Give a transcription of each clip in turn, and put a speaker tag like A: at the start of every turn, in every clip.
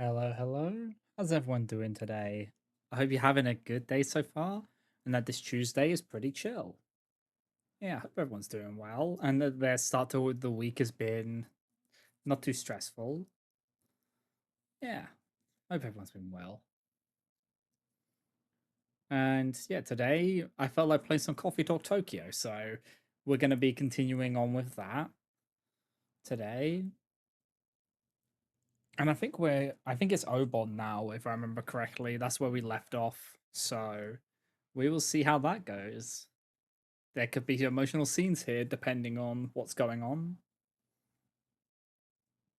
A: Hello, hello. How's everyone doing today? I hope you're having a good day so far and that this Tuesday is pretty chill. Yeah, I hope everyone's doing well and that their start to the week has been not too stressful. Yeah, I hope everyone's been well. And yeah, today I felt like playing some Coffee Talk Tokyo, so we're going to be continuing on with that today. And I think it's Obon now, if I remember correctly. That's where we left off. So we will see how that goes. There could be emotional scenes here depending on what's going on.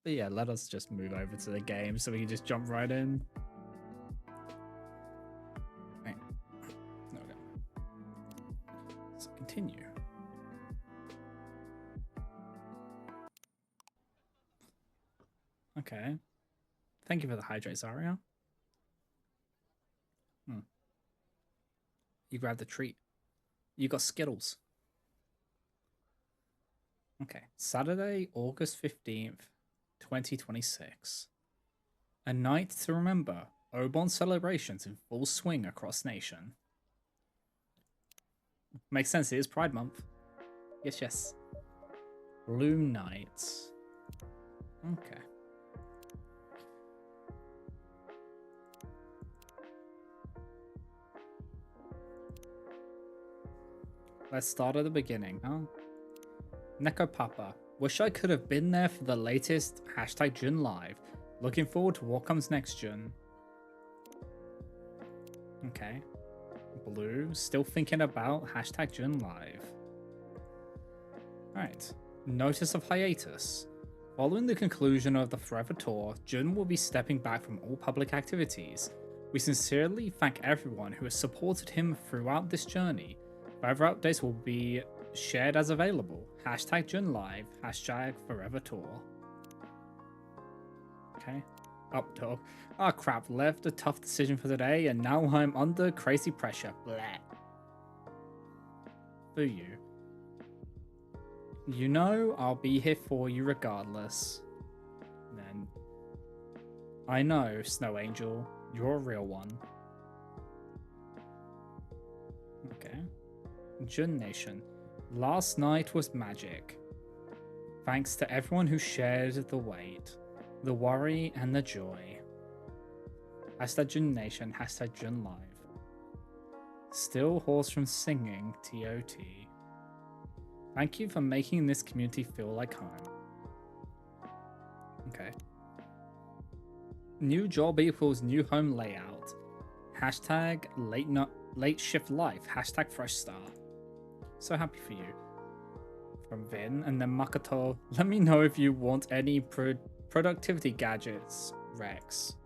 A: But yeah, let us just move over to the game so we can just jump right in. Right. Okay. So continue. Okay. Thank you for the hydrate, Zaria. Hmm. You grabbed the treat. You got Skittles. Okay. Saturday, August 15th, 2026. A night to remember. Obon celebrations in full swing across nation. Makes sense, it is Pride Month. Yes, yes. Bloom Nights. Okay. Let's start at the beginning, huh? Neko Papa. Wish I could have been there for the latest hashtag Jun Live. Looking forward to what comes next, Jun. Okay. Blue. Still thinking about hashtag Jun Live. Alright. Notice of hiatus. Following the conclusion of the Forever Tour, Jun will be stepping back from all public activities. We sincerely thank everyone who has supported him throughout this journey. Further updates will be shared as available. Hashtag Jun Live, hashtag Forever Tour. Okay. Up dog. Ah crap, left a tough decision for today and now I'm under crazy pressure. Bleh. For you. You know I'll be here for you regardless. Then I know, Snow Angel, you're a real one. Okay. Jun Nation. Last night was magic. Thanks to everyone who shared the weight, the worry, and the joy. Hashtag Jun Nation, hashtag Jun Live. Still hoarse from singing, TOT. Thank you for making this community feel like home. Okay. New job equals new home layout. Hashtag late shift life. Hashtag fresh start. So happy for you. From Vin. And then Makoto. Let me know if you want any productivity gadgets, Rex.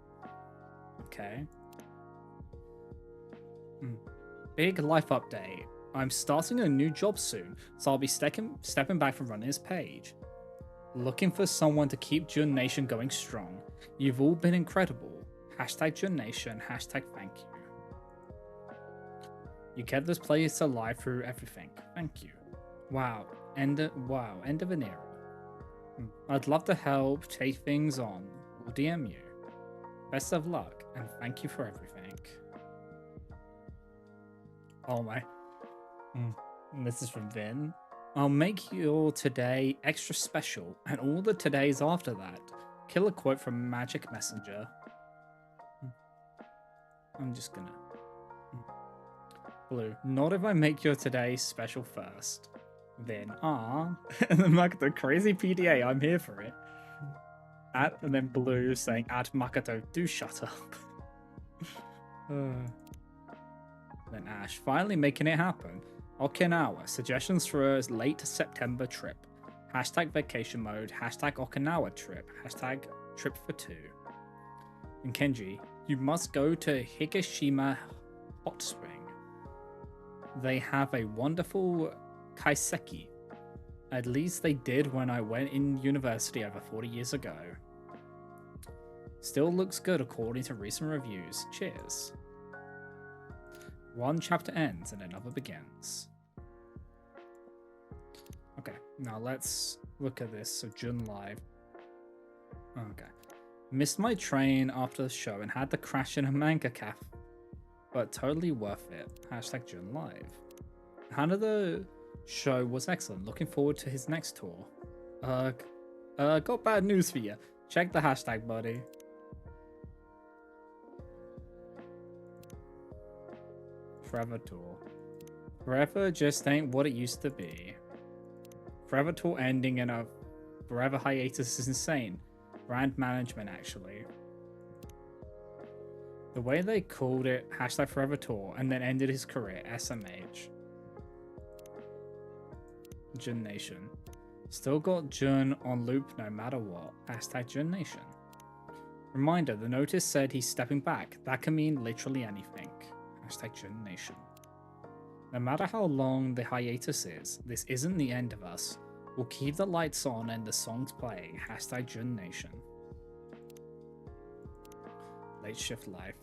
A: Okay. Big life update. I'm starting a new job soon, so I'll be stepping back from running this page. Looking for someone to keep Jun Nation going strong. You've all been incredible. Hashtag Jun Nation, hashtag thank you. You kept this place alive through everything. Thank you. Wow. End of an era. I'd love to help take things on. We'll DM you. Best of luck, and thank you for everything. Oh my. This is from Vin. I'll make your today extra special, and all the todays after that. Killer quote from Magic Messenger. I'm just gonna. Blue. Not if I make your today special first. Then, and then like the crazy PDA, I'm here for it. And then Blue saying, "At Makoto, do shut up." Then Ash, finally making it happen. Okinawa, suggestions for a late September trip. Hashtag vacation mode, hashtag Okinawa trip, hashtag trip for two. And Kenji, you must go to Higashima Hot Spring. They have a wonderful kaiseki. At least they did when I went in university over 40 years ago. Still looks good according to recent reviews. Cheers. One chapter ends and another begins. Okay, now let's look at this. So Jun Live. Okay. Missed my train after the show and had to crash in a manga cafe, but totally worth it. Hashtag Jun Live. Hana the show was excellent. Looking forward to his next tour. Got bad news for you. Check the hashtag, buddy. Forever Tour. Forever just ain't what it used to be. Forever Tour ending in a forever hiatus is insane. Brand management, actually. The way they called it hashtag Forever Tour and then ended his career, SMH. Jun Nation. Still got Jun on loop no matter what. Hashtag Jun Nation. Reminder, the notice said he's stepping back. That can mean literally anything. Hashtag Jun Nation. No matter how long the hiatus is, this isn't the end of us. We'll keep the lights on and the songs playing. Hashtag Jun Nation. Late shift life.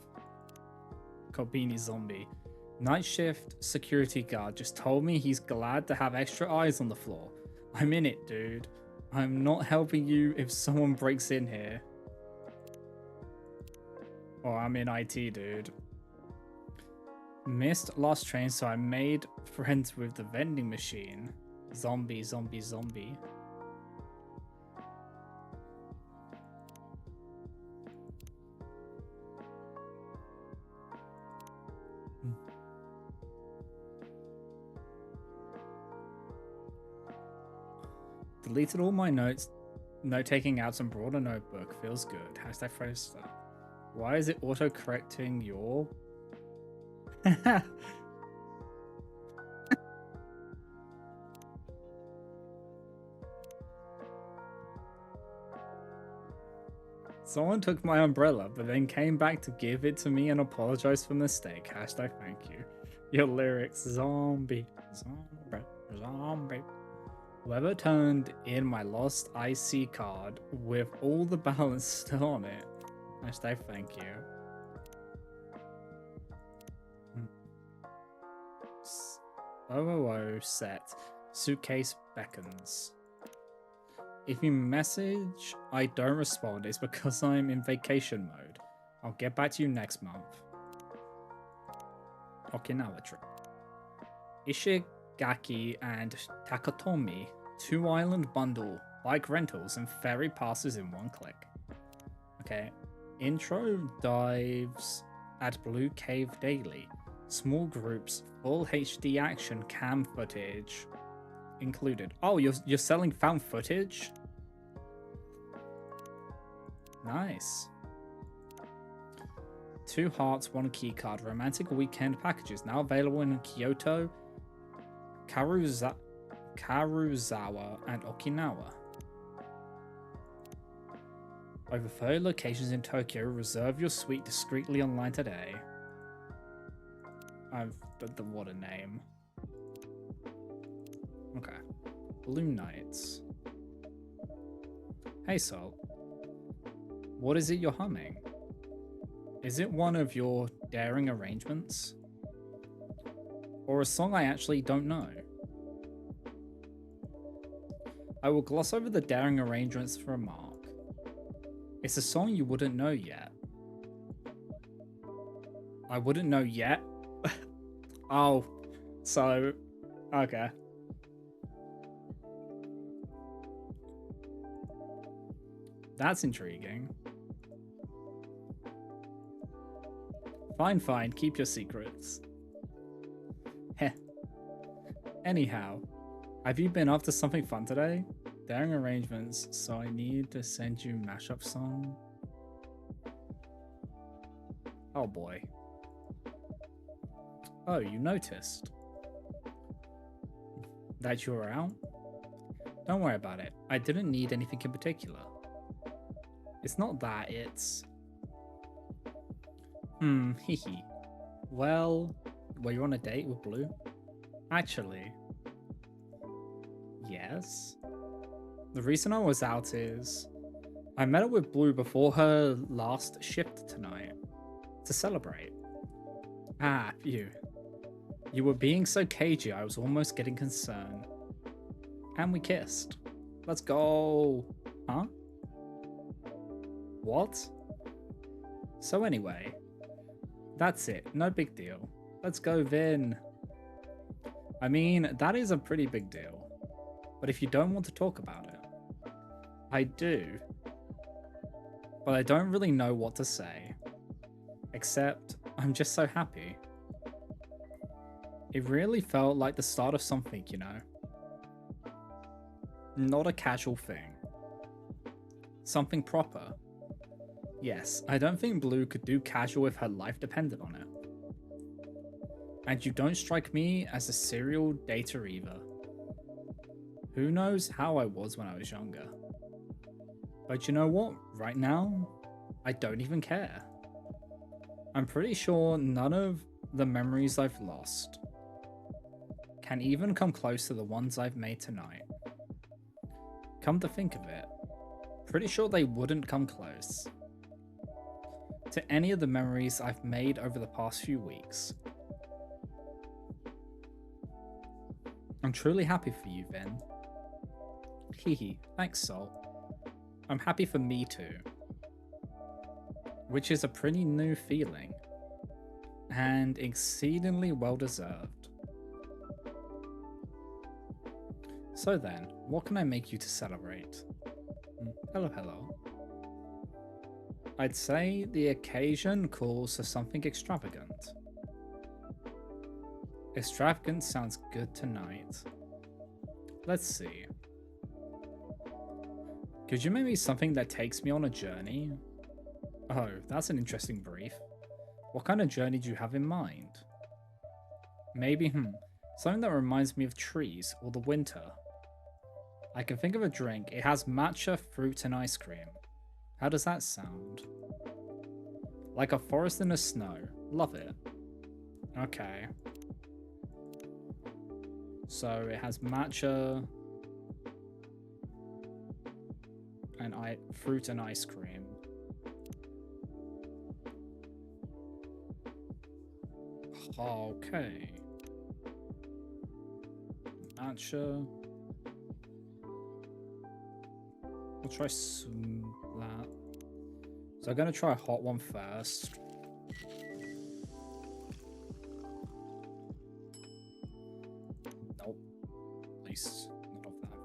A: Kobini Zombie. Night shift security guard just told me he's glad to have extra eyes on the floor. I'm in it, dude. I'm not helping you if someone breaks in here. Or I'm in IT, dude. Missed last train, so I made friends with the vending machine. Zombie, zombie, zombie. Deleted all my notes. Note-taking apps and brought a notebook. Feels good. Hashtag Froster. Why is it auto-correcting your... Someone took my umbrella, but then came back to give it to me and apologize for the mistake. Hashtag thank you. Your lyrics, zombie, zombie, zombie. Whoever turned in my lost IC card with all the balance still on it. Hashtag thank you. set. Suitcase beckons. If you message, I don't respond. It's because I'm in vacation mode. I'll get back to you next month. Okinawa trip. Ishigaki and Takatomi. 2-island bundle. Bike rentals and ferry passes in one click. Okay. Intro dives at Blue Cave Daily. Small groups, full HD action cam footage included. Oh, you're selling found footage? Nice. 2 hearts, 1 keycard. Romantic weekend packages now available in Kyoto, Karuzawa, and Okinawa. Over 30 locations in Tokyo. Reserve your suite discreetly online today. What a name. Okay. Blue Nights. Hey, Salt. What is it you're humming? Is it one of your daring arrangements? Or a song I actually don't know? I will gloss over the daring arrangements for a mark. It's a song you wouldn't know yet. I wouldn't know yet? Oh, so, okay. That's intriguing. Fine, keep your secrets. Heh. Anyhow, have you been up to something fun today? Daring arrangements, so I need to send you mashup song. Oh boy. Oh, you noticed that you were out? Don't worry about it. I didn't need anything in particular. It's not that, it's... Hehe. Well, were you on a date with Blue? Actually, yes. The reason I was out is I met up with Blue before her last shift tonight to celebrate. Ah, phew. You were being so cagey, I was almost getting concerned. And we kissed. Let's go. Huh? What? So anyway, that's it. No big deal. Let's go, Vin. I mean, that is a pretty big deal. But if you don't want to talk about it, I do. But I don't really know what to say. Except, I'm just so happy. It really felt like the start of something, you know? Not a casual thing. Something proper. Yes, I don't think Blue could do casual if her life depended on it. And you don't strike me as a serial dater either. Who knows how I was when I was younger. But you know what? Right now, I don't even care. I'm pretty sure none of the memories I've lost can even come close to the ones I've made tonight. Come to think of it, pretty sure they wouldn't come close to any of the memories I've made over the past few weeks. I'm truly happy for you, Vin. Hehe, thanks, Salt. I'm happy for me too. Which is a pretty new feeling, and exceedingly well deserved. So then, what can I make you to celebrate? Hello, hello. I'd say the occasion calls for something extravagant. Extravagant sounds good tonight. Let's see. Could you make me something that takes me on a journey? Oh, that's an interesting brief. What kind of journey do you have in mind? Maybe, something that reminds me of trees or the winter. I can think of a drink. It has matcha, fruit, and ice cream. How does that sound? Like a forest in the snow. Love it. Okay. So it has matcha and fruit and ice cream. Okay. Matcha. We'll try some that. So I'm gonna try a hot one first. Nope. At least not of that.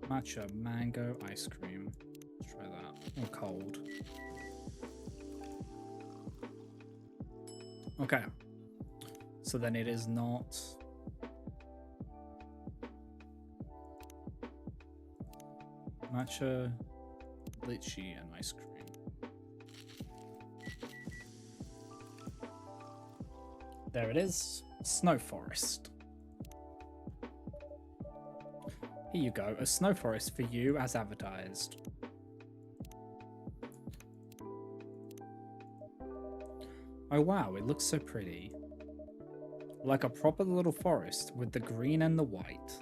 A: Matcha, mango, ice cream. Let's try that. Or cold. Okay. So then it is not. Matcha, lychee, and ice cream. There it is. Snow forest. Here you go. A snow forest for you as advertised. Oh wow, it looks so pretty. Like a proper little forest with the green and the white.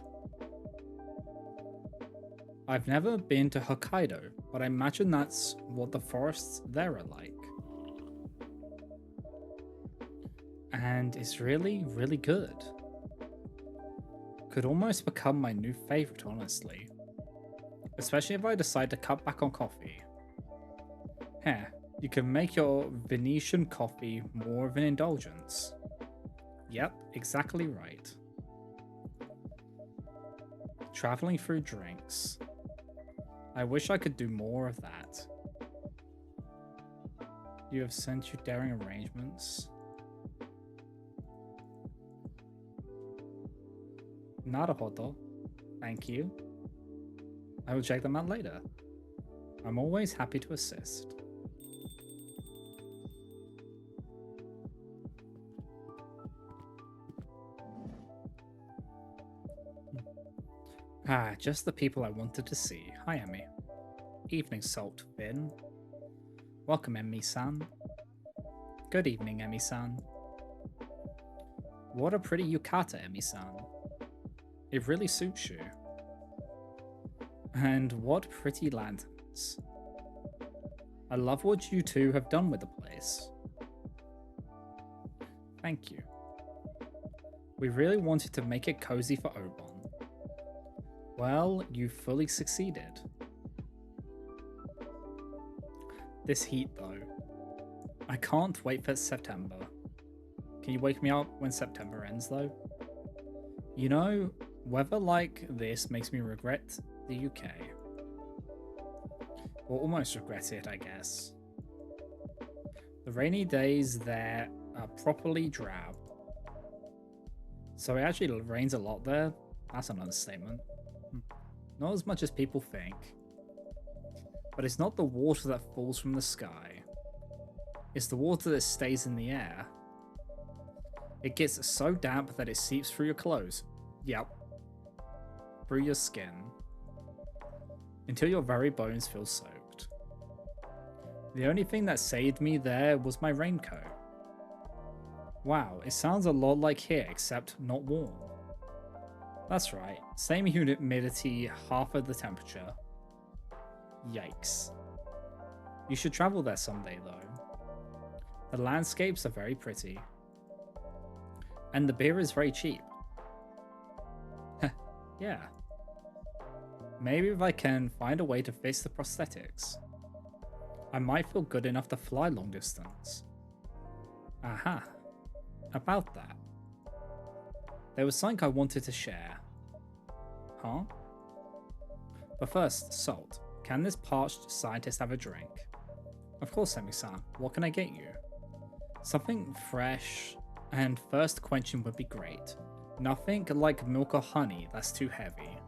A: I've never been to Hokkaido, but I imagine that's what the forests there are like. And it's really, really good. Could almost become my new favorite, honestly. Especially if I decide to cut back on coffee. Heh, you can make your Venetian coffee more of an indulgence. Yep, exactly right. Traveling through drinks. I wish I could do more of that. You have sent your daring arrangements. Naruhodo. Thank you. I will check them out later. I'm always happy to assist. Ah, just the people I wanted to see. Hi, Emmy. Evening, Salt, Vin. Welcome, Emmy-san. Good evening, Emmy-san. What a pretty yukata, Emmy-san. It really suits you. And what pretty lanterns. I love what you two have done with the place. Thank you. We really wanted to make it cozy for Obon. Well, you fully succeeded. This heat though. I can't wait for September. Can you wake me up when September ends though? You know, weather like this makes me regret the UK. Or almost regret it, I guess. The rainy days there are properly drab. So it actually rains a lot there? That's an understatement. Not as much as people think. But it's not the water that falls from the sky. It's the water that stays in the air. It gets so damp that it seeps through your clothes. Yep. Through your skin. Until your very bones feel soaked. The only thing that saved me there was my raincoat. Wow, it sounds a lot like here, except not warm. That's right, same humidity, half of the temperature. Yikes. You should travel there someday though. The landscapes are very pretty. And the beer is very cheap. Yeah. Maybe if I can find a way to fix the prosthetics, I might feel good enough to fly long distance. Aha. About that. There was something I wanted to share. Huh? But first, Salt. Can this parched scientist have a drink? Of course, Emi-san. What can I get you? Something fresh and first quenching would be great. Nothing like milk or honey that's too heavy.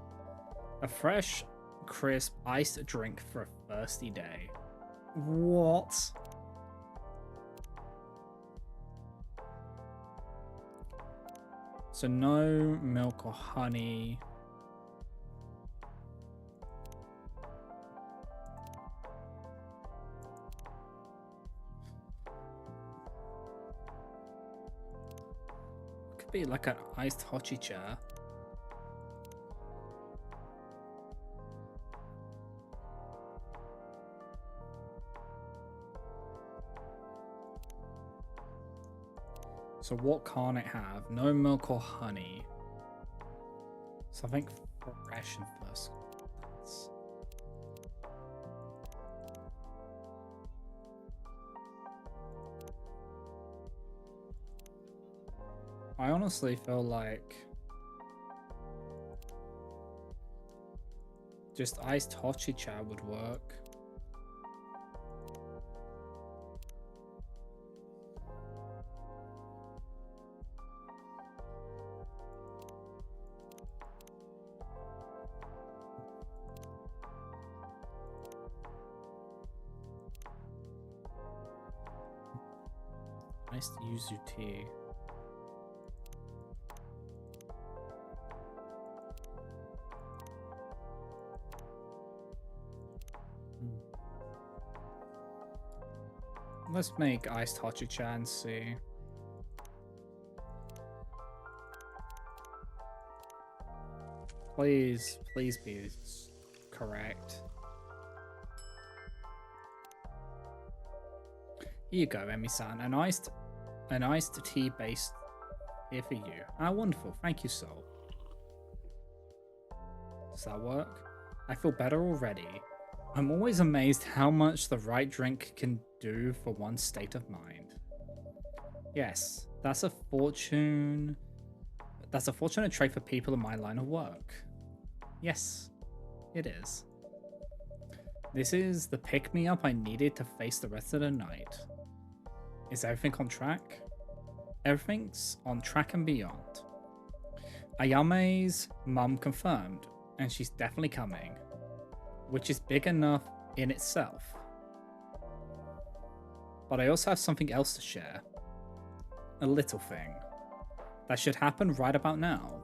A: A fresh, crisp, iced drink for a thirsty day. What? So no milk or honey. Could be like an iced hojicha. So what can't it have? No milk or honey. Something fresh and first. I honestly feel like just iced hojicha would work. Iced yuzu tea. Let's make iced hojicha and see. Please be correct. Here you go, Emi-san. An iced tea based here for you. Ah, wonderful. Thank you, Soul. Does that work? I feel better already. I'm always amazed how much the right drink can do for one's state of mind. Yes, that's a fortunate trait for people in my line of work. Yes, it is. This is the pick-me-up I needed to face the rest of the night. Is everything on track? Everything's on track and beyond. Ayame's mum confirmed, and she's definitely coming. Which is big enough in itself. But I also have something else to share. A little thing. That should happen right about now.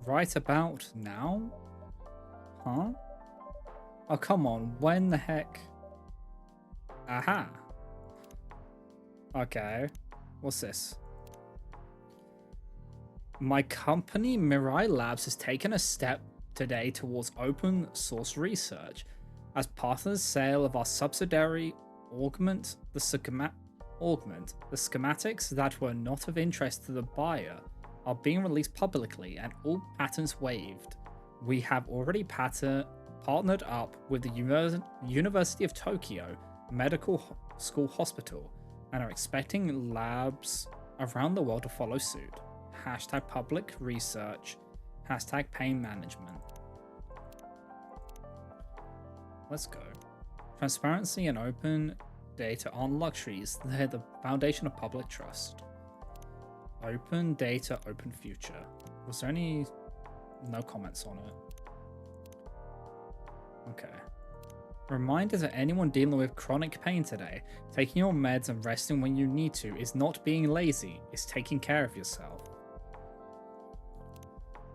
A: Right about now? Huh? Oh, come on. When the heck? Aha. Okay. What's this? My company, Mirai Labs, has taken a step today towards open source research. As part of the sale of our subsidiary, Augment, the schematics that were not of interest to the buyer are being released publicly and all patents waived. We have already partnered up with the University of Tokyo Medical School Hospital and are expecting labs around the world to follow suit. Hashtag public research. Hashtag pain management. Let's go. Transparency and open data aren't luxuries, they're the foundation of public trust. Open data, open future. Was there any... no comments on it. Okay. Reminder to anyone dealing with chronic pain today, taking your meds and resting when you need to is not being lazy, it's taking care of yourself.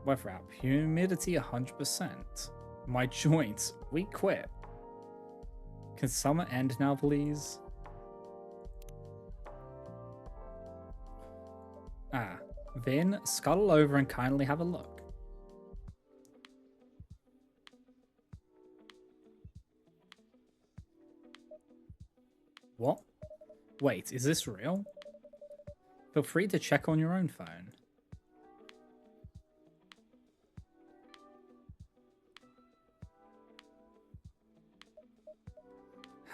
A: Weather app, humidity 100%. My joints, we quit. Can summer end now, please? Ah, Vin, scuttle over and kindly have a look. What? Wait, is this real? Feel free to check on your own phone.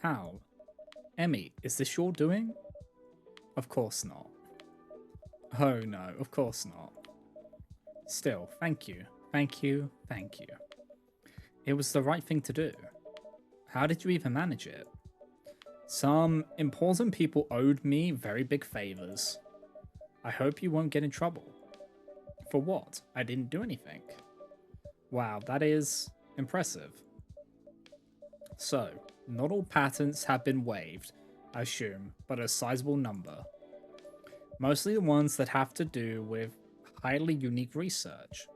A: How? Emmy, is this your doing? Of course not. Oh no, of course not. Still, thank you, thank you, thank you. It was the right thing to do. How did you even manage it? Some important people owed me very big favors. I hope you won't get in trouble. For what? I didn't do anything. Wow, that is impressive. So, not all patents have been waived, I assume, but a sizable number. Mostly the ones that have to do with highly unique research.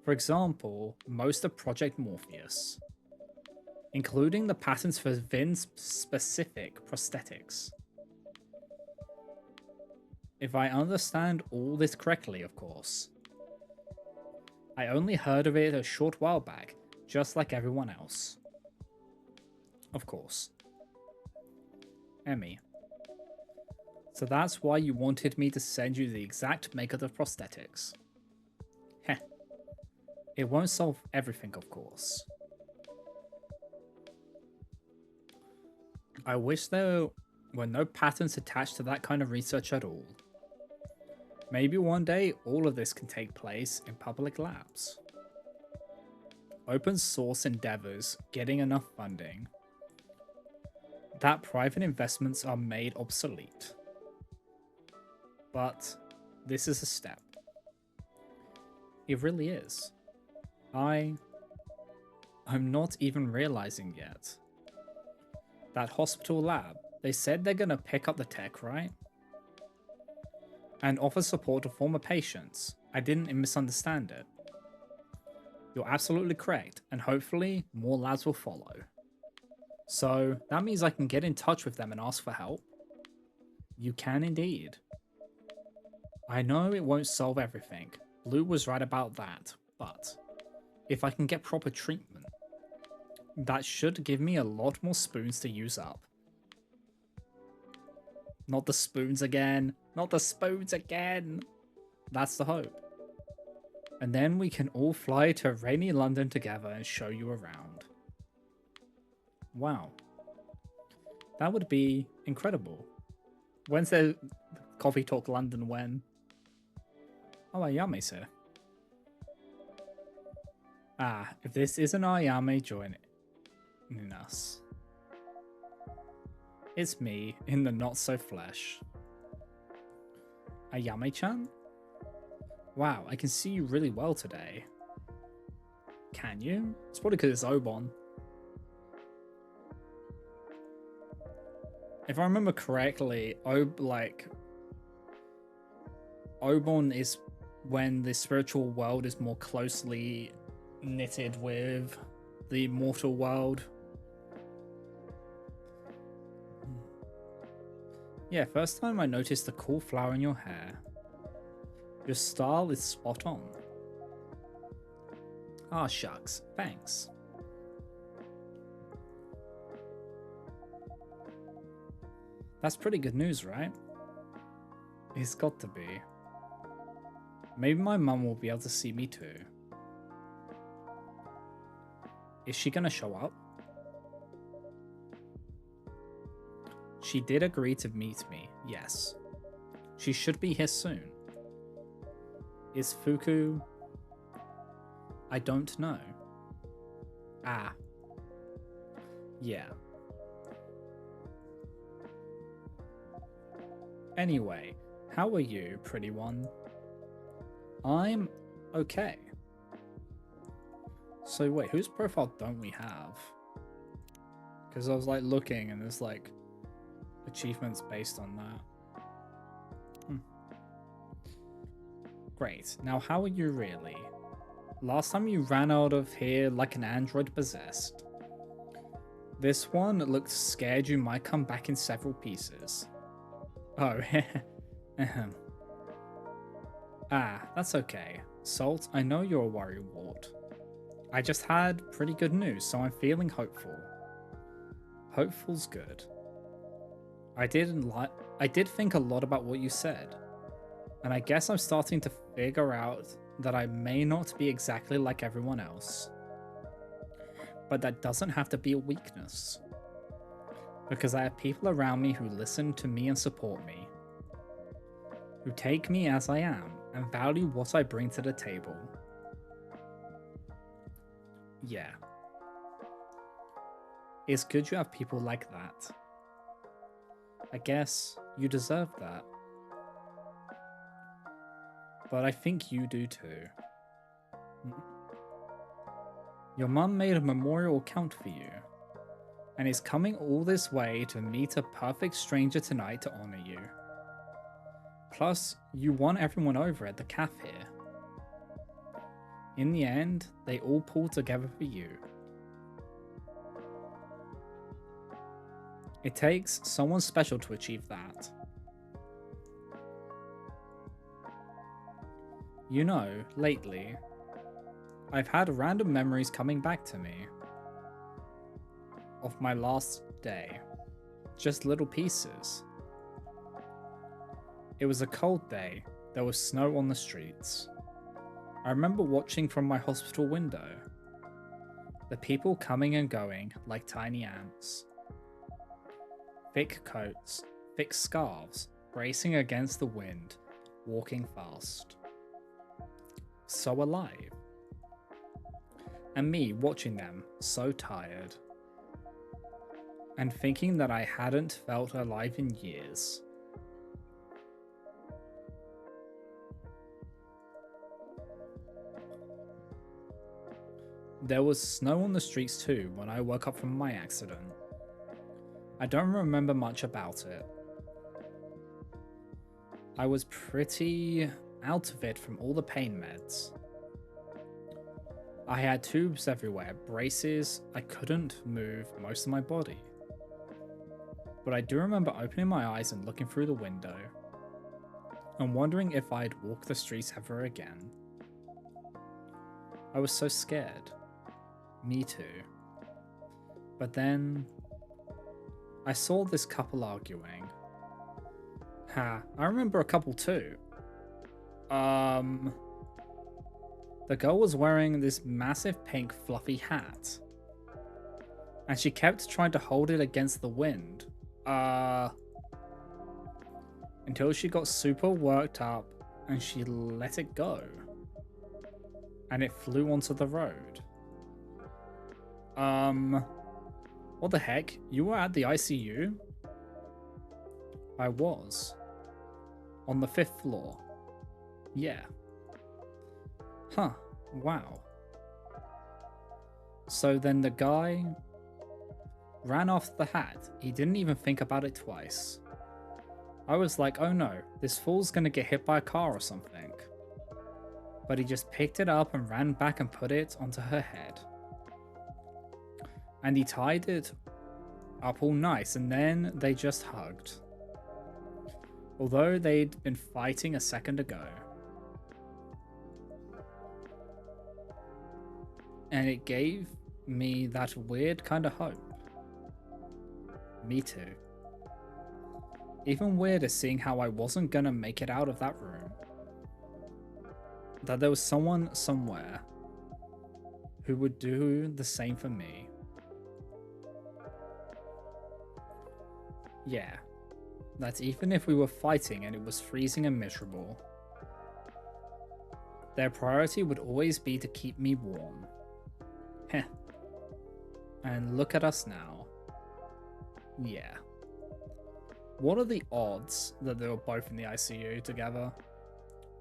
A: For example, most of Project Morpheus, including the patents for Vin's specific prosthetics. If I understand all this correctly, of course. I only heard of it a short while back, just like everyone else. Of course. Emmy. So that's why you wanted me to send you the exact makeup of prosthetics. Heh. It won't solve everything, of course. I wish there were no patents attached to that kind of research at all. Maybe one day all of this can take place in public labs. Open source endeavors getting enough funding that private investments are made obsolete. But this is a step. It really is. I'm not even realizing yet. That hospital lab, they said they're gonna pick up the tech, right? And offer support to former patients. I didn't misunderstand it. You're absolutely correct, and hopefully more labs will follow. So that means I can get in touch with them and ask for help? You can indeed. I know it won't solve everything. Blue was right about that, but if I can get proper treatment, that should give me a lot more spoons to use up. Not the spoons again. Not the spoons again. That's the hope. And then we can all fly to rainy London together and show you around. Wow. That would be incredible. When's the Coffee Talk London when? Oh, Ayame's here. Ah, if this isn't Ayame joining us. It's me in the not-so-flesh. Ayame-chan? Wow, I can see you really well today. Can you? It's probably because it's Obon. If I remember correctly, Obon is when the spiritual world is more closely knitted with the mortal world. Yeah, first time I noticed the cool flower in your hair. Your style is spot on. Ah, shucks. Thanks. That's pretty good news, right? It's got to be. Maybe my mum will be able to see me too. Is she gonna show up? She did agree to meet me, yes. She should be here soon. Is Fuku... I don't know. Ah. Yeah. Anyway, how are you, pretty one? I'm okay. So wait, whose profile don't we have? Because I was like looking and there's like achievements based on that. Great. Now how are you really? Last time you ran out of here like an android possessed. This one looked scared you might come back in several pieces. Oh, Ah, that's okay. Salt, I know you're a worrywart. I just had pretty good news, so I'm feeling hopeful. Hopeful's good. I did think a lot about what you said, and I guess I'm starting to figure out that I may not be exactly like everyone else. But that doesn't have to be a weakness. Because I have people around me who listen to me and support me. Who take me as I am and value what I bring to the table. Yeah. It's good you have people like that. I guess you deserve that. But I think you do too. Your mum made a memorial account for you, and is coming all this way to meet a perfect stranger tonight to honor you. Plus, you won everyone over at the cafe here. In the end, they all pulled together for you. It takes someone special to achieve that. You know, lately, I've had random memories coming back to me of my last day. Just little pieces. It was a cold day. There was snow on the streets. I remember watching from my hospital window. The people coming and going like tiny ants. Thick coats, thick scarves, bracing against the wind, walking fast. So alive. And me watching them, so tired. And thinking that I hadn't felt alive in years. There was snow on the streets too when I woke up from my accident. I don't remember much about it. I was pretty out of it from all the pain meds. I had tubes everywhere, braces, I couldn't move most of my body. But I do remember opening my eyes and looking through the window, and wondering if I'd walk the streets ever again. I was so scared. Me too. But then I saw this couple arguing. Ha, I remember a couple too. The girl was wearing this massive pink fluffy hat. And she kept trying to hold it against the wind. Until she got super worked up and she let it go. And it flew onto the road. What the heck? You were at the ICU? I was. On the 5th floor. Yeah. Huh. Wow. So then the guy ran off the hat. He didn't even think about it twice. I was like, oh no, this fool's gonna get hit by a car or something. But he just picked it up and ran back and put it onto her head. And he tied it up all nice, and then they just hugged. Although they'd been fighting a second ago. And it gave me that weird kind of hope. Me too. Even weirder seeing how I wasn't gonna make it out of that room. that there was someone somewhere who would do the same for me. Yeah, that even if we were fighting and it was freezing and miserable, their priority would always be to keep me warm. Heh. And look at us now. Yeah. What are the odds that they were both in the ICU together?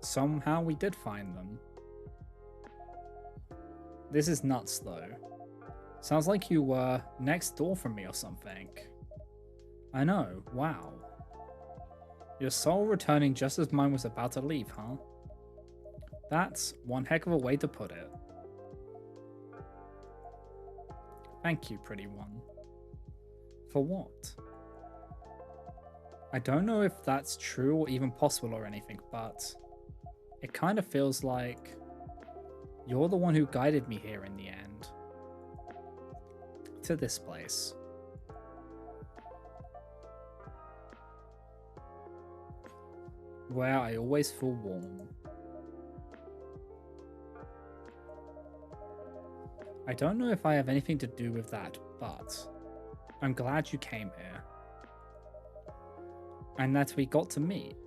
A: Somehow we did find them. This is nuts though. Sounds like you were next door from me or something. I know, wow. Your soul returning just as mine was about to leave, huh? That's one heck of a way to put it. Thank you, pretty one. For what? I don't know if that's true or even possible or anything, but it kind of feels like you're the one who guided me here in the end. To this place. Where I always feel warm. I don't know if I have anything to do with that, but I'm glad you came here. And that we got to meet.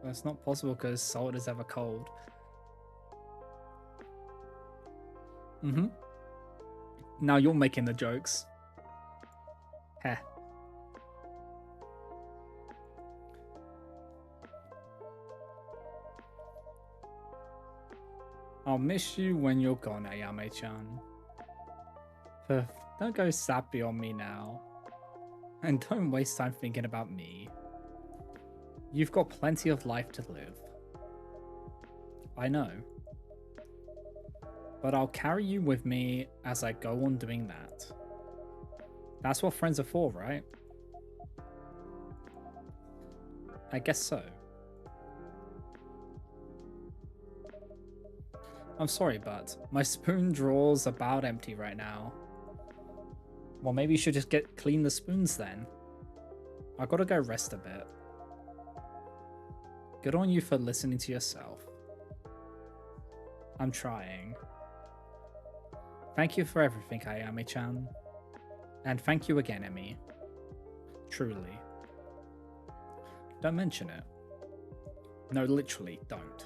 A: That's not possible because salt is ever cold. Now you're making the jokes. Heh. I'll miss you when you're gone, Ayame-chan. Don't go sappy on me now. And don't waste time thinking about me. You've got plenty of life to live. I know. But I'll carry you with me as I go on doing that. That's what friends are for, right? I guess so. I'm sorry, but my spoon drawer's about empty right now. Well, maybe you should just clean the spoons then. I gotta go rest a bit. Good on you for listening to yourself. I'm trying. Thank you for everything, Ayame-chan. And thank you again, Emmy. Truly. Don't mention it. No, literally, don't.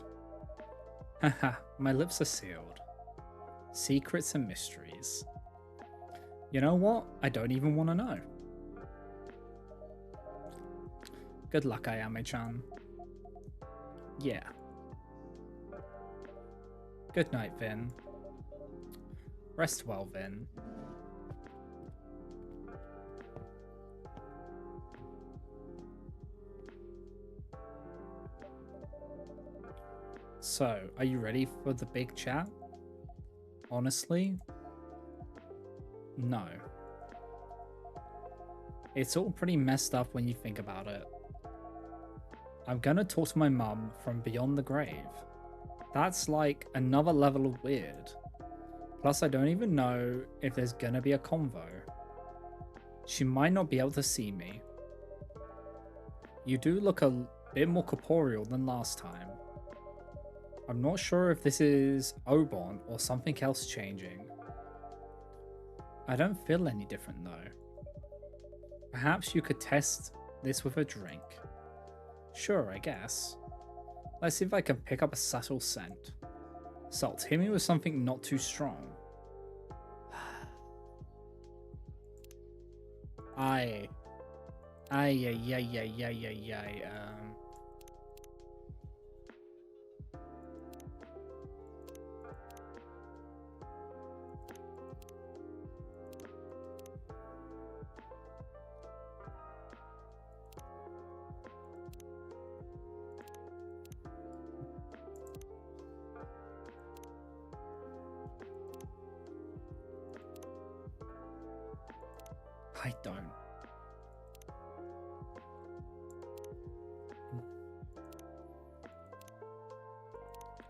A: Haha, my lips are sealed. Secrets and mysteries. You know what? I don't even want to know. Good luck, Ayame-chan. Yeah. Good night, Vin. Rest well, Vin. So, are you ready for the big chat? Honestly? No. It's all pretty messed up when you think about it. I'm gonna talk to my mum from beyond the grave. That's like another level of weird. Plus, I don't even know if there's gonna be a convo. She might not be able to see me. You do look a bit more corporeal than last time. I'm not sure if this is Obon or something else changing. I don't feel any different though. Perhaps you could test this with a drink. Sure, I guess. Let's see if I can pick up a subtle scent. Salt, hit me with something not too strong. Aye. I don't.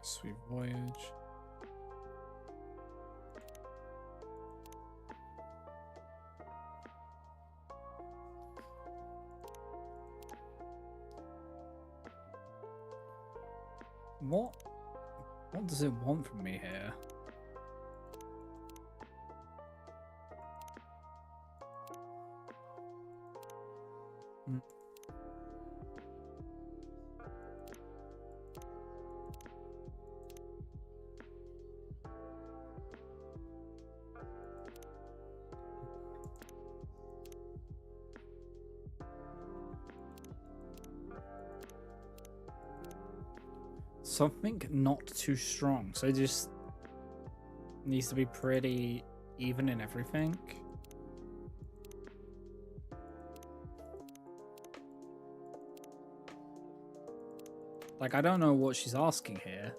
A: Sweet voyage. What What does it want from me here? Something not too strong, so it just needs to be pretty even in everything. Like, I don't know what she's asking here.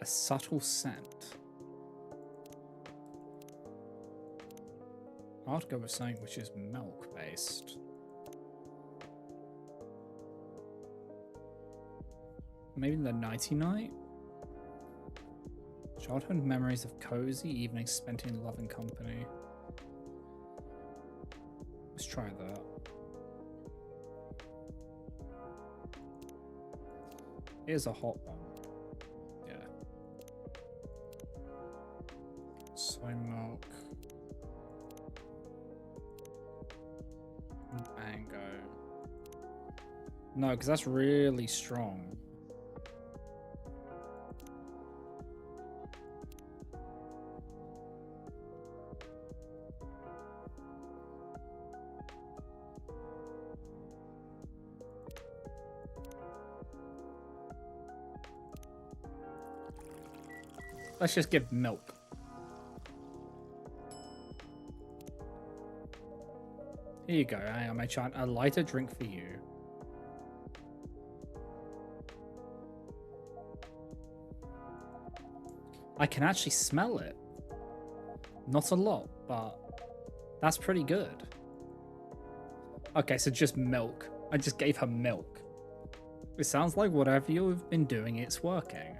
A: A subtle scent. I'd go with something which is milk based. Maybe the Nighty Night? Childhood memories of cozy evenings spent in loving company. Let's try that. Here's a hot one. Yeah. Soy milk. Mango. No, because that's really strong. Let's just give milk. Here you go, Ayame-chan, a lighter drink for you. I can actually smell it. Not a lot, but that's pretty good. Okay, so just milk. I just gave her milk. It sounds like whatever you've been doing, it's working.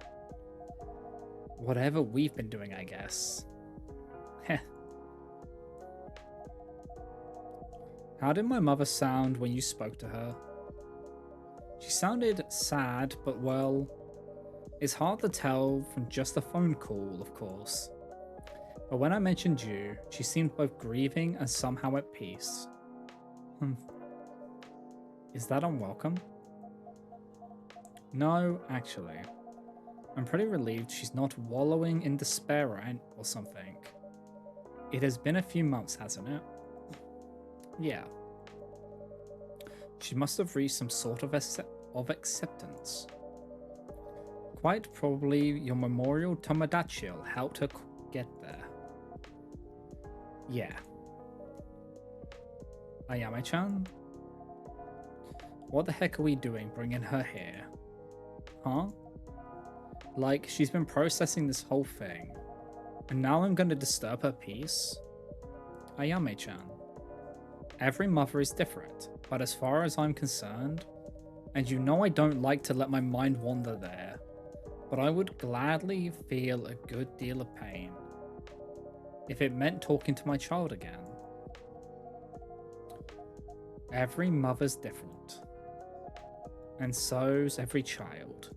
A: Whatever we've been doing, I guess. Heh. How did my mother sound when you spoke to her? She sounded sad, but well, it's hard to tell from just a phone call, of course. But when I mentioned you, she seemed both grieving and somehow at peace. Is that unwelcome? No, actually. I'm pretty relieved she's not wallowing in despair or something. It has been a few months, hasn't it? Yeah. She must have reached some sort of acceptance. Quite probably your memorial Tomodachi helped her get there. Yeah. Ayame-chan? What the heck are we doing bringing her here? Huh? Like, she's been processing this whole thing, and now I'm going to disturb her peace? Ayame-chan. Every mother is different, but as far as I'm concerned, and you know I don't like to let my mind wander there, but I would gladly feel a good deal of pain if it meant talking to my child again. Every mother's different, and so's every child.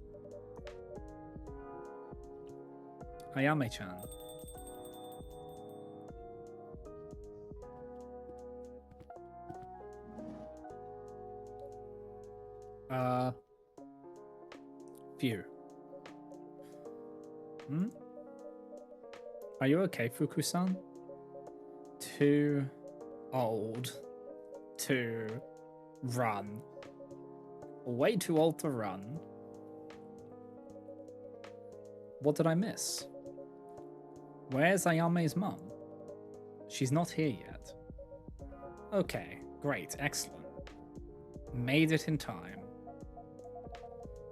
A: Ayame-chan. Phew. Are you okay, Fuku-san? Too old to run. Way too old to run. What did I miss? Where's Ayame's mum? She's not here yet. Okay, great, excellent. Made it in time.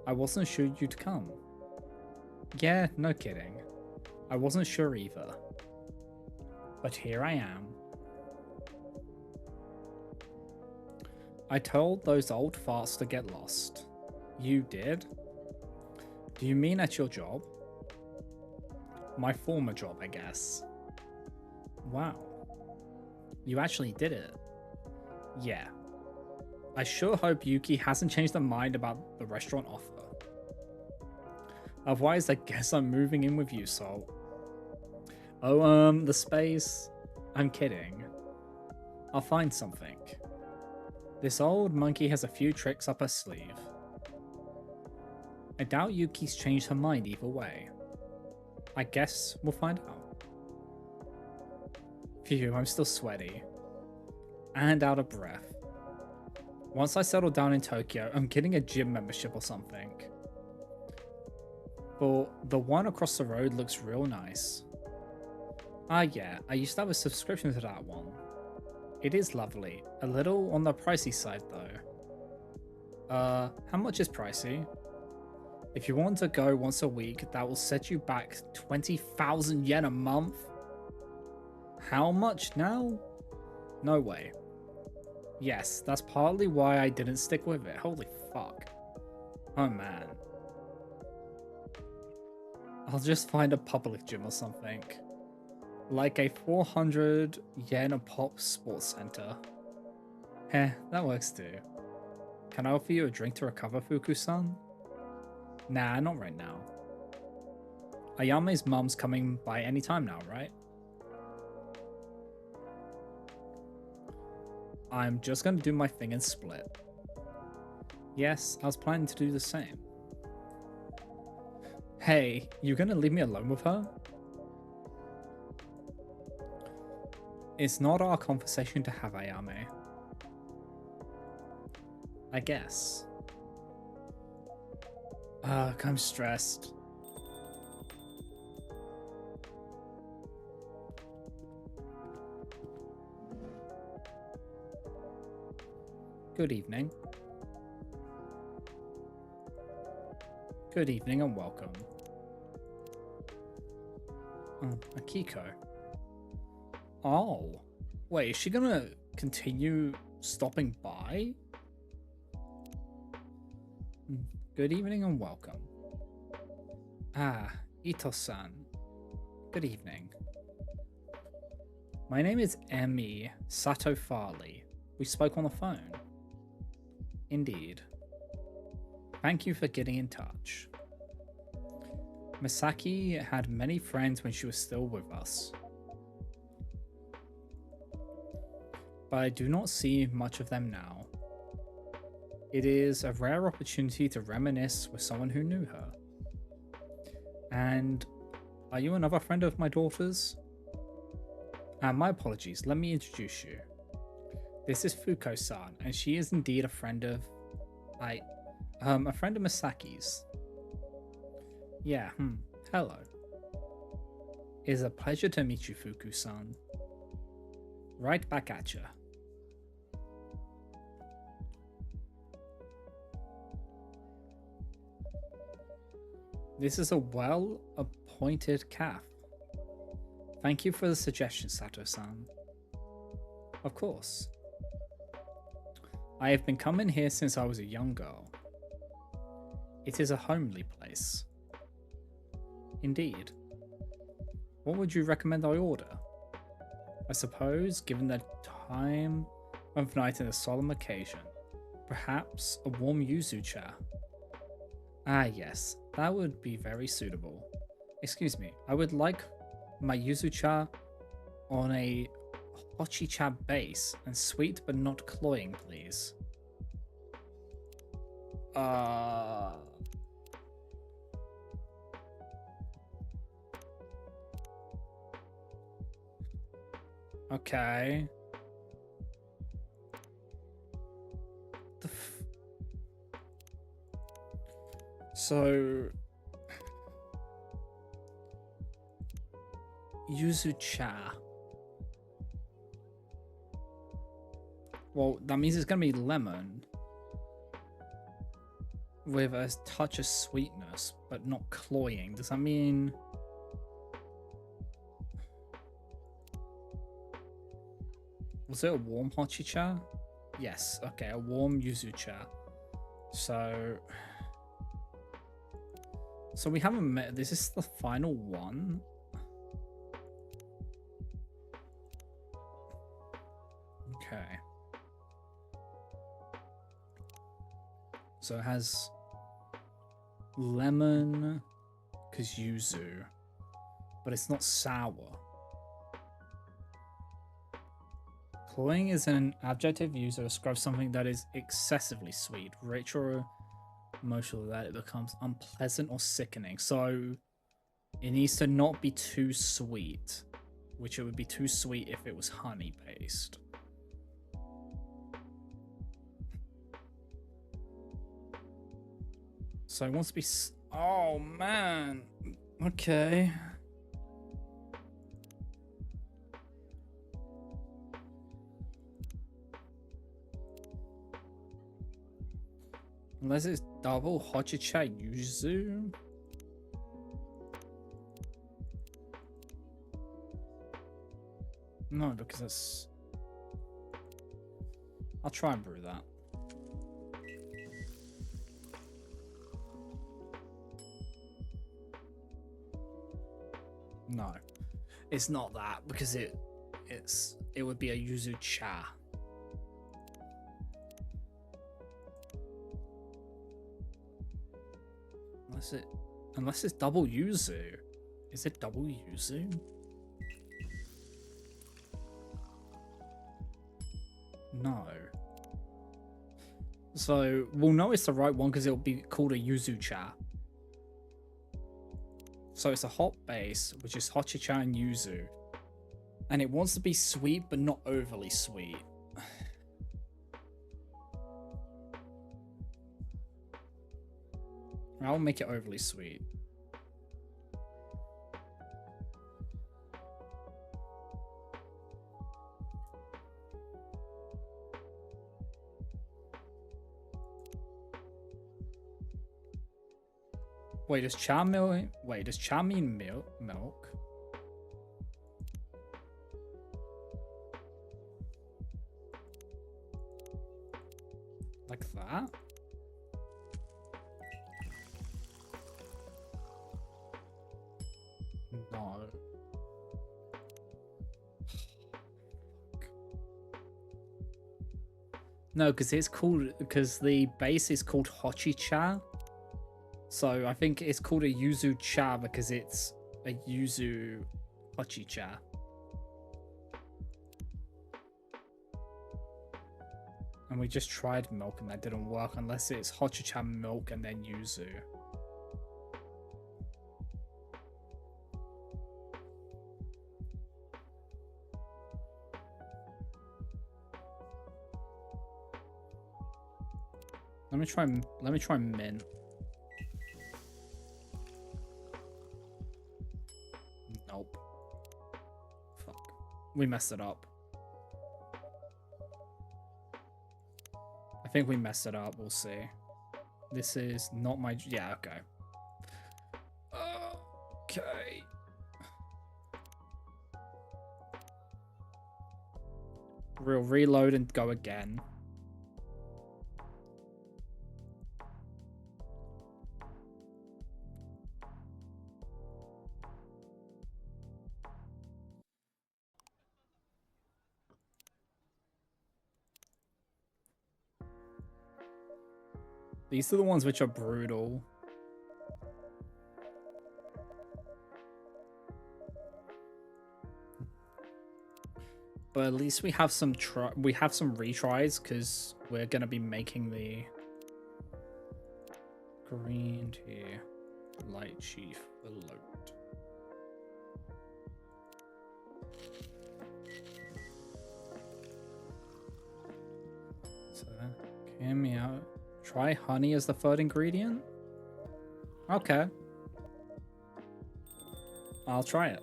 A: I wasn't sure you'd come. Yeah, no kidding. I wasn't sure either. But here I am. I told those old farts to get lost. You did? Do you mean at your job? My former job, I guess. Wow. You actually did it. Yeah. I sure hope Yuki hasn't changed her mind about the restaurant offer. Otherwise, I guess I'm moving in with you, Salt. Oh, the space? I'm kidding. I'll find something. This old monkey has a few tricks up her sleeve. I doubt Yuki's changed her mind either way. I guess we'll find out. Phew, I'm still sweaty. And out of breath. Once I settle down in Tokyo, I'm getting a gym membership or something. But the one across the road looks real nice. Ah yeah, I used to have a subscription to that one. It is lovely. A little on the pricey side though. How much is pricey? If you want to go once a week, that will set you back 20,000 yen a month. How much now? No way. Yes, that's partly why I didn't stick with it. Holy fuck. Oh man. I'll just find a public gym or something. Like a 400 yen a pop sports center. Heh, that works too. Can I offer you a drink to recover, Fuku-san? Nah, not right now. Ayame's mum's coming by any time now, right? I'm just gonna do my thing and split. Yes, I was planning to do the same. Hey, you gonna leave me alone with her? It's not our conversation to have, Ayame. I guess. Ugh, I'm stressed. Good evening. Good evening and welcome. Oh, Akiko. Oh. Wait, is she gonna continue stopping by? Good evening and welcome. Ah, Ito-san. Good evening. My name is Emi Sato Farley. We spoke on the phone. Indeed. Thank you for getting in touch. Misaki had many friends when she was still with us. But I do not see much of them now. It is a rare opportunity to reminisce with someone who knew her. And are you another friend of my daughter's? My apologies, let me introduce you. This is Fuko-san, and she is indeed a friend of... a friend of Misaki's. Yeah, hello. It is a pleasure to meet you, Fuku-san. Right back at ya. This is a well-appointed calf. Thank you for the suggestion, Sato-san. Of course. I have been coming here since I was a young girl. It is a homely place. Indeed. What would you recommend I order? I suppose, given the time of night and a solemn occasion, perhaps a warm yuzu cha. Ah yes, that would be very suitable. Excuse me, I would like my yuzu cha on a hochi cha base and sweet but not cloying, please. Okay. So yuzu cha. Well, that means it's gonna be lemon with a touch of sweetness, but not cloying. Does that mean? Was it a warm hochi cha? Yes. Okay, a warm yuzu cha. So we haven't met. This is the final one. Okay. So it has lemon, because yuzu, but it's not sour. Cloying is an adjective used to describe something that is excessively sweet, rich, or emotional that it becomes unpleasant or sickening. So it needs to not be too sweet, which it would be too sweet if it was honey based. So it wants to be. Oh man. Okay. Unless it's double hojicha yuzu. No, because it's. I'll try and brew that. No, it's not that because it would be a yuzu cha. Unless it's double yuzu. Is it double yuzu? No. So we'll know it's the right one because it'll be called a yuzu cha. So it's a hot base, which is hojicha and yuzu. And it wants to be sweet, but not overly sweet. I'll make it overly sweet. Wait, does cha mean milk? Like that? No. No, because the base is called hojicha. So I think it's called a yuzu cha because it's a yuzu hojicha. And we just tried milk and that didn't work unless it's hojicha milk and then yuzu. Let me try mint. Nope. Fuck. We messed it up. I think we messed it up. We'll see. This is not my... Yeah, okay. Okay. We'll reload and go again. These are the ones which are brutal. But at least we have some retries because we're gonna be making the green tea light chief alert. So hear me out. Try honey as the third ingredient? Okay. I'll try it.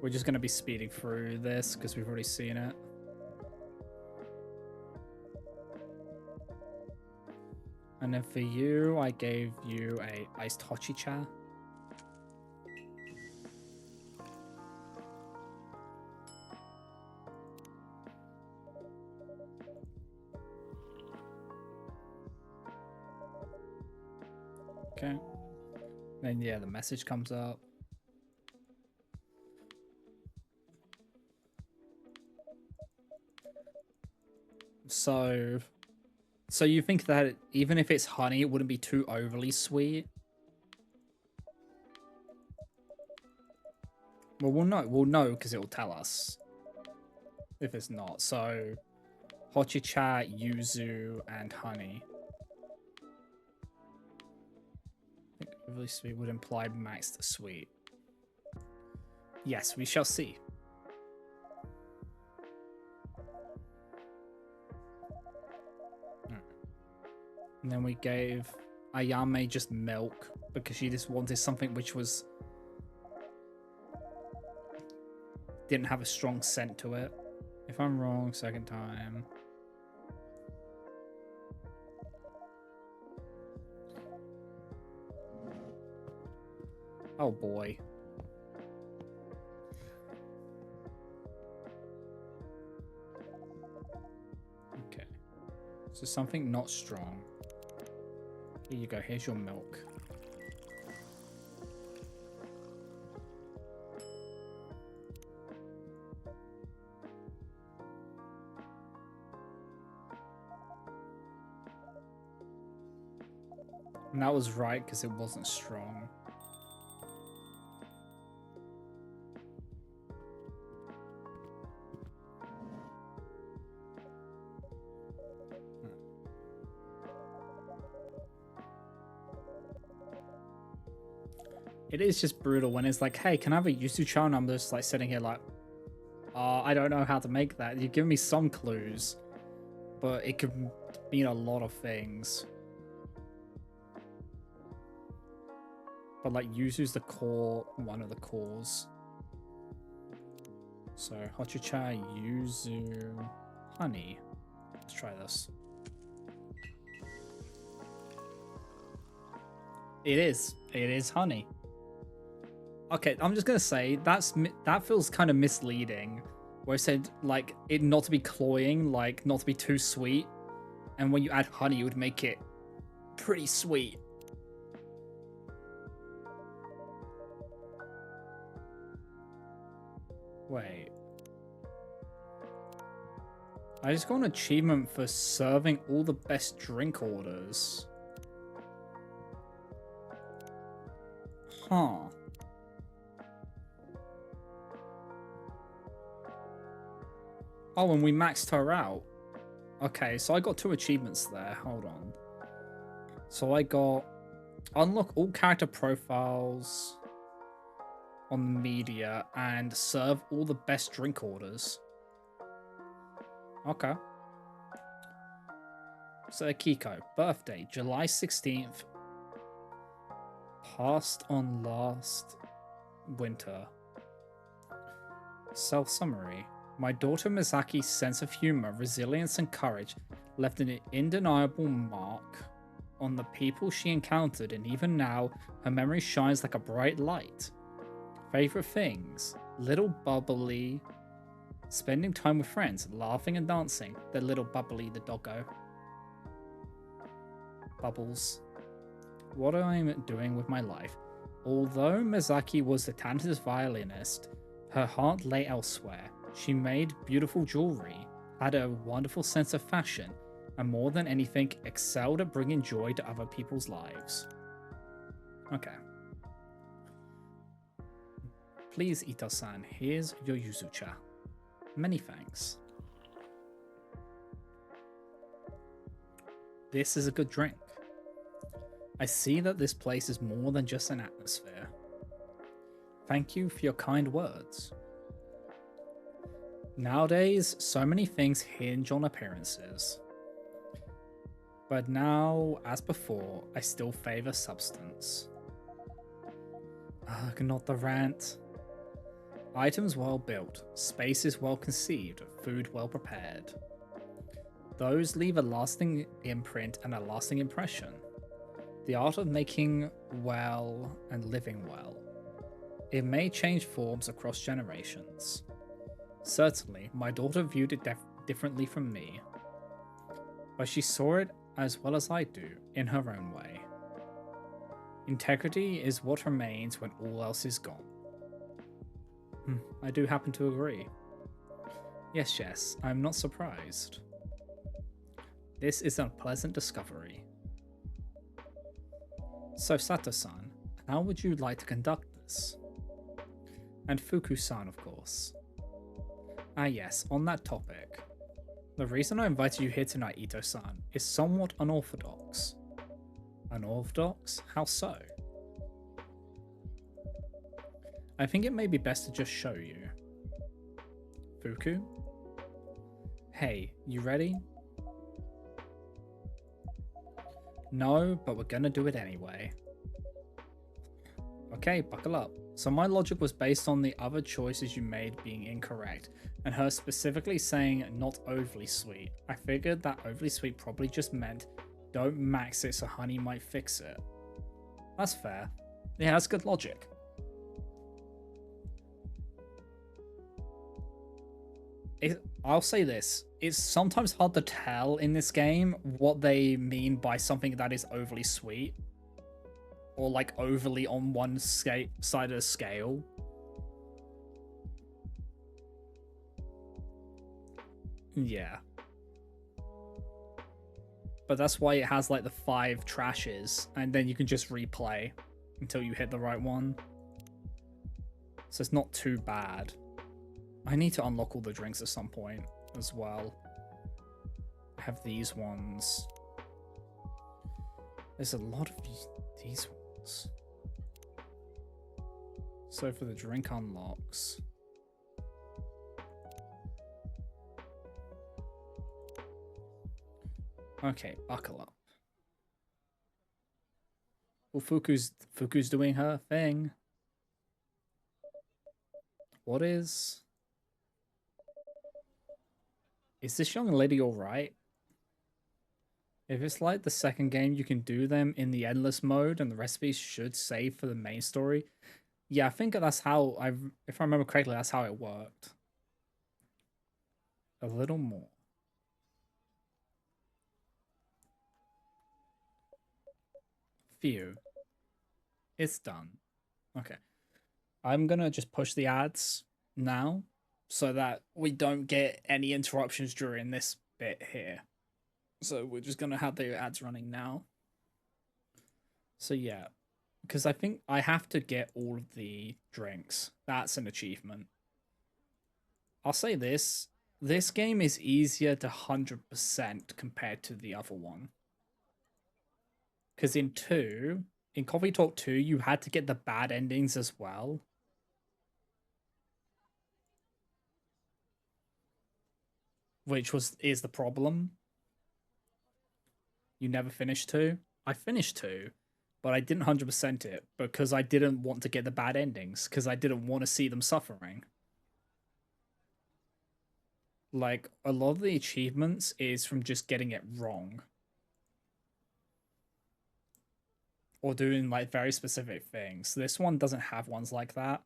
A: We're just going to be speeding through this because we've already seen it. And then for you, I gave you a iced hojicha. Okay. Then yeah, the message comes up. So So you think that even if it's honey, it wouldn't be too overly sweet? Well, we'll know because it will tell us if it's not. So, hochicha, yuzu, and honey. I think overly sweet would imply maxed sweet. Yes, we shall see. And then we gave Ayame just milk because she just wanted something which was didn't have a strong scent to it. If I'm wrong, second time. Oh boy. Okay. So something not strong. Here you go, here's your milk. And that was right because it wasn't strong. It is just brutal when it's like, hey, can I have a Yuzu-chan? And I'm just like sitting here like, I don't know how to make that. You've given me some clues, but it could mean a lot of things. But like Yuzu's the core, one of the cores. So Hochicha, Yuzu, honey. Let's try this. It is honey. Okay, I'm just gonna say that feels kind of misleading. Where it said like it not to be cloying, like not to be too sweet, and when you add honey, it would make it pretty sweet. Wait. I just got an achievement for serving all the best drink orders. Huh. Oh, and we maxed her out. Okay, so I got 2 achievements there. Hold on. So I got unlock all character profiles on the media and serve all the best drink orders. Okay. So Kiko, birthday, July 16th. Passed on last winter. Self-summary. My daughter Misaki's sense of humor, resilience, and courage left an undeniable mark on the people she encountered, and even now, her memory shines like a bright light. Favorite things? Little bubbly, spending time with friends, laughing and dancing. The little bubbly, the doggo. Bubbles. What I'm doing with my life. Although Misaki was the talented violinist, her heart lay elsewhere. She made beautiful jewelry, had a wonderful sense of fashion, and more than anything, excelled at bringing joy to other people's lives. Okay. Please, Ito-san, here's your Yuzu-cha. Many thanks. This is a good drink. I see that this place is more than just an atmosphere. Thank you for your kind words. Nowadays, so many things hinge on appearances. But now, as before, I still favor substance. Ugh, not the rant. Items well built, spaces well conceived, food well prepared. Those leave a lasting imprint and a lasting impression. The art of making well and living well. It may change forms across generations. Certainly, my daughter viewed it differently from me, but she saw it as well as I do, in her own way. Integrity is what remains when all else is gone. I do happen to agree. Yes, I'm not surprised. This is a pleasant discovery. So Sato-san, how would you like to conduct this? And Fuku-san, of course. Ah yes, on that topic. The reason I invited you here tonight, Ito-san, is somewhat unorthodox. Unorthodox? How so? I think it may be best to just show you. Fuku? Hey, you ready? No, but we're gonna do it anyway. Okay, buckle up. So my logic was based on the other choices you made being incorrect, and her specifically saying not overly sweet. I figured that overly sweet probably just meant don't max it so honey might fix it. That's fair. Yeah, that's good logic. I'll say this. It's sometimes hard to tell in this game what they mean by something that is overly sweet. Or like overly on one side of the scale. Yeah. But that's why it has like the 5 trashes, and then you can just replay until you hit the right one. So it's not too bad. I need to unlock all the drinks at some point as well. I have these ones. There's a lot of these ones. So for the drink unlocks. Okay, buckle up. Well, Fuku's doing her thing. What is... Is this young lady alright? If it's like the second game, you can do them in the endless mode and the recipes should save for the main story. Yeah, I think that's how if I remember correctly, that's how it worked. A little more. Phew. It's done. Okay. I'm gonna just push the ads now so that we don't get any interruptions during this bit here. So we're just gonna have the ads running now. So yeah, because I think I have to get all of the drinks. That's an achievement. I'll say this. This game is easier to 100% compared to the other one. Because in Coffee Talk 2, you had to get the bad endings as well. Which is the problem. You never finished 2. I finished 2, but I didn't 100% it because I didn't want to get the bad endings because I didn't want to see them suffering. Like, a lot of the achievements is from just getting it wrong. Or doing, like, very specific things. This one doesn't have ones like that.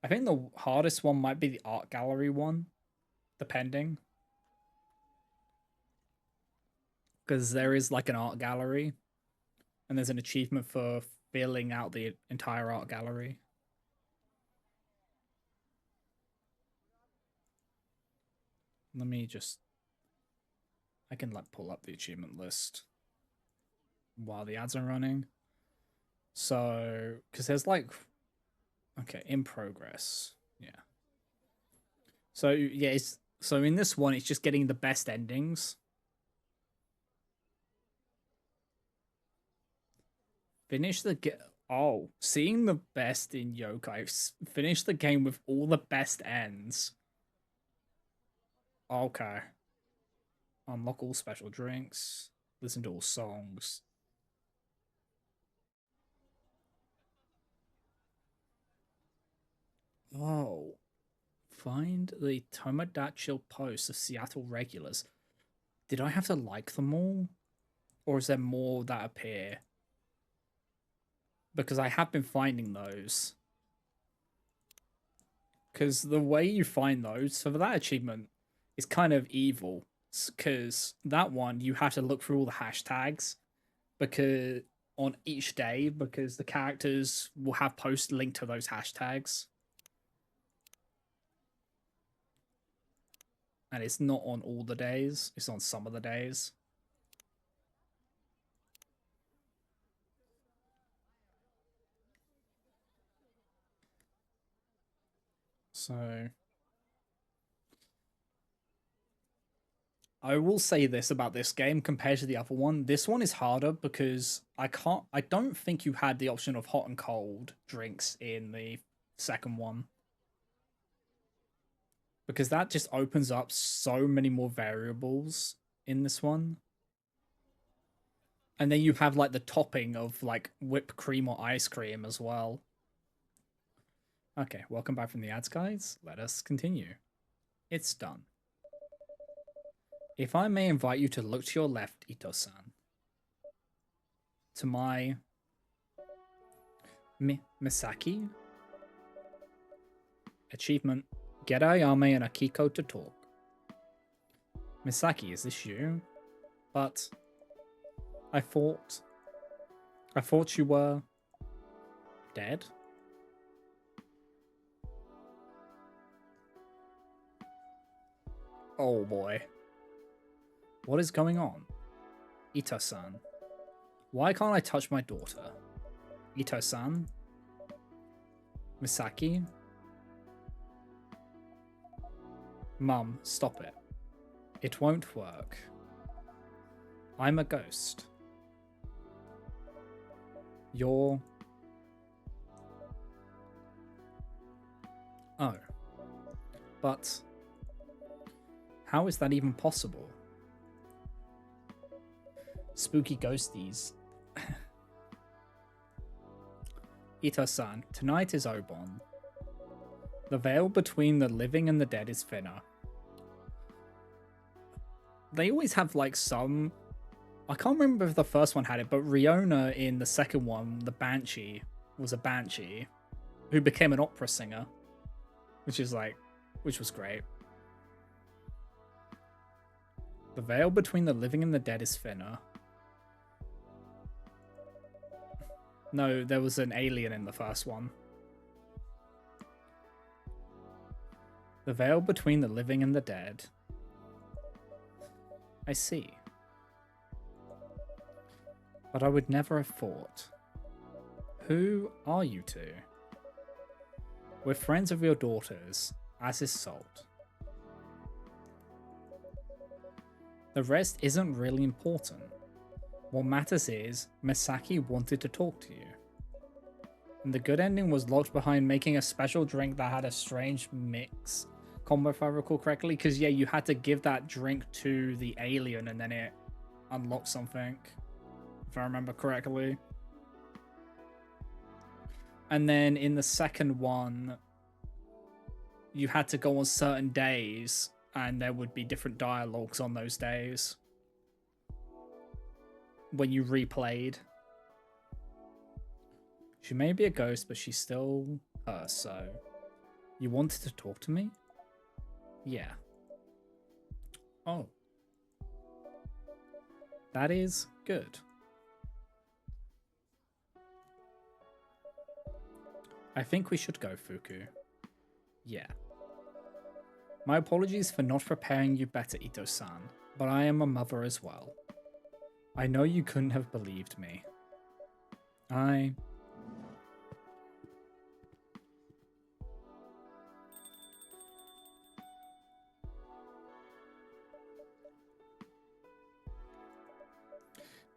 A: I think the hardest one might be the art gallery one, depending. Because there is, like, an art gallery. And there's an achievement for filling out the entire art gallery. Let me just... I can, like, pull up the achievement list while the ads are running. So, because there's, like... Okay, in progress. Yeah. So, yeah, so in this one, it's just getting the best endings. Finish the seeing the best in yokai. Finish the game with all the best ends. Okay. Unlock all special drinks. Listen to all songs. Oh. Find the Tomodachi posts of Seattle regulars. Did I have to like them all? Or is there more that appear? Because I have been finding those. Because the way you find those, for that achievement, is kind of evil. Because that one, you have to look through all the hashtags because on each day, because the characters will have posts linked to those hashtags. And it's not on all the days, it's on some of the days. So I will say this about this game compared to the other one. This one is harder because I don't think you had the option of hot and cold drinks in the second one. Because that just opens up so many more variables in this one. And then you have like the topping of like whipped cream or ice cream as well. Okay, welcome back from the ads, guys. Let us continue. It's done. If I may invite you to look to your left, Ito-san. To my Misaki? Achievement. Get Ayame and Akiko to talk. Misaki, is this you? But I thought you were dead. Oh boy. What is going on? Ito-san. Why can't I touch my daughter? Ito-san? Misaki? Mum, stop it. It won't work. I'm a ghost. You're... Oh. But... how is that even possible? Spooky ghosties. Ito-san, tonight is Obon. The veil between the living and the dead is thinner. They always have like some... I can't remember if the first one had it, but Riona in the second one, the Banshee, was a Banshee who became an opera singer, which was great. The veil between the living and the dead is thinner. No, there was an alien in the first one. The veil between the living and the dead. I see. But I would never have thought. Who are you two? We're friends of your daughters, as is Salt. The rest isn't really important. What matters is, Misaki wanted to talk to you. And the good ending was locked behind making a special drink that had a strange mix combo, if I recall correctly. Because, yeah, you had to give that drink to the alien and then it unlocked something, if I remember correctly. And then in the second one, you had to go on certain days and there would be different dialogues on those days when you replayed. She may be a ghost, but she's still her, so... You wanted to talk to me? Yeah. Oh. That is good. I think we should go, Fuku. Yeah. My apologies for not preparing you better, Ito-san, but I am a mother as well. I know you couldn't have believed me.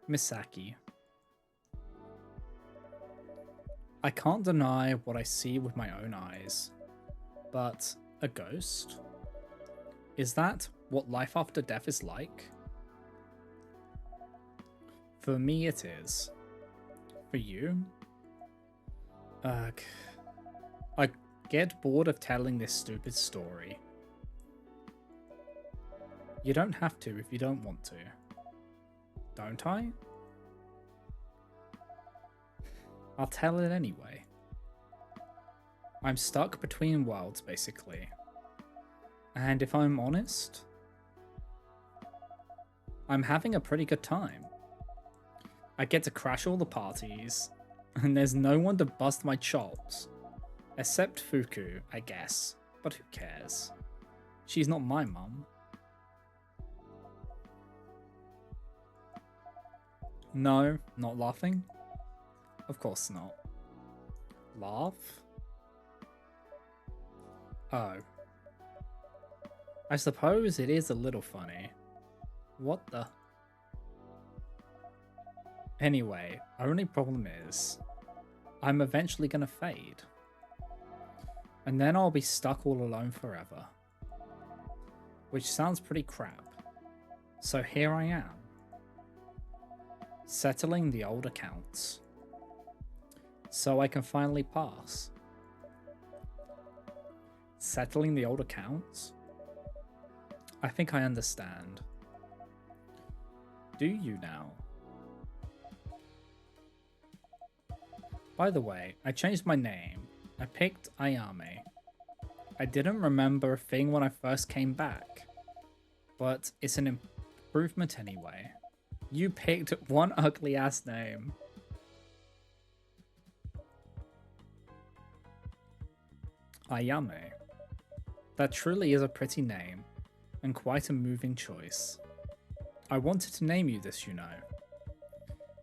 A: Misaki. I can't deny what I see with my own eyes, but a ghost? Is that what life after death is like? For me it is. For you? Ugh. I get bored of telling this stupid story. You don't have to if you don't want to. Don't I? I'll tell it anyway. I'm stuck between worlds, basically. And if I'm honest, I'm having a pretty good time. I get to crash all the parties, and there's no one to bust my chops. Except Fuku, I guess. But who cares? She's not my mum. No, not laughing? Of course not. Laugh? Oh. I suppose it is a little funny. What the? Anyway, only problem is, I'm eventually gonna fade. And then I'll be stuck all alone forever. Which sounds pretty crap. So here I am. Settling the old accounts. So I can finally pass. Settling the old accounts? I think I understand. Do you now? By the way, I changed my name. I picked Ayame. I didn't remember a thing when I first came back, but it's an improvement anyway. You picked one ugly ass name. Ayame. That truly is a pretty name, and quite a moving choice. I wanted to name you this, you know.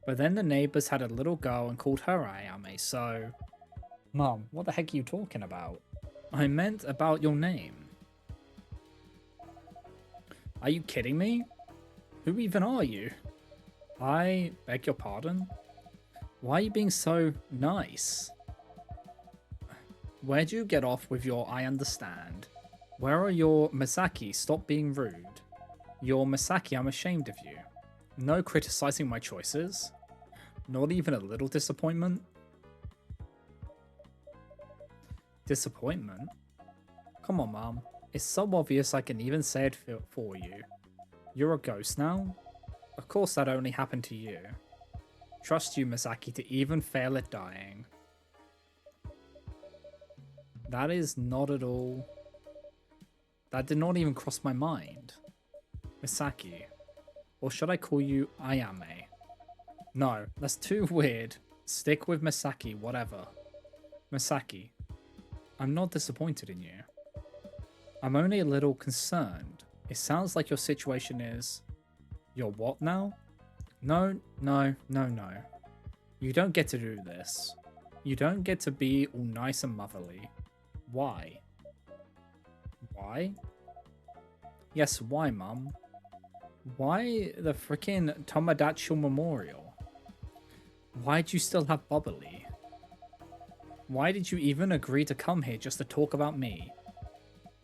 A: But then the neighbors had a little girl and called her Ayame, so... Mom, what the heck are you talking about? I meant about your name. Are you kidding me? Who even are you? I beg your pardon? Why are you being so nice? Where'd you get off with your I understand? Where are your Misaki? Stop being rude. Your Misaki, I'm ashamed of you. No criticizing my choices. Not even a little disappointment. Disappointment? Come on, Mom. It's so obvious I can even say it for you. You're a ghost now? Of course that only happened to you. Trust you, Misaki, to even fail at dying. That is not at all... That did not even cross my mind. Misaki. Or should I call you Ayame? No, that's too weird. Stick with Misaki, whatever. Misaki. I'm not disappointed in you. I'm only a little concerned. It sounds like your situation is... You're what now? No. You don't get to do this. You don't get to be all nice and motherly. Why? Why? Yes, why, Mum? Why the frickin' Tomodachi Memorial? Why'd you still have Bubbly? Why did you even agree to come here just to talk about me?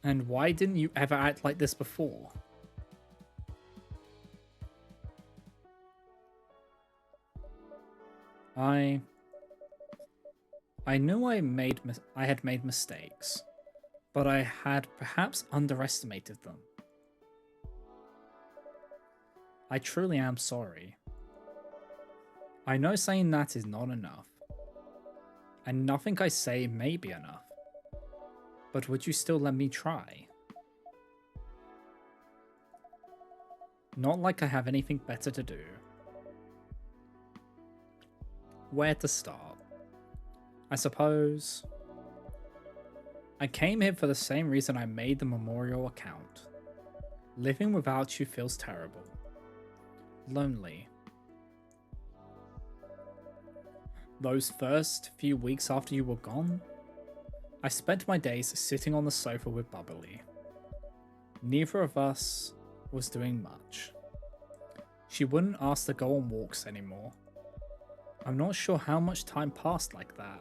A: And why didn't you ever act like this before? I knew I had made mistakes, but I had perhaps underestimated them. I truly am sorry. I know saying that is not enough, and nothing I say may be enough, but would you still let me try? Not like I have anything better to do. Where to start? I suppose... I came here for the same reason I made the memorial account. Living without you feels terrible. Lonely. Those first few weeks after you were gone, I spent my days sitting on the sofa with Bubbly. Neither of us was doing much. She wouldn't ask to go on walks anymore. I'm not sure how much time passed like that.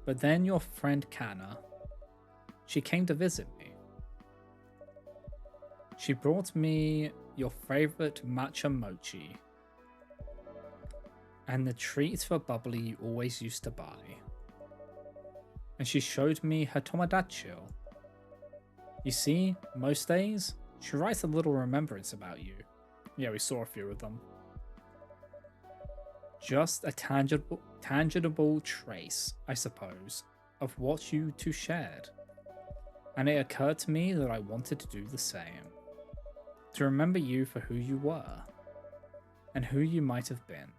A: But then your friend Kana, she came to visit me. She brought me your favorite matcha mochi and the treats for Bubbly you always used to buy. And she showed me her Tomodachi. You see, most days, she writes a little remembrance about you. Yeah, we saw a few of them. Just a tangible trace, I suppose, of what you two shared. And it occurred to me that I wanted to do the same. To remember you for who you were, and who you might have been.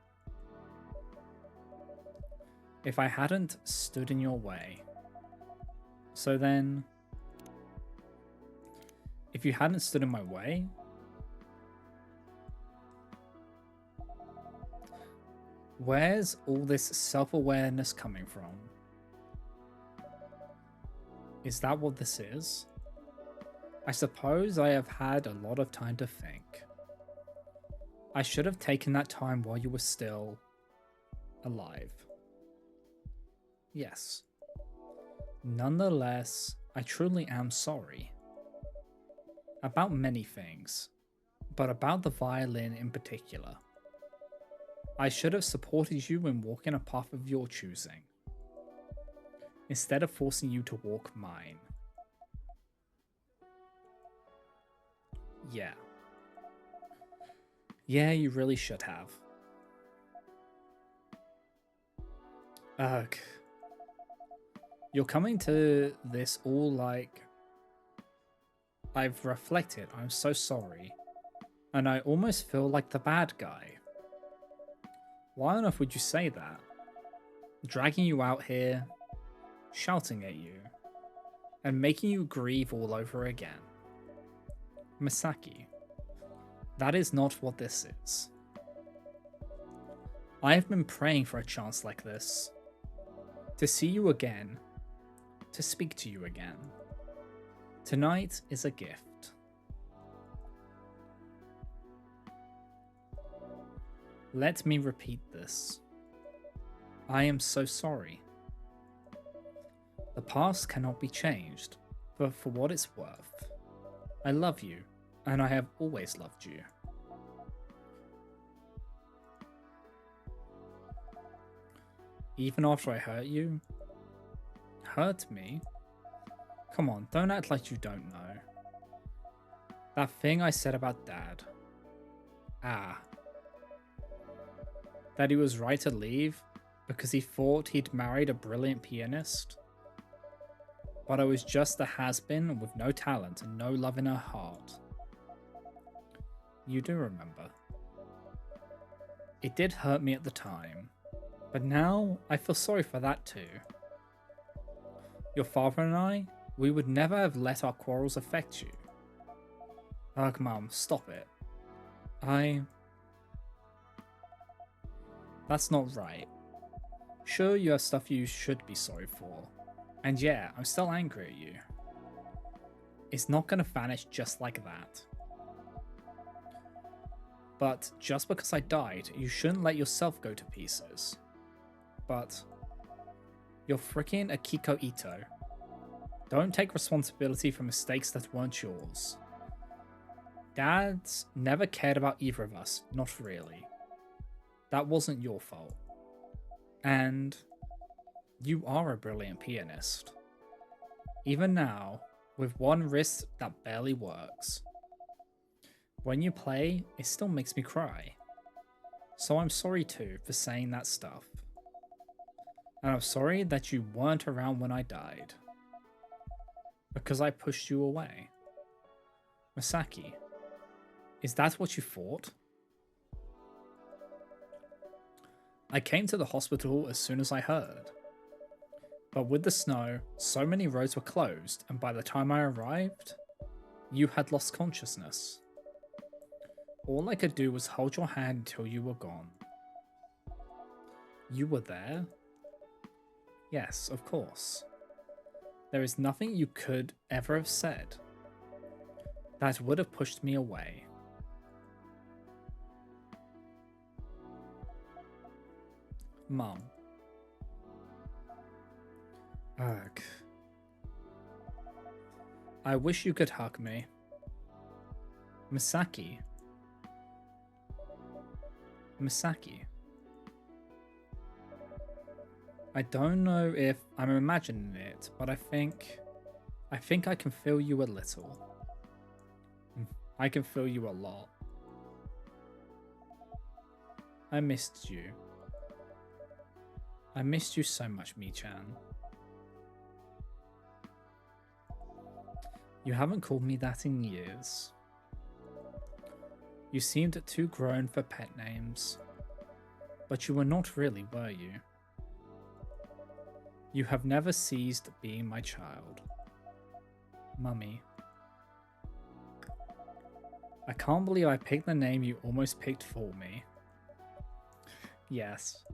A: If I hadn't stood in your way. So then, if you hadn't stood in my way, Where's all this self-awareness coming from? Is that what this is? I suppose I have had a lot of time to think. I should have taken that time while you were still alive. Yes. Nonetheless, I truly am sorry. About many things, but about the violin in particular. I should have supported you in walking a path of your choosing, instead of forcing you to walk mine. Yeah. Yeah, you really should have. Ugh. You're coming to this all like... I've reflected, I'm so sorry. And I almost feel like the bad guy. Why on earth would you say that? Dragging you out here, shouting at you, and making you grieve all over again. Misaki, that is not what this is. I have been praying for a chance like this. To see you again. To speak to you again. Tonight is a gift. Let me repeat this. I am so sorry. The past cannot be changed, but for what it's worth, I love you, and I have always loved you. Even after I hurt you? Hurt me? Come on, don't act like you don't know. That thing I said about Dad. That he was right to leave because he thought he'd married a brilliant pianist. But I was just a has-been with no talent and no love in her heart. You do remember. It did hurt me at the time, but now I feel sorry for that too. Your father and I, we would never have let our quarrels affect you. Ugh, Mum, stop it. That's not right. Sure, you have stuff you should be sorry for. And yeah, I'm still angry at you. It's not gonna vanish just like that. But just because I died, you shouldn't let yourself go to pieces. But you're freaking Akiko Ito. Don't take responsibility for mistakes that weren't yours. Dad's never cared about either of us, not really. That wasn't your fault. And you are a brilliant pianist. Even now, with one wrist that barely works. When you play, it still makes me cry. So I'm sorry too for saying that stuff. And I'm sorry that you weren't around when I died. Because I pushed you away. Misaki, is that what you thought? I came to the hospital as soon as I heard. But with the snow, so many roads were closed, and by the time I arrived, you had lost consciousness. All I could do was hold your hand until you were gone. You were there? Yes, of course. There is nothing you could ever have said that would have pushed me away. Mum. Ugh. I wish you could hug me. Misaki. Misaki. I don't know if I'm imagining it, but I think I can feel you a little. I can feel you a lot. I missed you. I missed you so much, Mi-chan. You haven't called me that in years. You seemed too grown for pet names. But you were not really, were you? You have never ceased being my child. Mummy. I can't believe I picked the name you almost picked for me. Yes.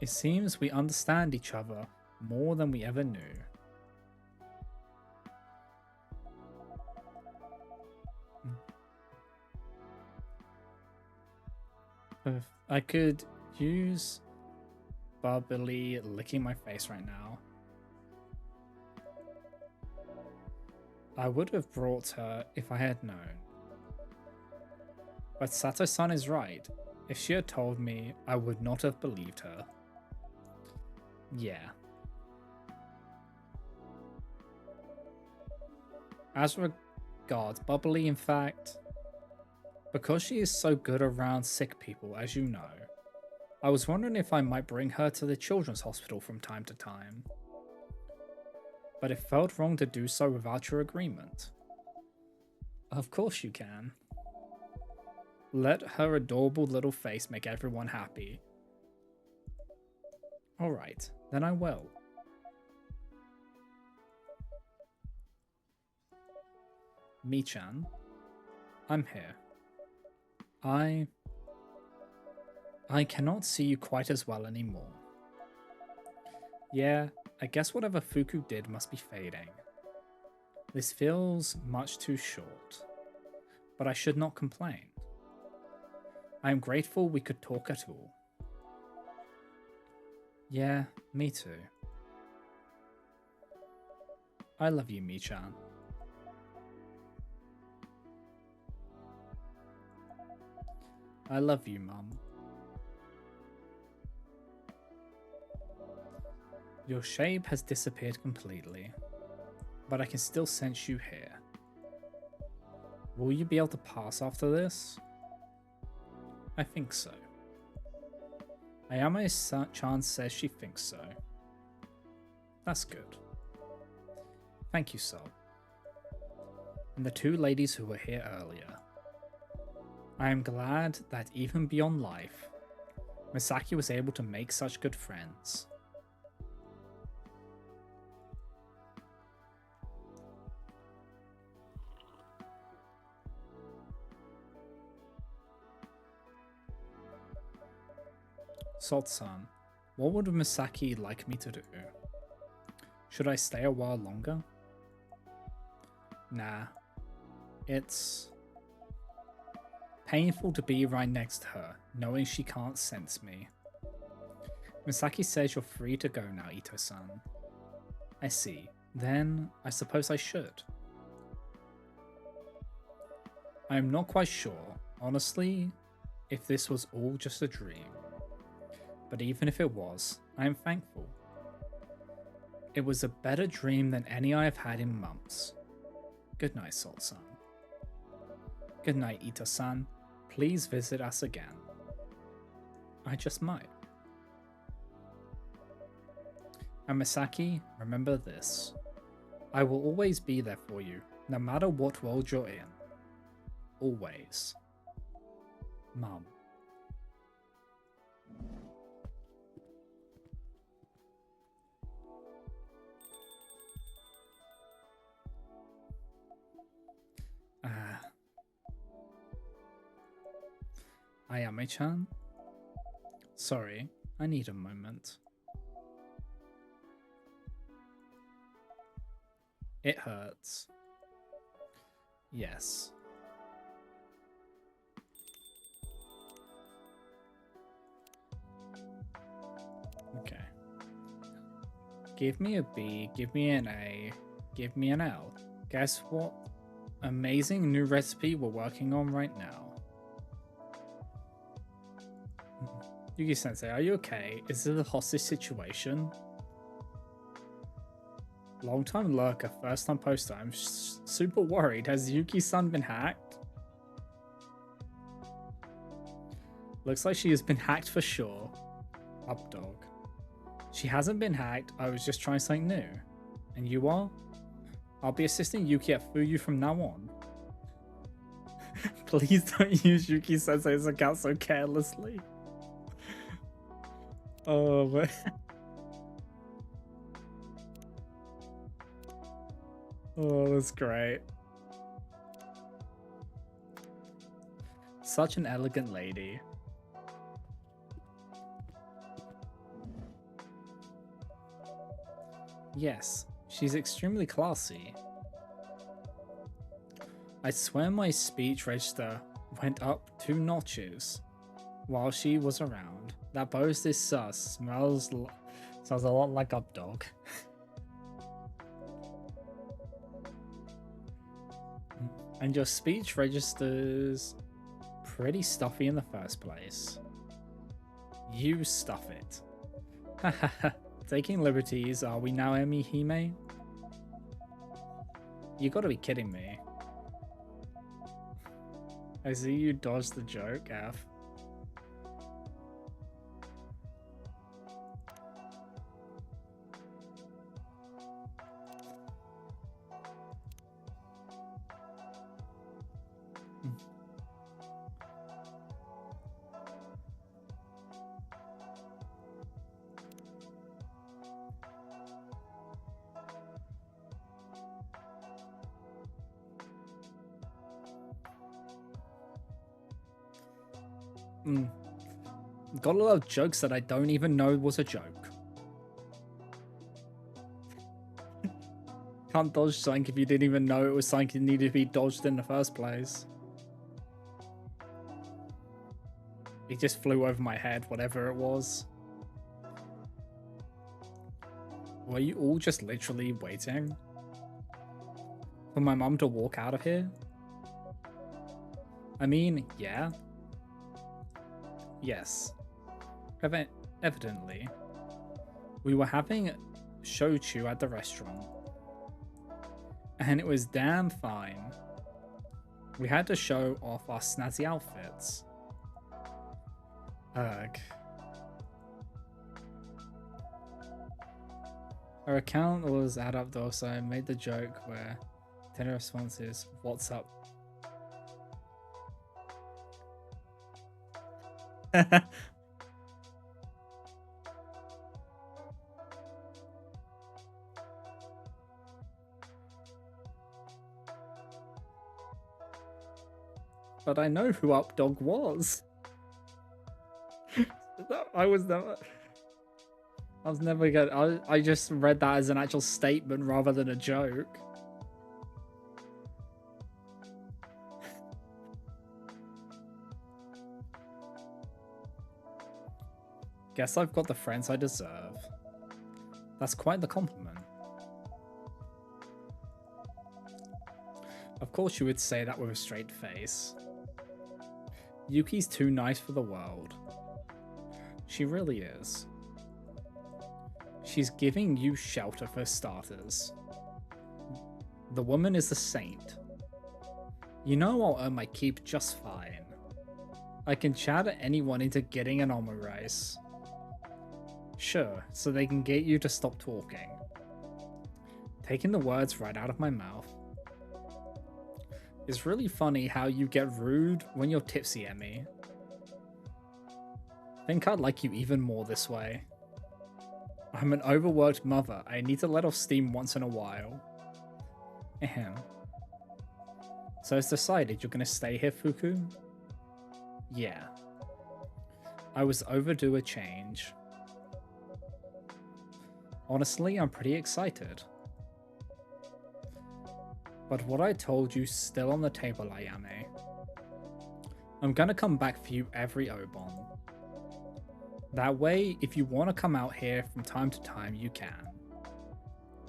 A: It seems we understand each other more than we ever knew. If I could use Bubbly licking my face right now. I would have brought her if I had known. But Sato-san is right. If she had told me, I would not have believed her. Yeah. As regards Bubbly, in fact, because she is so good around sick people, as you know, I was wondering if I might bring her to the children's hospital from time to time. But it felt wrong to do so without your agreement. Of course you can. Let her adorable little face make everyone happy. Alright, then I will. Michan, I'm here. I cannot see you quite as well anymore. Yeah, I guess whatever Fuku did must be fading. This feels much too short, but I should not complain. I am grateful we could talk at all. Yeah, me too. I love you, Michan. I love you, Mum. Your shape has disappeared completely, but I can still sense you here. Will you be able to pass after this? I think so. Ayame-chan says she thinks so. That's good. Thank you, Sol. And the two ladies who were here earlier. I am glad that even beyond life, Misaki was able to make such good friends. Salt-san, what would Misaki like me to do? Should I stay a while longer? Nah. It's painful to be right next to her, knowing she can't sense me. Misaki says you're free to go now, Ito-san. I see. Then, I suppose I should. I am not quite sure, honestly, if this was all just a dream. But even if it was, I am thankful. It was a better dream than any I have had in months. Good night, Salt-san. Good night, Ito-san. Please visit us again. I just might. And Misaki, remember this. I will always be there for you, no matter what world you're in. Always. Mum. Ayame-chan? Sorry, I need a moment. It hurts. Yes. Okay. Give me a B, give me an A, give me an L. Guess what amazing new recipe we're working on right now? Yuki-sensei, are you okay? Is this a hostage situation? Long time lurker, first time poster. I'm super worried. Has Yuki-san been hacked? Looks like she has been hacked for sure. Updog. She hasn't been hacked. I was just trying something new. And you are? I'll be assisting Yuki at Fuyu from now on. Please don't use Yuki-sensei's account so carelessly. Oh, but oh, that's great. Such an elegant lady. Yes, she's extremely classy. I swear my speech register went up 2 notches while she was around. That boast is sus. Sounds a lot like Updog. And your speech register's pretty stuffy in the first place. You stuff it. Hahaha. Taking liberties, are we now Emi Hime? You gotta be kidding me. I see you dodged the joke, F. Got a lot of jokes that I don't even know was a joke. Can't dodge something if you didn't even know it was something that needed to be dodged in the first place. It just flew over my head, whatever it was. Were you all just literally waiting for my mum to walk out of here? I mean, yeah. Yes. Evidently. We were having shochu at the restaurant. And it was damn fine. We had to show off our snazzy outfits. Ugh. Our account was add up though, so I made the joke where 10 responses, what's up? But I know who Updog was. I was never gonna. I just read that as an actual statement rather than a joke. Guess I've got the friends I deserve. That's quite the compliment. Of course you would say that with a straight face. Yuki's too nice for the world. She really is. She's giving you shelter for starters. The woman is a saint. You know I'll earn my keep just fine. I can chat anyone into getting an omurice. Sure, so they can get you to stop talking. Taking the words right out of my mouth. It's really funny how you get rude when you're tipsy, Emmy. Think I'd like you even more this way. I'm an overworked mother. I need to let off steam once in a while. Ahem. So it's decided you're gonna stay here, Fuku? Yeah. I was overdue a change. Honestly, I'm pretty excited. But what I told you's still on the table, Ayame. I'm gonna come back for you every Obon. That way, if you want to come out here from time to time, you can.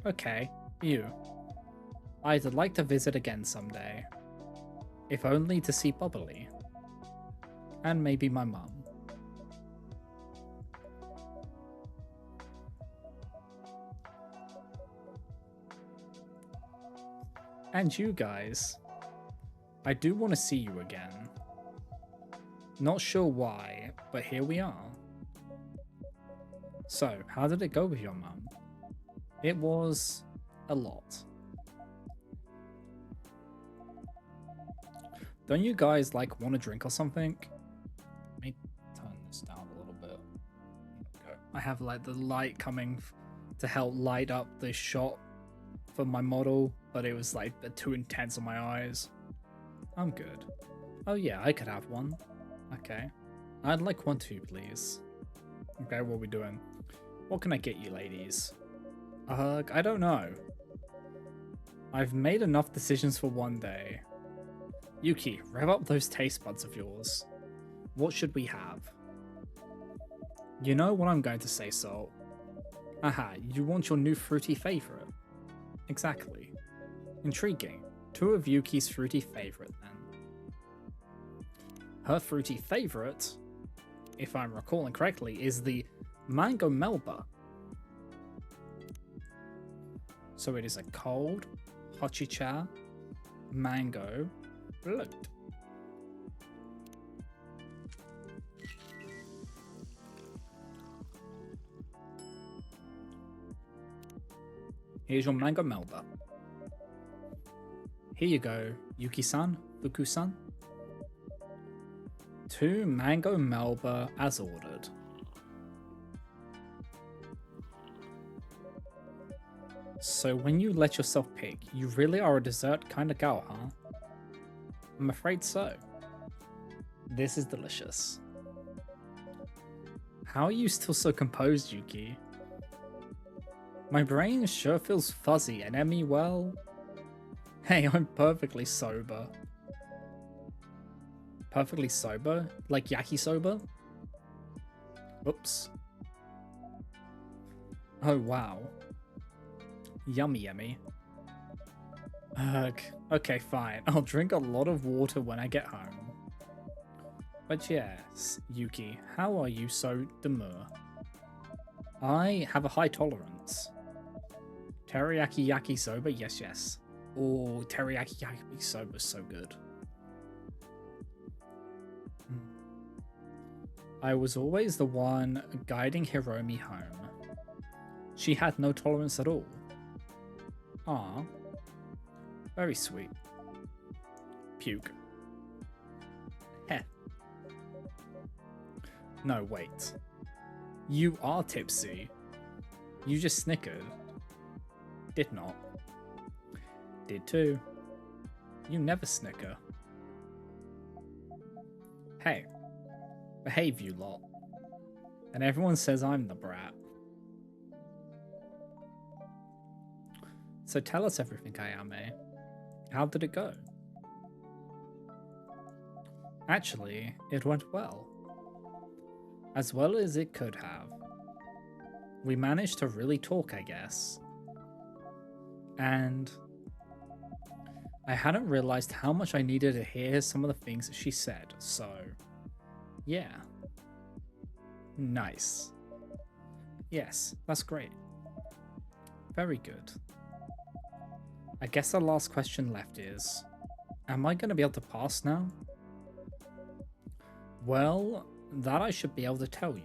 A: Okay, you. I'd like to visit again someday. If only to see Bubbly. And maybe my mum. And you guys. I do want to see you again. Not sure why, but here we are. So, how did it go with your mum? It was a lot. Don't you guys like want a drink or something? Let me turn this down a little bit. Okay. I have like the light coming to help light up the shot for my model, but it was like too intense on my eyes. I'm good. Oh yeah, I could have one. Okay. I'd like one too, please. Okay, what are we doing? What can I get you, ladies? I don't know. I've made enough decisions for one day. Yuki, rev up those taste buds of yours. What should we have? You know what I'm going to say, Salt. Aha, you want your new fruity favorite? Exactly. Intriguing. Two of Yuki's fruity favorite, then. Her fruity favorite, if I'm recalling correctly, is the Mango Melba. So it is a cold, Hochicha, mango, float. Here's your Mango Melba. Here you go, Yuki-san, Fuku-san. 2 Mango Melba as ordered. So when you let yourself pick, you really are a dessert kind of gal, huh? I'm afraid so. This is delicious. How are you still so composed, Yuki? My brain sure feels fuzzy and Emmy, well... Hey, I'm perfectly sober. Perfectly sober? Like yakisoba? Oops. Oh, wow. Yummy, yummy. Ugh. Okay, fine. I'll drink a lot of water when I get home. But yes, Yuki, how are you so demure? I have a high tolerance. Teriyaki yakisoba, yes, yes. Oh, teriyaki yakisoba is so good. I was always the one guiding Hiromi home. She had no tolerance at all. Ah, very sweet. Puke. Heh. No, wait. You are tipsy. You just snickered. Did not. Did too. You never snicker. Hey. Behave, you lot. And everyone says I'm the brat. So tell us everything, Ayame. How did it go? Actually, it went well. As well as it could have. We managed to really talk, I guess. And I hadn't realized how much I needed to hear some of the things that she said, so yeah. Nice. Yes, that's great. Very good. I guess the last question left is, am I going to be able to pass now? Well, that I should be able to tell you.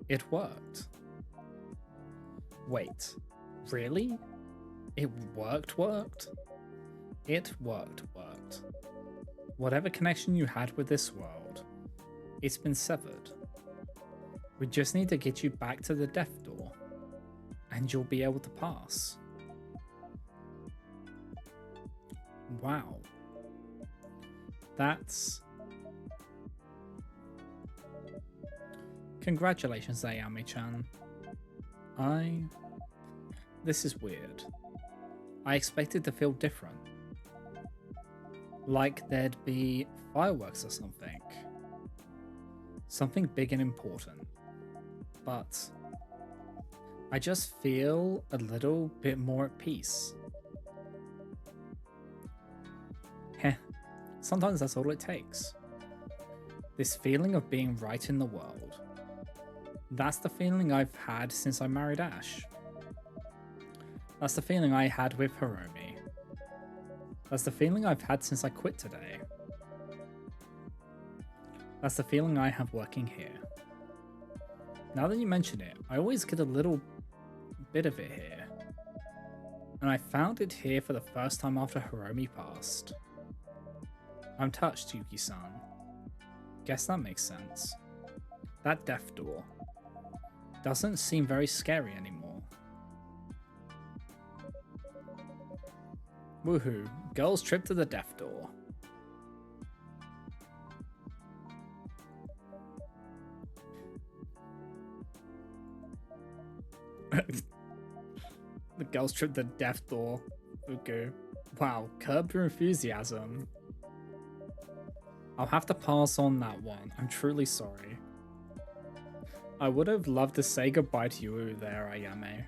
A: It worked. Wait, really? It worked? It worked. Whatever connection you had with this world, it's been severed. We just need to get you back to the death door, and you'll be able to pass. Wow. That's... Congratulations, Ayame-chan. This is weird. I expected to feel different. Like there'd be fireworks or something. Something big and important. But I just feel a little bit more at peace. Heh, sometimes that's all it takes. This feeling of being right in the world. That's the feeling I've had since I married Ash. That's the feeling I had with Hiromi. That's the feeling I've had since I quit today. That's the feeling I have working here. Now that you mention it, I always get a little bit of it here. And I found it here for the first time after Hiromi passed. I'm touched, Yuki-san. Guess that makes sense. That death door doesn't seem very scary anymore. Woohoo. Girls trip to the death door. The girls trip to the death door. Fuku. Wow, curb your enthusiasm. I'll have to pass on that one. I'm truly sorry. I would have loved to say goodbye to you there, Ayame.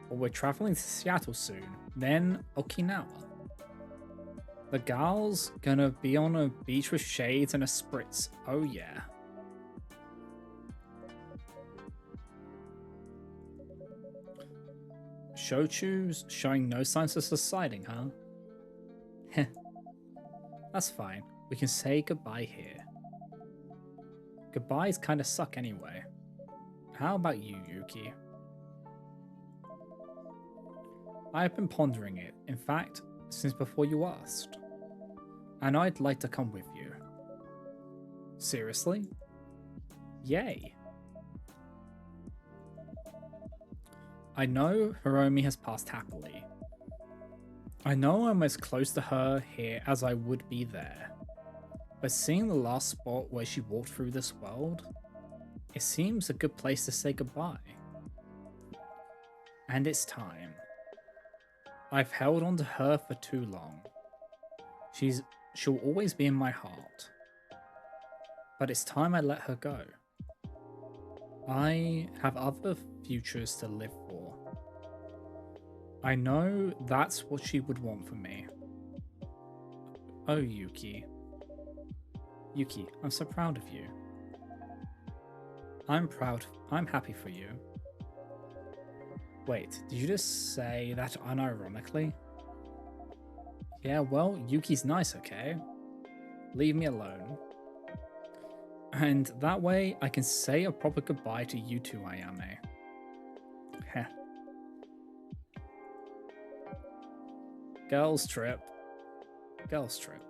A: Well, we're traveling to Seattle soon, then Okinawa. The gal's gonna be on a beach with shades and a spritz. Oh yeah. Shochu's showing no signs of subsiding, huh? Heh. That's fine. We can say goodbye here. Goodbyes kinda suck anyway. How about you, Yuki? I've been pondering it, in fact, since before you asked. And I'd like to come with you. Seriously? Yay. I know Hiromi has passed happily. I know I'm as close to her here as I would be there. But seeing the last spot where she walked through this world, it seems a good place to say goodbye. And it's time. I've held on to her for too long. She'll always be in my heart. But it's time I let her go. I have other futures to live for. I know that's what she would want for me. Oh, Yuki. Yuki, I'm so proud of you. I'm happy for you. Wait, did you just say that unironically? Yeah, well, Yuki's nice, okay? Leave me alone. And that way, I can say a proper goodbye to you two, Ayame. Heh. Girls trip. Girls trip.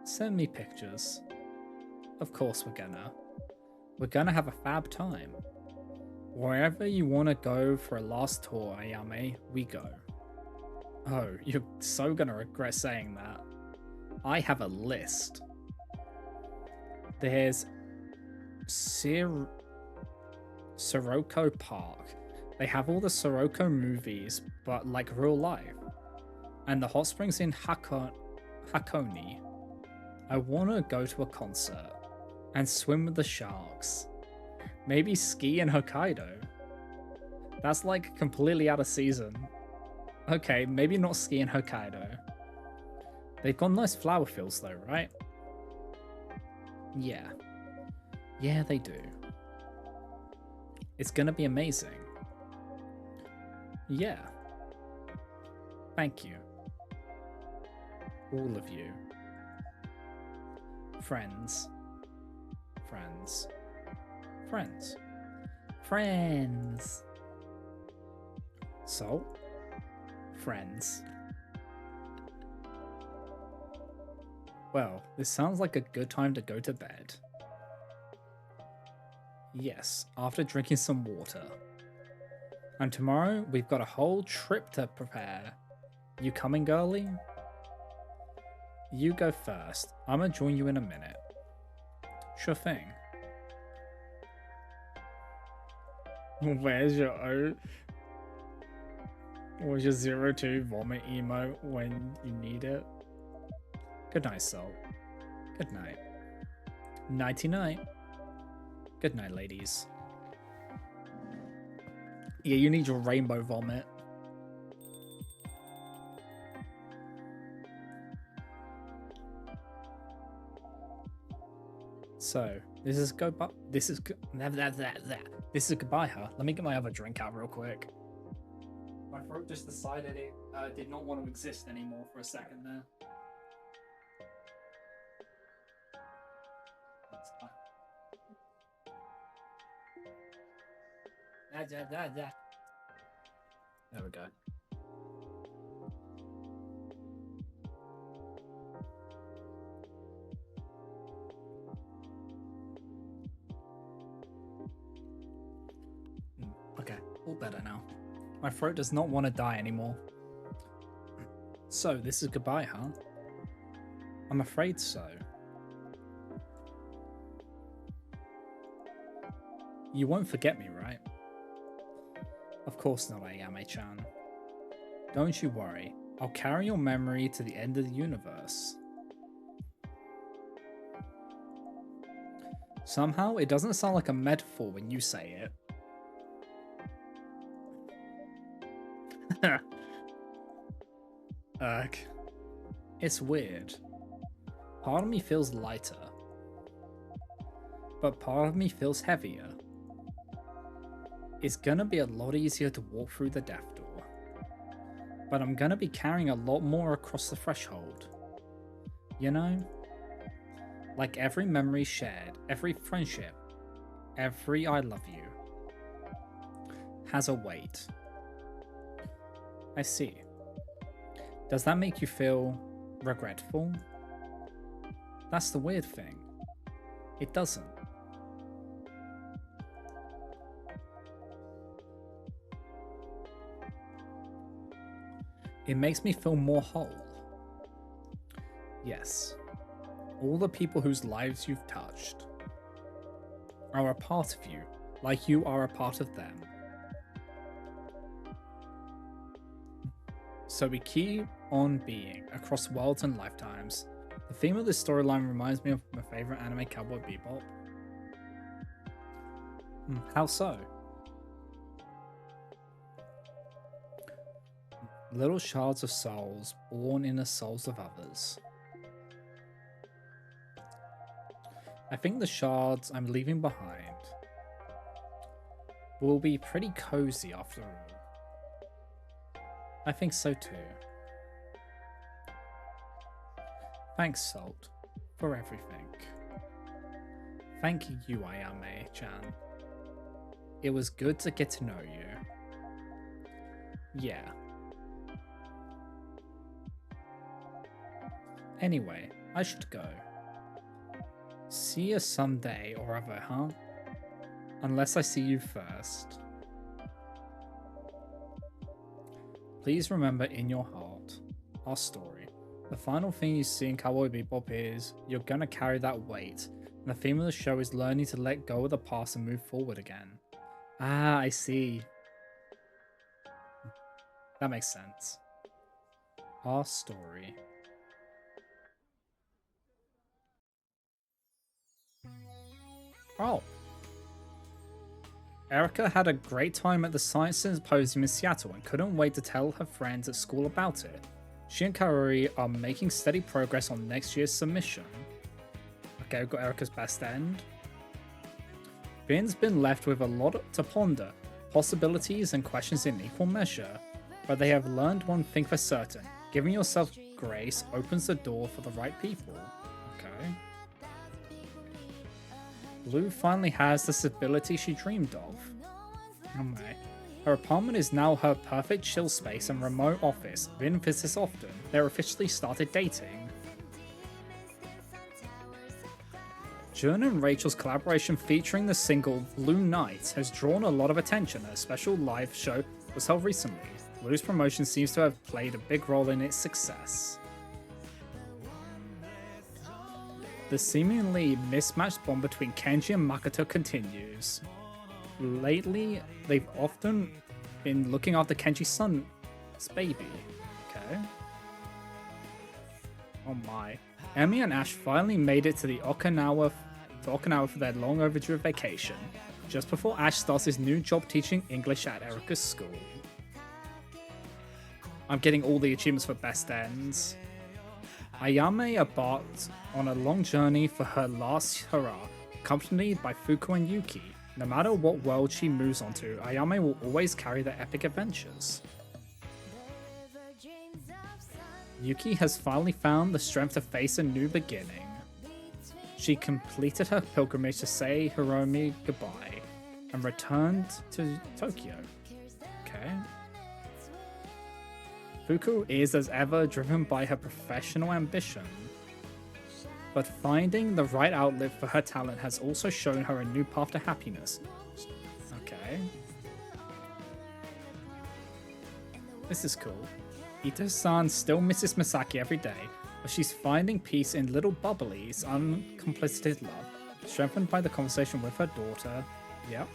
A: Send me pictures. Of course we're gonna. We're gonna have a fab time. Wherever you want to go for a last tour, Ayame, we go. Oh, you're so gonna regret saying that. I have a list. There's Sirocco Park. They have all the Sirocco movies, but like real life. And the hot springs in Hakone. I want to go to a concert and swim with the sharks. Maybe ski in Hokkaido. That's like completely out of season. Okay, maybe not ski in Hokkaido. They've got nice flower fields though, right? Yeah. Yeah, they do. It's gonna be amazing. Yeah. Thank you. All of you. Friends. Friends. Friends. Friends. So, friends. Well, this sounds like a good time to go to bed. Yes, after drinking some water. And tomorrow, we've got a whole trip to prepare. You coming, girlie? You go first. I'm gonna join you in a minute. Sure thing. Where's your O? Where's your 02 vomit emo when you need it? Good night, Salt. Good night. Nighty-night. Good night, ladies. Yeah, you need your rainbow vomit. So, this is goodbye, huh? Let me get my other drink out real quick. My throat just decided it did not want to exist anymore for a second there. That's fine. There we go. All better now. My throat does not want to die anymore. So, this is goodbye, huh? I'm afraid so. You won't forget me, right? Of course not, Ayame-chan. Don't you worry. I'll carry your memory to the end of the universe. Somehow, it doesn't sound like a metaphor when you say it. Ugh. It's weird. Part of me feels lighter. But part of me feels heavier. It's gonna be a lot easier to walk through the death door. But I'm gonna be carrying a lot more across the threshold. You know? Like every memory shared, every friendship, every I love you has a weight. I see. Does that make you feel regretful? That's the weird thing. It doesn't. It makes me feel more whole. Yes. All the people whose lives you've touched are a part of you, like you are a part of them. So we keep on being across worlds and lifetimes. The theme of this storyline reminds me of my favorite anime, Cowboy Bebop. How so? Little shards of souls born in the souls of others. I think the shards I'm leaving behind will be pretty cozy after all. I think so too. Thanks, Salt, for everything. Thank you, Ayame-chan. It was good to get to know you. Yeah. Anyway, I should go. See you someday or other, huh? Unless I see you first. Please remember in your heart, our story. The final thing you see in Cowboy Bebop is you're gonna carry that weight, and the theme of the show is learning to let go of the past and move forward again. Ah, I see. That makes sense. Our story. Oh. Erica had a great time at the Science Symposium in Seattle and couldn't wait to tell her friends at school about it. She and Kaori are making steady progress on next year's submission. Okay, we've got Erica's best end. Finn's been left with a lot to ponder, possibilities and questions in equal measure, but they have learned one thing for certain. Giving yourself grace opens the door for the right people. Okay. Blue finally has the stability she dreamed of. Oh my. Her apartment is now her perfect chill space and remote office. Vin visits often. They're officially started dating. Jun and Rachel's collaboration featuring the single Blue Night has drawn a lot of attention. A special live show was held recently. Blue's promotion seems to have played a big role in its success. The seemingly mismatched bond between Kenji and Makoto continues. Lately, they've often been looking after Kenji's son's baby. Okay. Oh my. Emi and Ash finally made it to Okinawa for their long overdue vacation, just before Ash starts his new job teaching English at Erica's school. I'm getting all the achievements for best ends. Ayame embarked on a long journey for her last hurrah, accompanied by Fuku and Yuki. No matter what world she moves onto, Ayame will always carry their epic adventures. Yuki has finally found the strength to face a new beginning. She completed her pilgrimage to say Hiromi goodbye and returned to Tokyo. Okay. Fuku is, as ever, driven by her professional ambition. But finding the right outlet for her talent has also shown her a new path to happiness. Okay. This is cool. Ito-san still misses Misaki every day, but she's finding peace in little Bubbly's uncomplicit love, strengthened by the conversation with her daughter. Yep.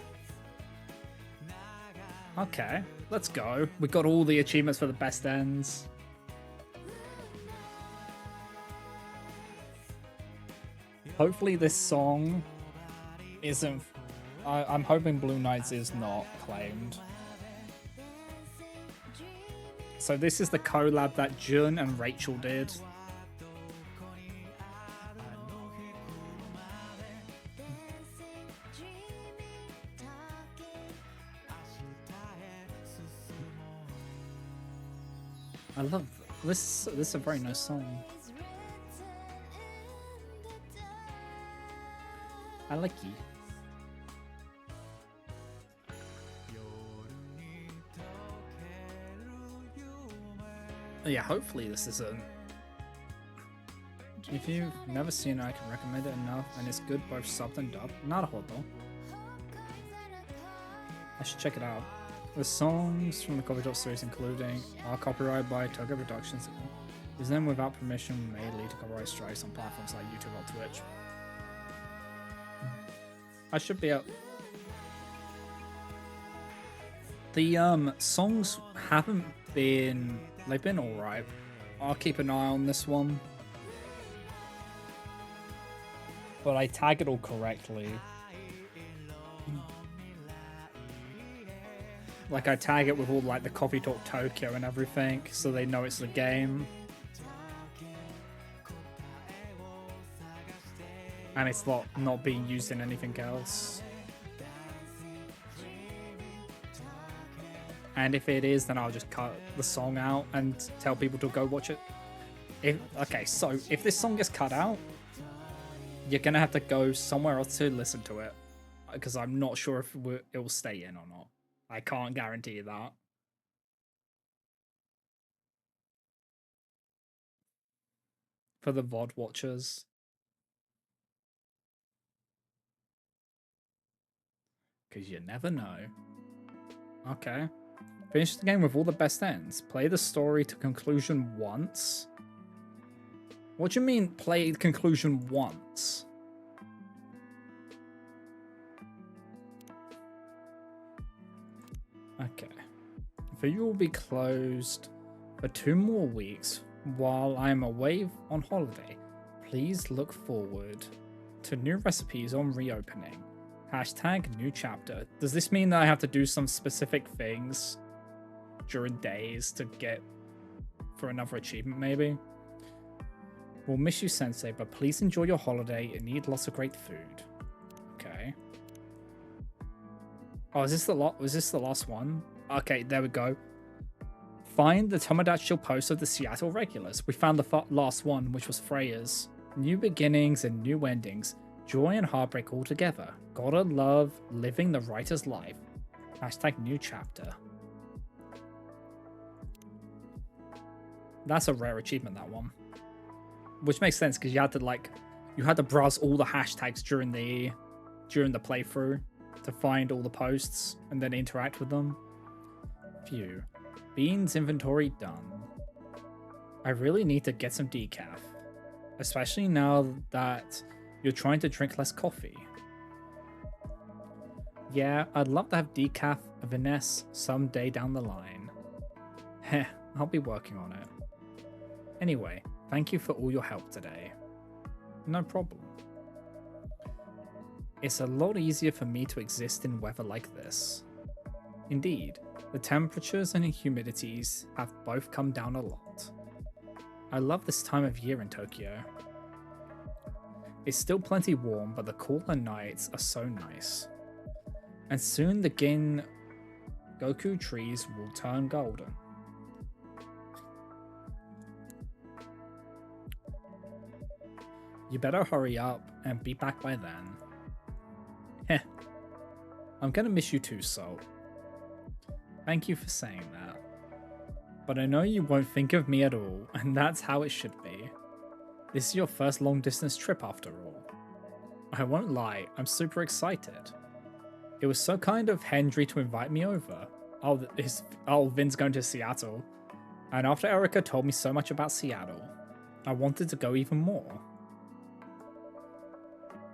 A: Okay, let's go. We got all the achievements for the best ends. Hopefully this song isn't... I'm hoping Blue Nights is not claimed. So this is the collab that Jun and Rachel did. I love this. This is a very nice song. I like it. Yeah, hopefully this isn't. If you've never seen it, I can recommend it enough, and it's good both subbed and dubbed. Naruhodo. I should check it out. With songs from the Coffee Talk series, including are copyrighted by Toga Productions, is then without permission may lead to copyright strikes on platforms like YouTube or Twitch. I should be out. The songs haven't been. They've been alright. I'll keep an eye on this one. But I tag it all correctly. Like I tag it with all like the Coffee Talk Tokyo and everything, so they know it's the game. And it's not being used in anything else. And if it is, then I'll just cut the song out and tell people to go watch it. Okay, so if this song gets cut out, you're gonna have to go somewhere else to listen to it, because I'm not sure if it will stay in or not. I can't guarantee that. For the VOD watchers. Because you never know. Okay. Finish the game with all the best ends. Play the story to conclusion once. What do you mean, play the conclusion once? Okay. View will be closed for 2 more weeks while I am away on holiday. Please look forward to new recipes on reopening. Hashtag new chapter. Does this mean that I have to do some specific things during days to get for another achievement maybe? We'll miss you, Sensei, but please enjoy your holiday and eat lots of great food. Okay. Oh, is this the last one? Okay, there we go. Find the Tomodachi post of the Seattle regulars. We found the last one, which was Freya's. New beginnings and new endings. Joy and heartbreak all together. Gotta love living the writer's life. Hashtag new chapter. That's a rare achievement, that one. Which makes sense because you had to browse all the hashtags during the playthrough to find all the posts and then interact with them. Phew. Beans inventory done. I really need to get some decaf, especially now that you're trying to drink less coffee. Yeah, I'd love to have decaf Vanessa someday down the line. Heh, I'll be working on it. Anyway, thank you for all your help today. No problem. It's a lot easier for me to exist in weather like this. Indeed, the temperatures and humidities have both come down a lot. I love this time of year in Tokyo. It's still plenty warm, but the cooler nights are so nice. And soon the Goku trees will turn golden. You better hurry up and be back by then. Heh. I'm gonna miss you too, Salt. Thank you for saying that. But I know you won't think of me at all, and that's how it should be. This is your first long distance trip after all. I won't lie, I'm super excited. It was so kind of Hendry to invite me over. Vin's going to Seattle. And after Erica told me so much about Seattle, I wanted to go even more.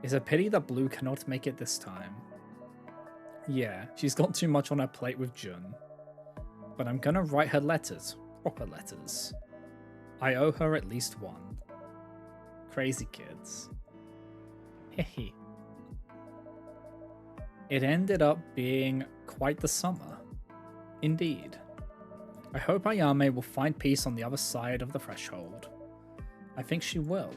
A: It's a pity that Blue cannot make it this time. Yeah, she's got too much on her plate with Jun. But I'm gonna write her letters, proper letters. I owe her at least one. Crazy kids. Hehe. It ended up being quite the summer. Indeed. I hope Ayame will find peace on the other side of the threshold. I think she will.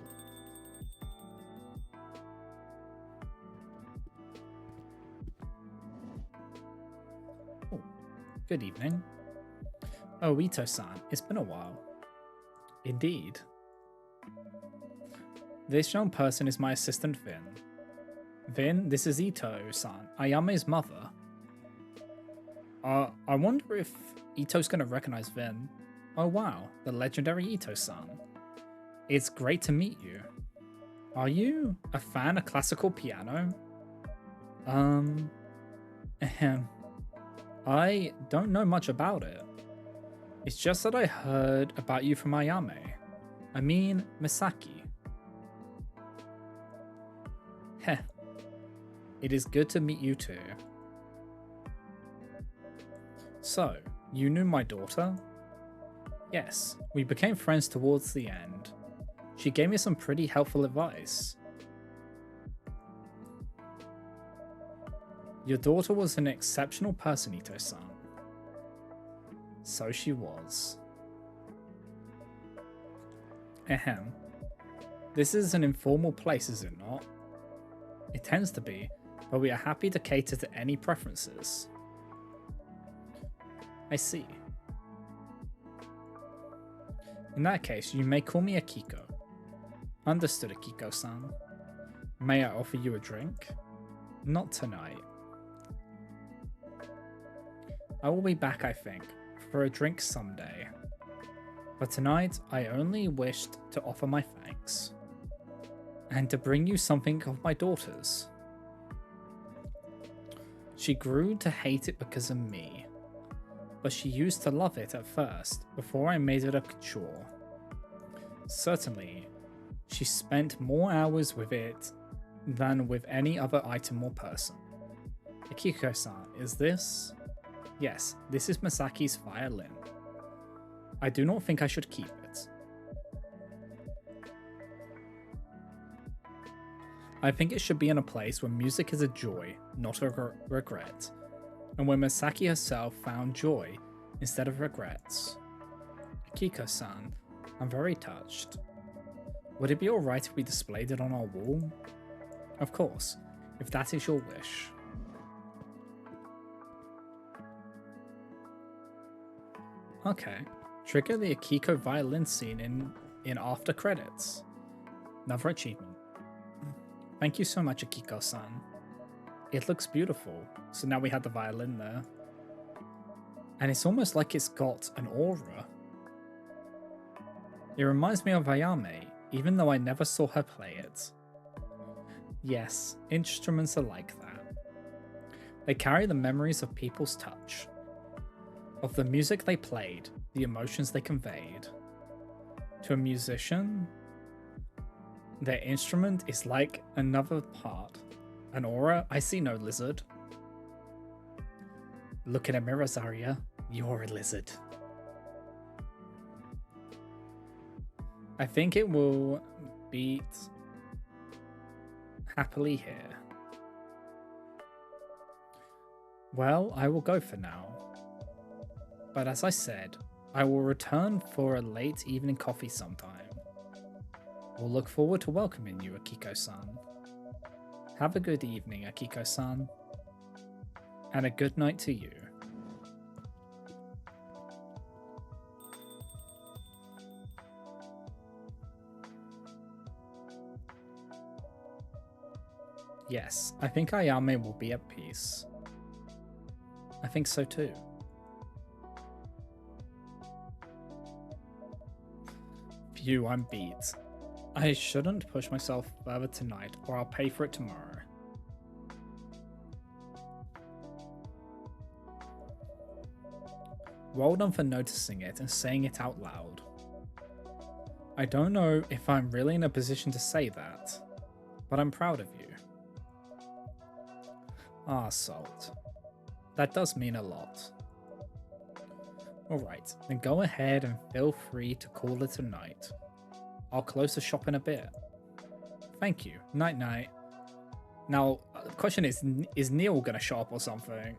A: Oh, good evening. Oh, Ito-san, it's been a while. Indeed. This young person is my assistant Vin. Vin, this is Ito-san, Ayame's mother. I wonder if Ito's gonna recognize Vin. Oh wow, the legendary Ito-san. It's great to meet you. Are you a fan of classical piano? Ahem. I don't know much about it. It's just that I heard about you from Ayame. I mean, Misaki. Heh. It is good to meet you too. So, you knew my daughter? Yes, we became friends towards the end. She gave me some pretty helpful advice. Your daughter was an exceptional person, Ito-san. So she was. Ahem. This is an informal place, is it not? It tends to be, but we are happy to cater to any preferences. I see. In that case, you may call me Akiko. Understood, Akiko-san. May I offer you a drink? Not tonight. I will be back, I think, for a drink someday. But tonight, I only wished to offer my thanks. And to bring you something of my daughter's. She grew to hate it because of me. But she used to love it at first, before I made it a chore. Certainly, she spent more hours with it than with any other item or person. Akiko-san, is this? Yes, this is Misaki's violin. I do not think I should keep it. I think it should be in a place where music is a joy, not a regret, and where Misaki herself found joy instead of regrets. Akiko-san, I'm very touched. Would it be alright if we displayed it on our wall? Of course, if that is your wish. Okay, trigger the Akiko violin scene in after credits. Another achievement. Thank you so much, Akiko-san. It looks beautiful, so now we have the violin there. And it's almost like it's got an aura. It reminds me of Ayame, even though I never saw her play it. Yes, instruments are like that. They carry the memories of people's touch. Of the music they played, the emotions they conveyed. To a musician, their instrument is like another part. An aura? I see no lizard. Look in a mirror, Zarya. You're a lizard. I think it will beat happily here. Well, I will go for now. But as I said, I will return for a late evening coffee sometime. We'll look forward to welcoming you, Akiko-san. Have a good evening, Akiko-san. And a good night to you. Yes, I think Ayame will be at peace. I think so too. Phew, I'm beat. I shouldn't push myself further tonight, or I'll pay for it tomorrow. Well done for noticing it and saying it out loud. I don't know if I'm really in a position to say that, but I'm proud of you. Ah, Salt. That does mean a lot. Alright, then go ahead and feel free to call it a night. I'll close the shop in a bit. Thank you. Night night. Now, the question is Neil gonna show up or something?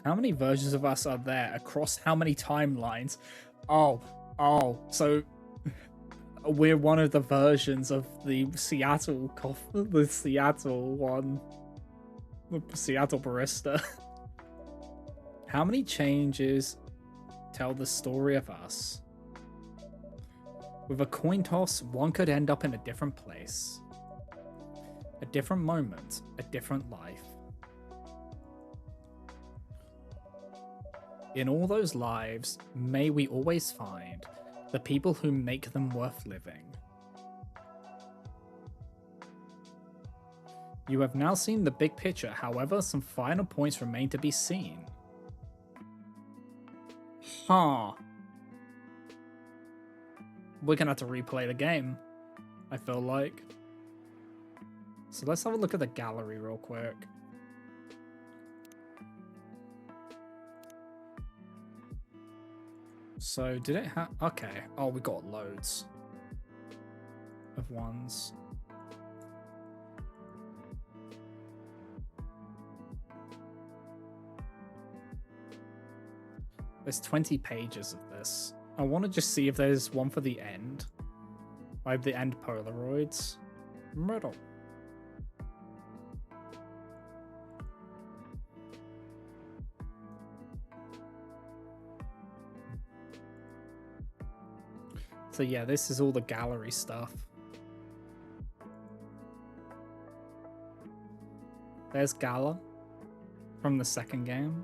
A: How many versions of us are there across how many timelines? Oh, so we're one of the versions of the Seattle the Seattle one. The Seattle barista. How many changes tell the story of us? With a coin toss, one could end up in a different place. A different moment, a different life. In all those lives, may we always find the people who make them worth living. You have now seen the big picture, however, some final points remain to be seen. Huh. We're gonna have to replay the game, I feel like. So let's have a look at the gallery real quick. So did it have... Okay. Oh, we got loads of ones. There's 20 pages of this. I want to just see if there's one for the end. Like the end Polaroids. Myrtle. So yeah, this is all the gallery stuff. There's Gala from the second game.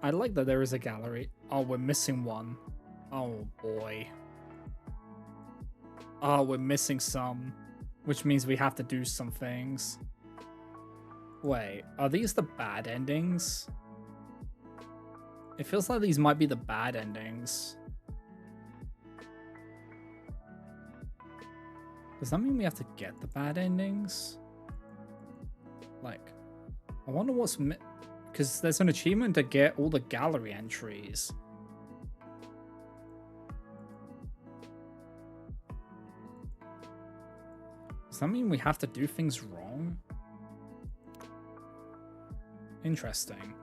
A: I like that there is a gallery. Oh, we're missing one. Oh boy. Oh, we're missing some, which means we have to do some things. Wait, are these the bad endings? It feels like these might be the bad endings. Does that mean we have to get the bad endings? Like, I wonder what's... Because there's an achievement to get all the gallery entries. Does that mean we have to do things wrong? Interesting.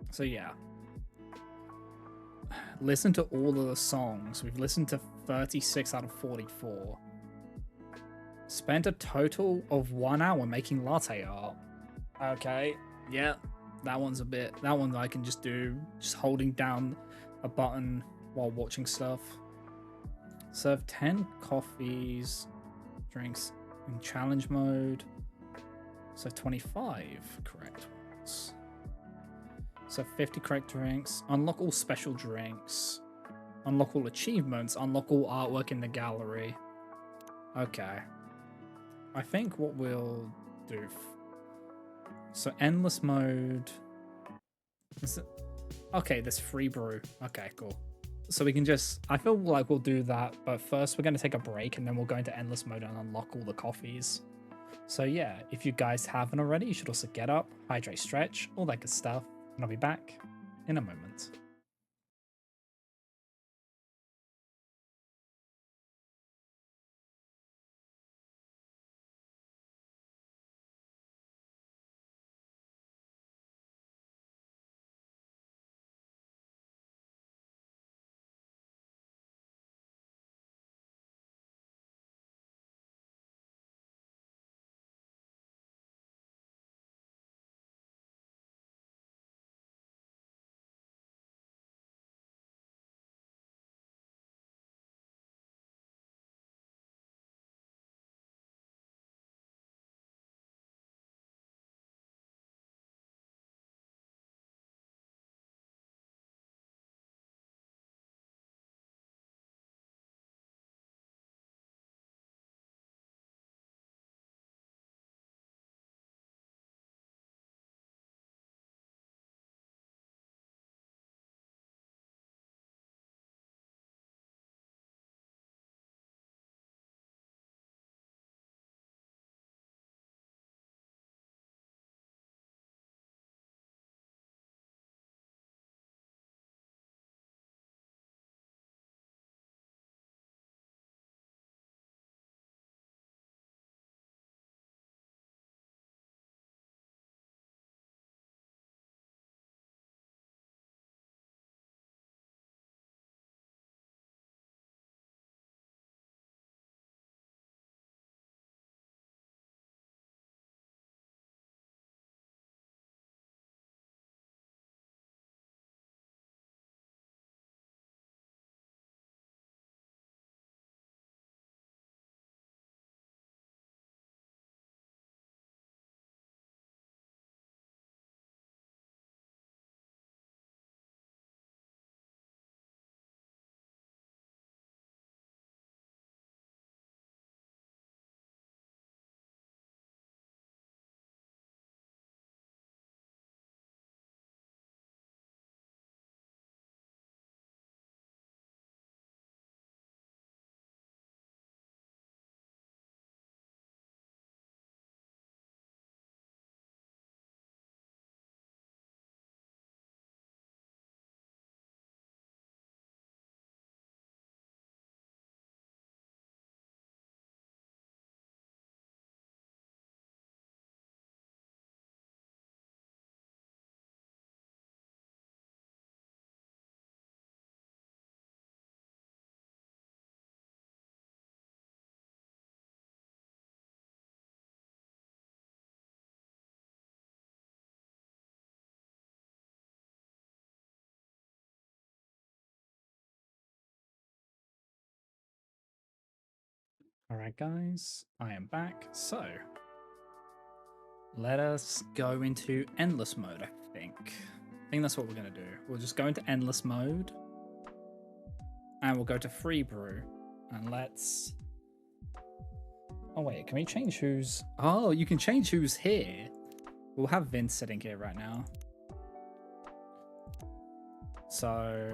A: So yeah. Listen to all of the songs. We've listened to 36 out of 44. Spent a total of 1 hour making latte art. Okay, yeah. That one's a bit... That one I can just do, just holding down a button while watching stuff. Serve 10 coffees, drinks in challenge mode. So 25 correct ones. So 50 correct drinks. Unlock all special drinks. Unlock all achievements. Unlock all artwork in the gallery. Okay. I think what we'll do... So endless mode. Is it... Okay, there's free brew. Okay, cool. So we can just... I feel like we'll do that, but first we're going to take a break and then we'll go into endless mode and unlock all the coffees. So yeah, if you guys haven't already, you should also get up, hydrate, stretch, all that good stuff. And I'll be back in a moment. Alright guys, I am back. So, let us go into endless mode, I think. I think that's what we're going to do. We'll just go into endless mode. And we'll go to free brew. And let's... Oh wait, can we change who's... Oh, you can change who's here. We'll have Vince sitting here right now. So...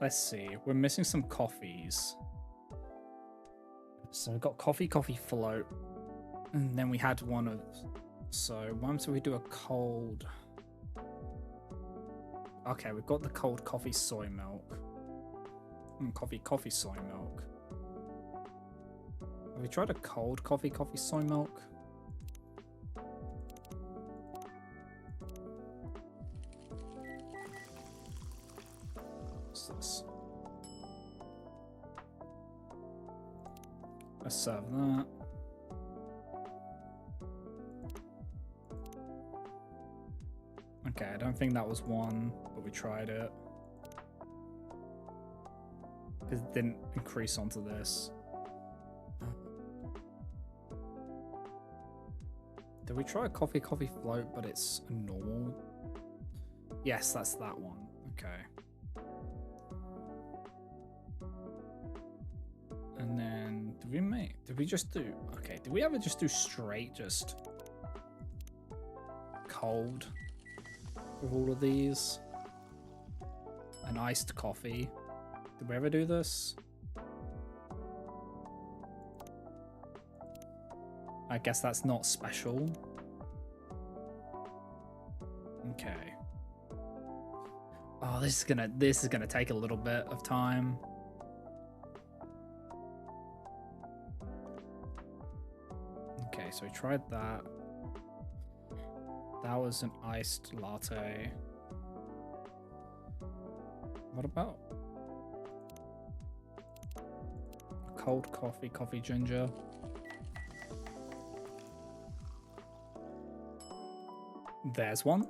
A: Let's see. We're missing some coffees. So we've got coffee float. And then we had one of... So once we do a cold... Okay, we've got the cold coffee soy milk. Coffee soy milk. Have we tried a cold coffee soy milk? What's this? Let's serve that. Okay, I don't think that was one, but we tried it. Because it didn't increase onto this. Did we try a coffee float, but it's a normal? Yes, that's that one. Okay. And then, did we just do, okay, did we ever just do straight, just cold with all of these? An iced coffee. Did we ever do this? I guess that's not special. Okay. Oh, this is gonna take a little bit of time. Okay, so we tried that. That was an iced latte. What about cold coffee ginger? There's one.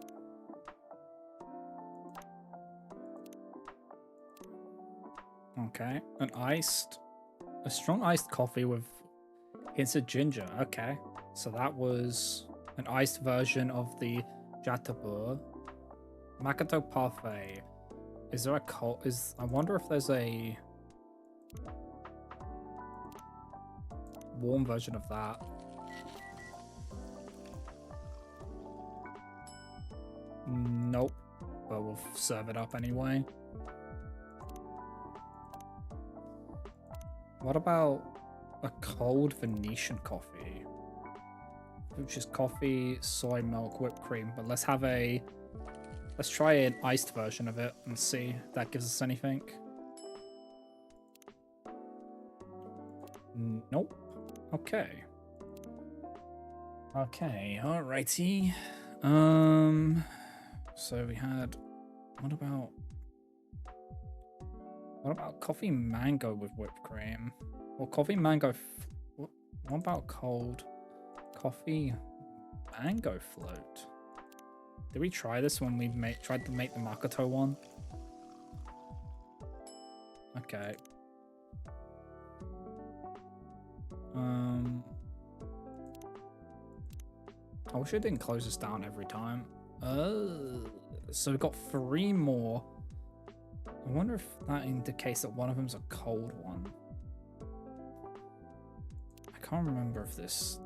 A: Okay, a strong iced coffee with hints of ginger. Okay, so that was an iced version of the Jatabu. Makoto Parfait. Is there a cold? I wonder if there's a warm version of that. Nope, but we'll serve it up anyway. What about a cold Venetian coffee? Which is coffee, soy milk, whipped cream. But let's try an iced version of it and see if that gives us anything. Nope. Okay. Okay, alrighty. So we had, what about coffee mango with whipped cream? Or coffee mango, what about cold coffee mango float? Did we try this when we tried to make the Makoto one? Okay. I wish it didn't close us down every time. So we've got 3 more. I wonder if that indicates that one of them's a cold one. I can't remember if it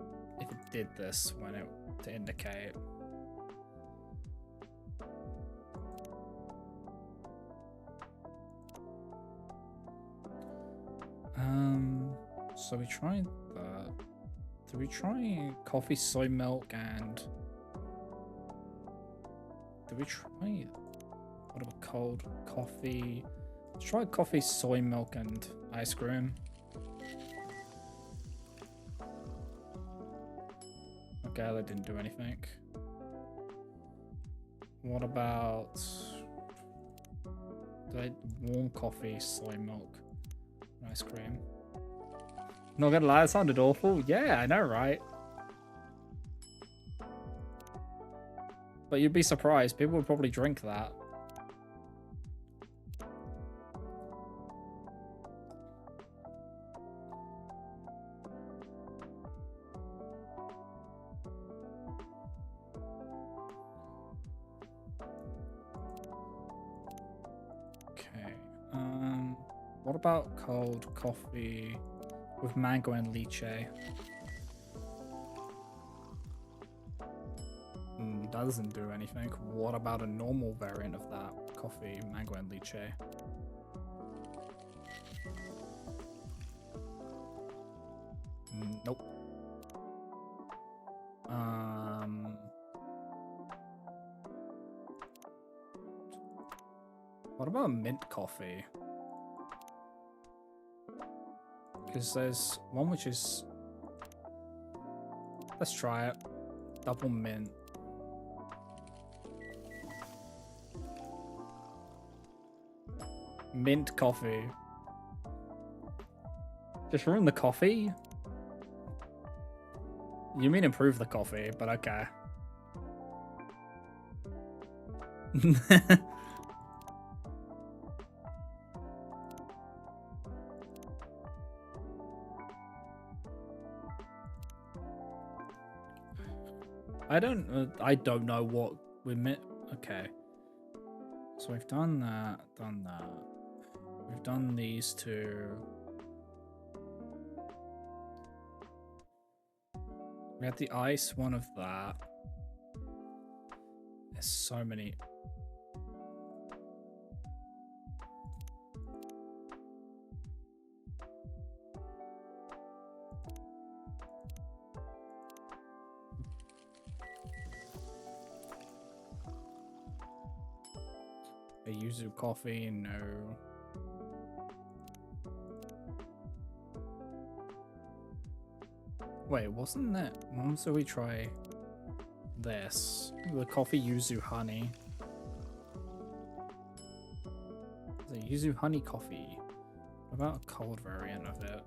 A: did this when to indicate. So we tried that. Did we try coffee, soy milk, and did we try what about cold coffee? Let's try coffee, soy milk, and ice cream. Okay, that didn't do anything. What about warm coffee, soy milk, and ice cream? Not gonna lie, it sounded awful. Yeah, I know, right? But you'd be surprised. People would probably drink that. What about cold coffee with mango and lychee? That doesn't do anything. What about a normal variant of that? Coffee, mango and lychee. Nope. What about mint coffee? Because there's one which is... Let's try it. Double mint. Mint coffee. Just ruin the coffee? You mean improve the coffee, but okay. I don't know what we meant. Okay. So we've done that, We've done these two. We had the ice one of that. There's so many. A yuzu coffee, no. Wait, wasn't that one? So we try this. The coffee yuzu honey. The yuzu honey coffee. What about a cold variant of it?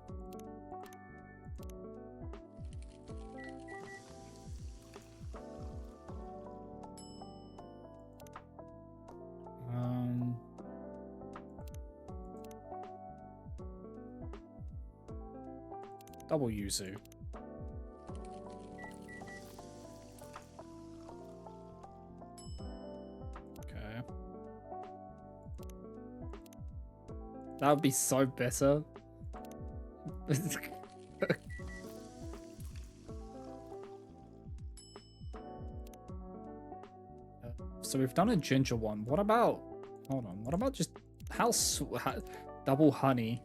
A: Double yuzu. Okay. That would be so better. So we've done a ginger one. What about... Hold on. What about just... double honey?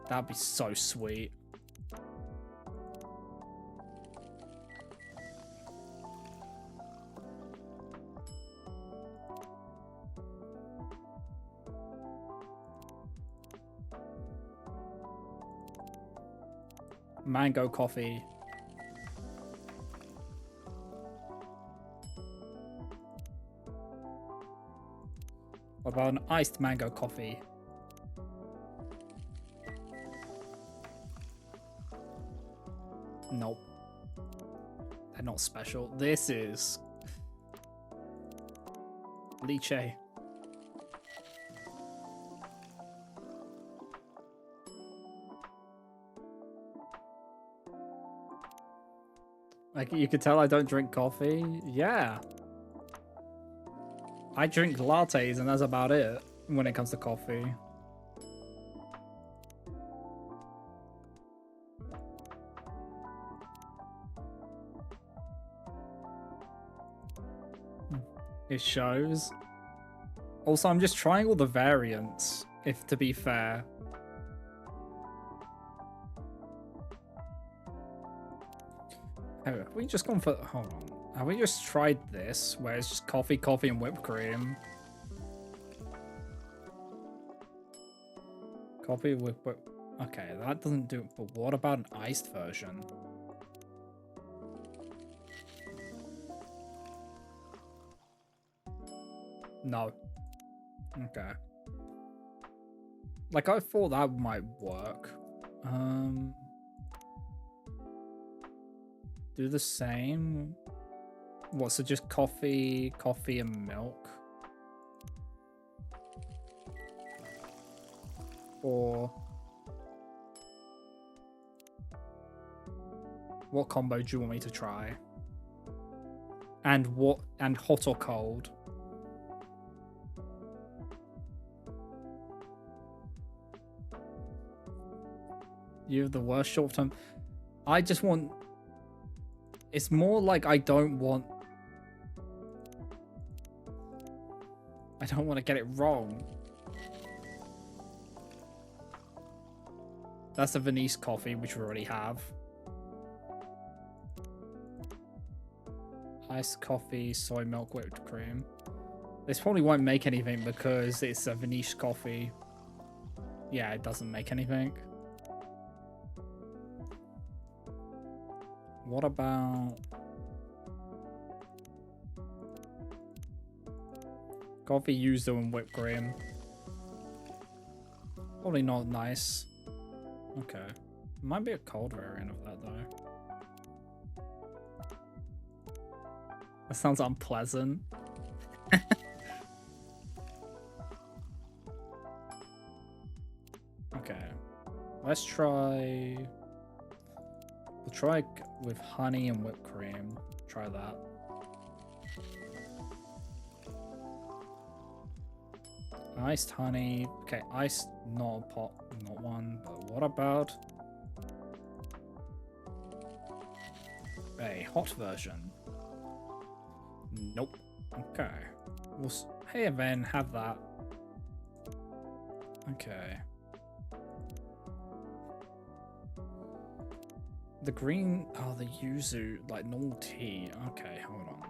A: That'd be so sweet. Mango coffee. What about an iced mango coffee? Nope. They're not special. This is... lychee. Like, you could tell I don't drink coffee. Yeah. I drink lattes and that's about it when it comes to coffee. It shows. Also, I'm just trying all the variants, if to be fair. Have we just gone for... Hold on. Have we just tried this, where it's just coffee, coffee, and whipped cream? Coffee with... Okay, that doesn't do... But what about an iced version? No. Okay. Like, I thought that might work. Do the same. What, so just coffee, and milk? Or... what combo do you want me to try? And what? And hot or cold? You have the worst short term. I just want. It's more like I don't want to get it wrong. That's a Venice coffee, which we already have. Iced coffee, soy milk, whipped cream. This probably won't make anything because it's a Venice coffee. Yeah, it doesn't make anything. What about coffee, yuzu, and whipped cream? Probably not nice. Okay. Might be a cold variant of that though. That sounds unpleasant. Okay. Let's try... We'll try with honey and whipped cream. Try that. Iced honey. Okay, iced, not a pot, not one. But what about a hot version? Nope. Okay. We'll hey, then have that. Okay. The green, oh, the yuzu, like normal tea. Okay, hold on.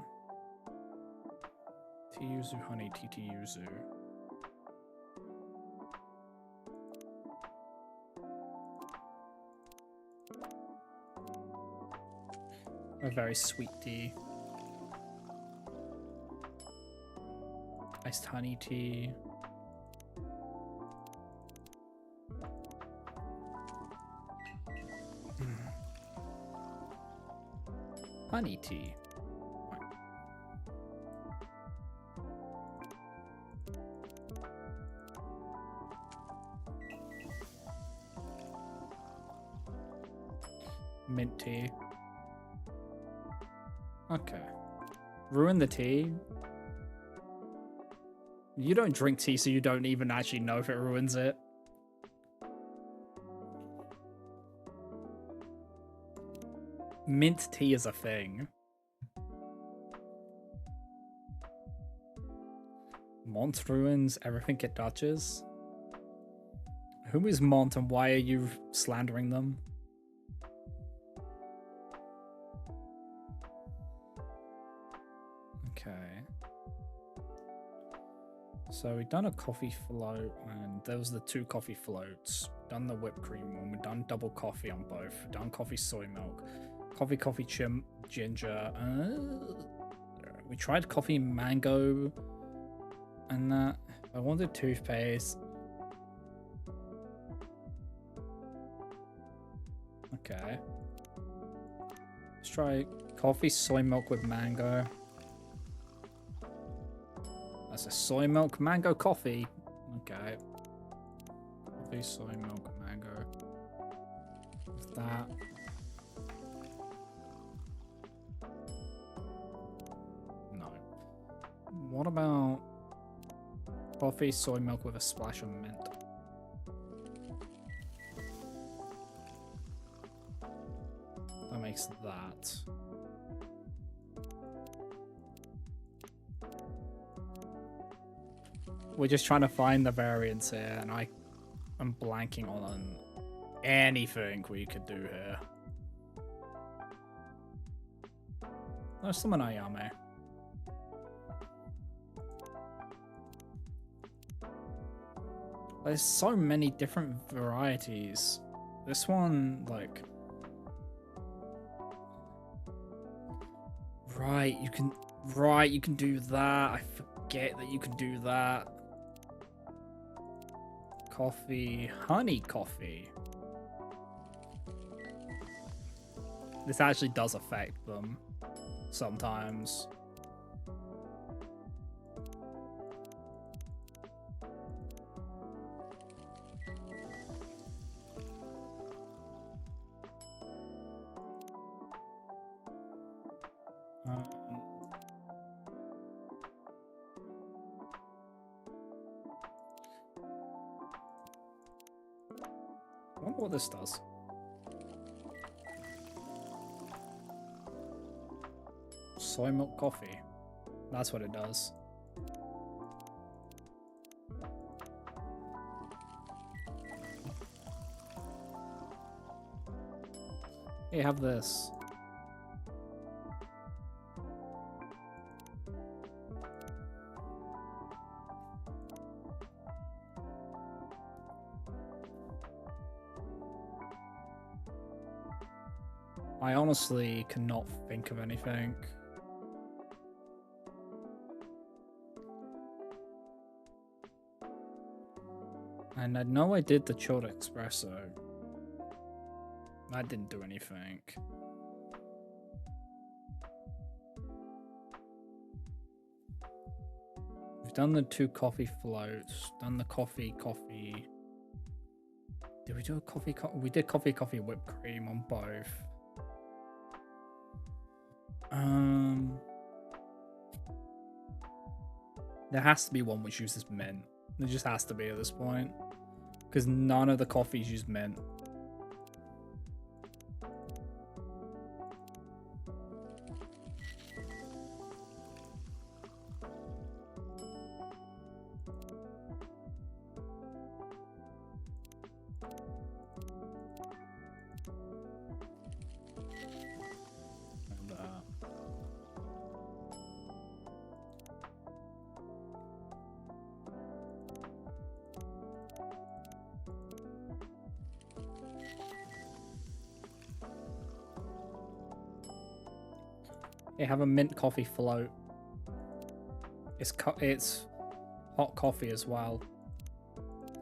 A: Tea yuzu, honey, tea yuzu. A very sweet tea. Iced honey tea. Honey tea. Mint tea. Okay. Ruin the tea. You don't drink tea, so you don't even actually know if it ruins it. Mint tea is a thing. Mont ruins everything it touches. Who is Mont and why are you slandering them? Okay. So we've done a coffee float, and there was the 2 coffee floats. Done the whipped cream one. We've done double coffee on both. We've done coffee soy milk. Coffee ginger. We tried coffee mango, and that. I wanted toothpaste. Okay. Let's try coffee soy milk with mango. That's a soy milk mango coffee. Okay. Coffee soy milk mango. What's that? No. What about coffee soy milk with a splash of mint? That makes that. We're just trying to find the variants here, and I'm blanking on anything we could do here. There's some Ayame. There's so many different varieties. This one, like... Right, you can do that. I forget that you can do that. Coffee, honey coffee. This actually does affect them sometimes. wonder what this does. Soy milk coffee. That's what it does. Hey, have this. I honestly cannot think of anything. And I know I did the chilled espresso. That didn't do anything. We've done the 2 coffee floats, done the coffee. Did we do a coffee? We did coffee whipped cream on both. There has to be one which uses mint. There just has to be at this point. Because none of the coffees use mint. They have a mint coffee float. It's hot coffee as well.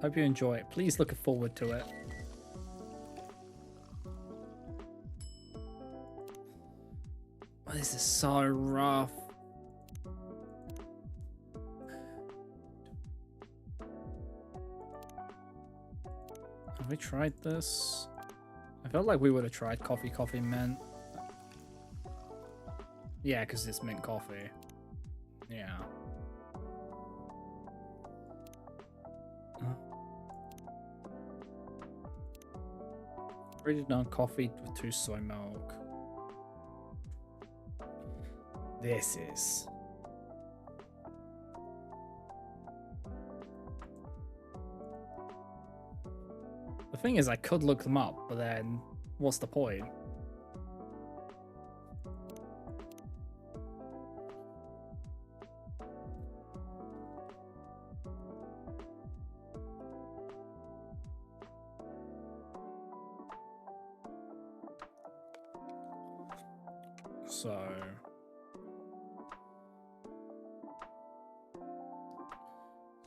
A: Hope you enjoy it. Please look forward to it. Oh, this is so rough. Have we tried this? I felt like we would have tried coffee mint. Yeah, because it's mint coffee. Yeah. Already done coffee with 2 soy milk. This is... The thing is, I could look them up, but then what's the point?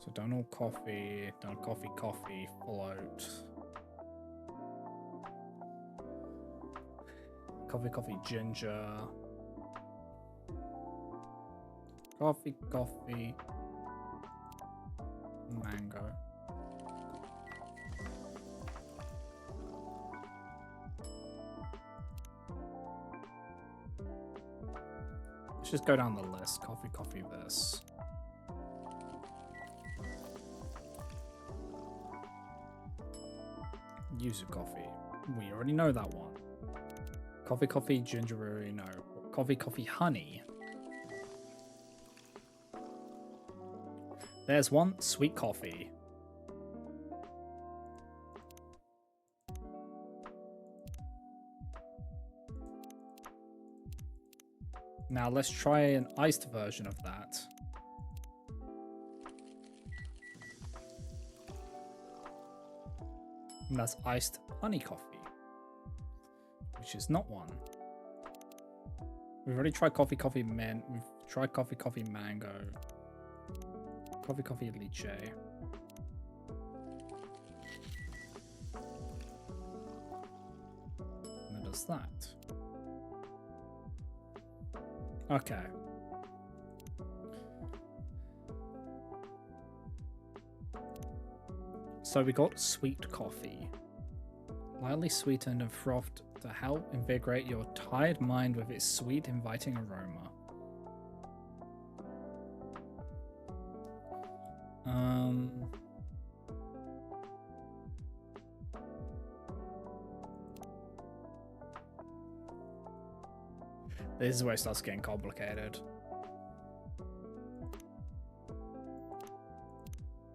A: So Donald coffee, float. Coffee, ginger. Coffee, mango. Let's just go down the list. Coffee, this. Yuzu coffee. We already know that one. Coffee, ginger, we already know. Coffee, honey. There's one. Sweet coffee. Now let's try an iced version of that. And that's iced honey coffee, which is not one. We've already tried coffee mint. We've tried coffee mango. Coffee lychee. And that does that. Okay. So we got sweet coffee. Lightly sweetened and frothed to help invigorate your tired mind with its sweet, inviting aroma. This is where it starts getting complicated.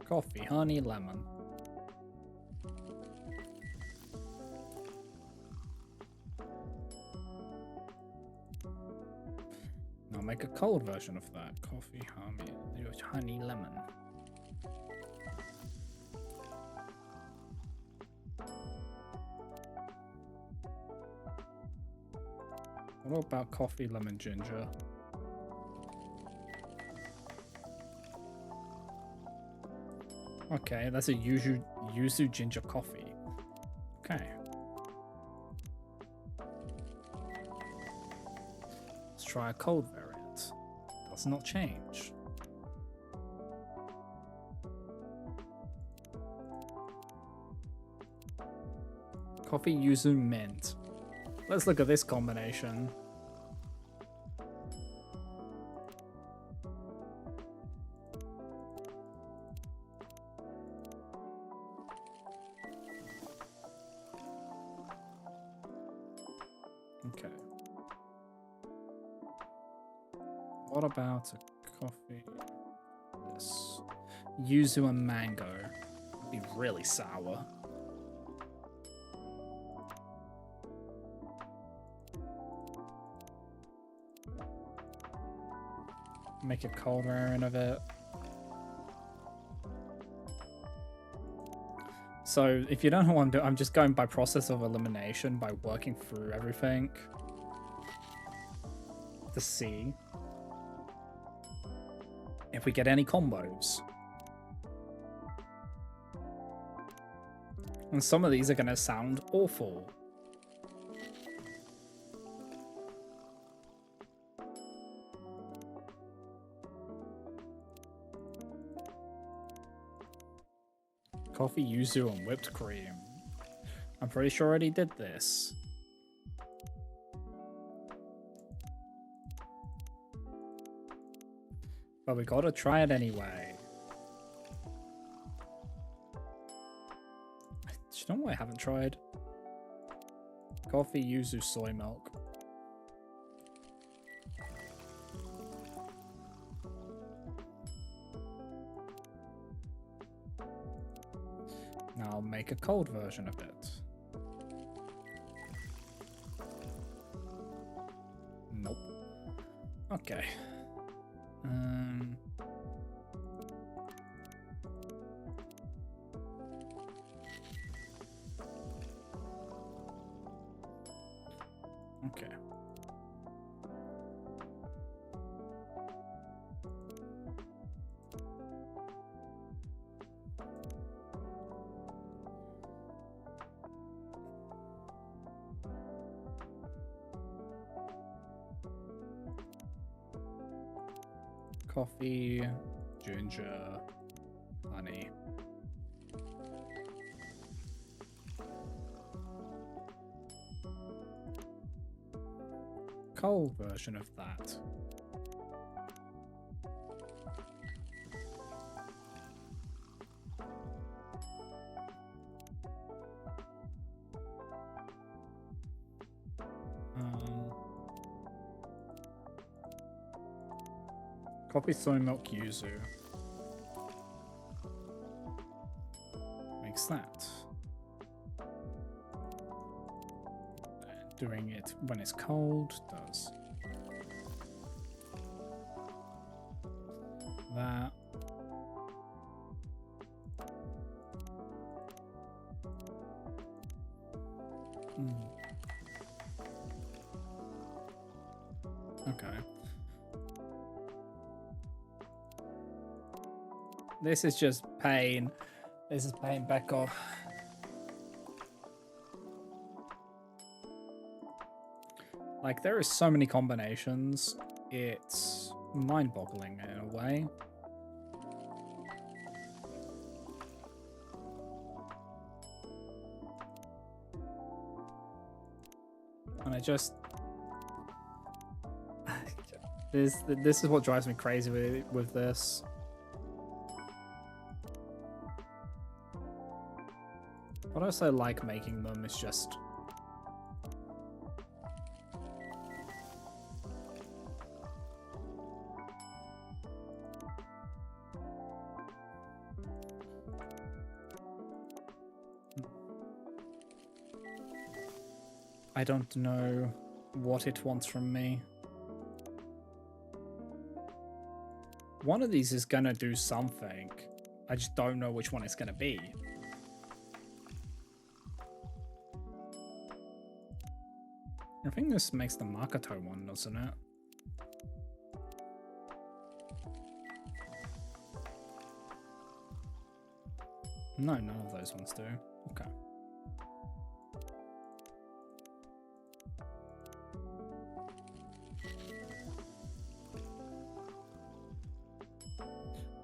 A: Coffee, honey, lemon. Now make a cold version of that. Coffee, honey, lemon. What about coffee, lemon, ginger? Okay, that's a yuzu ginger coffee. Okay. Let's try a cold variant. Does not change. Coffee, yuzu, mint. Let's look at this combination. Okay. What about a coffee? This. Yuzu and mango. Be really sour. Make a cold variant of it. So if you don't know what I'm doing, I'm just going by process of elimination by working through everything to see if we get any combos. And some of these are going to sound awful. Coffee, yuzu, and whipped cream. I'm pretty sure I already did this. But we gotta try it anyway. Do you know what I haven't tried? Coffee, yuzu, soy milk. Now I'll make a cold version of it. Nope. Okay. Okay. Coffee, ginger, honey. Cold version of that. Coffee, soy milk, yuzu. Makes that. Doing it when it's cold does that. Okay. This is just pain. This is pain back off. Like, there are so many combinations. It's mind-boggling in a way. And I just... this is what drives me crazy with this. What else I like making them is just... I don't know what it wants from me. One of these is gonna do something. I just don't know which one it's gonna be. I think this makes the Makoto one, doesn't it? No, none of those ones do. Okay.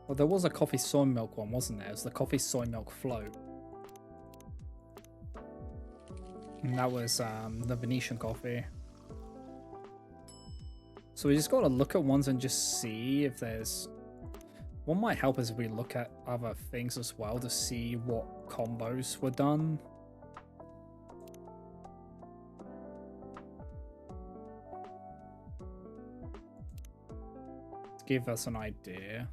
A: Well, there was a coffee soy milk one, wasn't there? It was the coffee soy milk float. And that was the Venetian coffee. So we just got to look at ones and just see if there's... What might help is if we look at other things as well to see what combos were done. To give us an idea.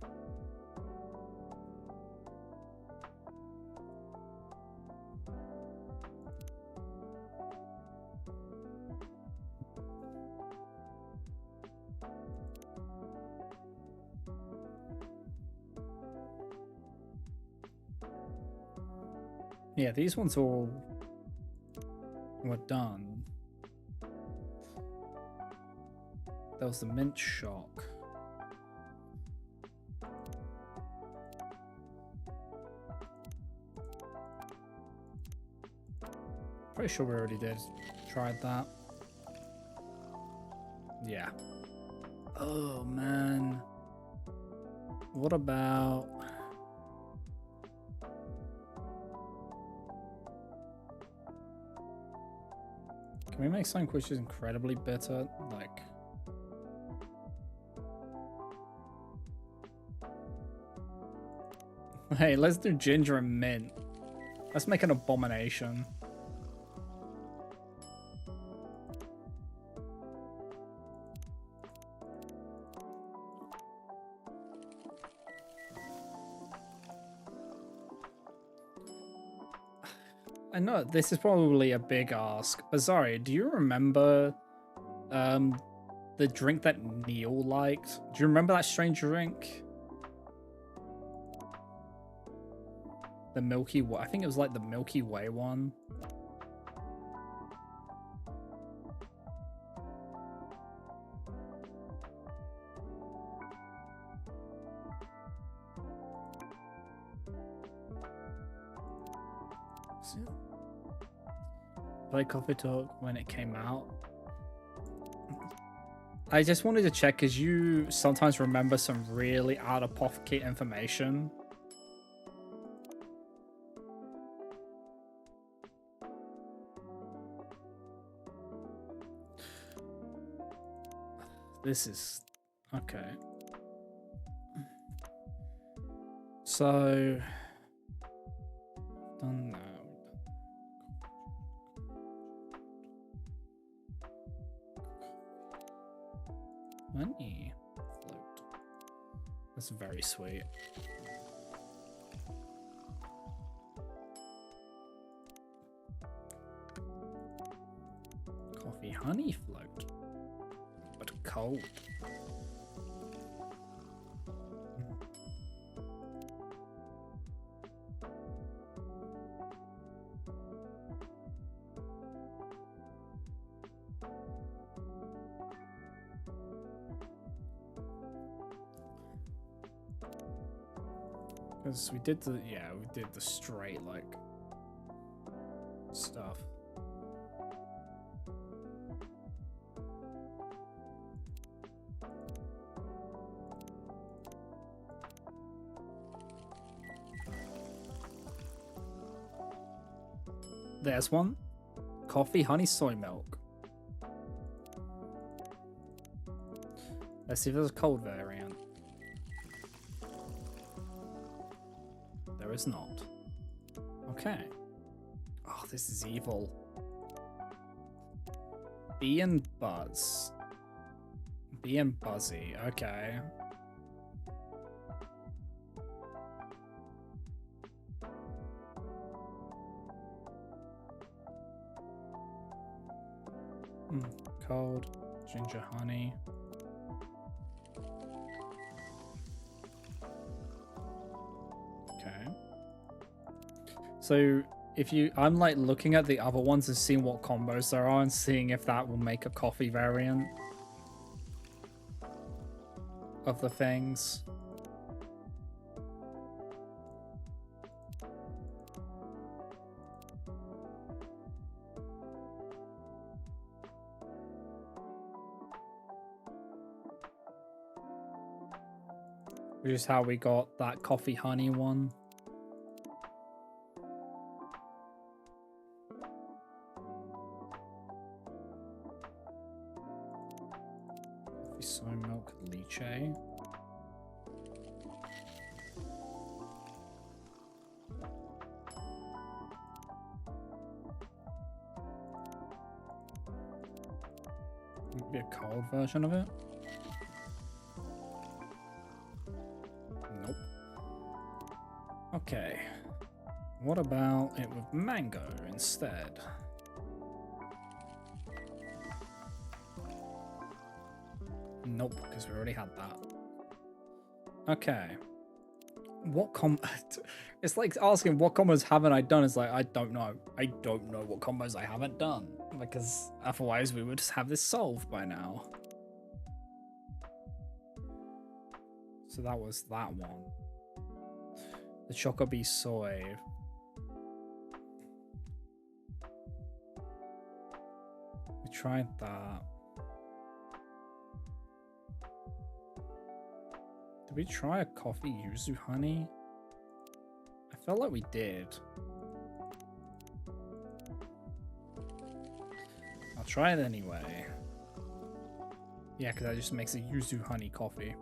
A: Yeah, these ones all were done. There was the mint shock. Pretty sure we already tried that. Yeah. Oh man. What about... Can we make something which is incredibly bitter? Like... Hey, let's do ginger and mint. Let's make an abomination. I know this is probably a big ask, but sorry, do you remember the drink that Neil liked? Do you remember that strange drink? The Milky Way. I think it was like the Milky Way one. Play Coffee Talk when it came out. I just wanted to check because you sometimes remember some really out of pocket information. This is okay. So done that. Money float. That's very sweet. Coffee honey float, but cold. Because we did the straight like stuff. There's one. Coffee, honey, soy milk. Let's see if there's a cold variant. There is not. Okay. Oh, this is evil. Bee and Buzz. Bee and Buzzy. Okay. Cold. Ginger honey. Okay. So if you, I'm like looking at the other ones and seeing what combos there are and seeing if that will make a coffee variant of the things. Which is how we got that coffee honey one. Coffee soy milk lychee. Maybe a cold version of it. Nope. Okay. What about it with mango instead? Nope, because we already had that. Okay. What It's like asking what combos haven't I done. It's like, I don't know. I don't know what combos I haven't done. Because otherwise we would just have this solved by now. So that was that one. The Chocobi soy. We tried that. Did we try a coffee yuzu honey? I felt like we did. I'll try it anyway. Yeah, because that just makes a yuzu honey coffee.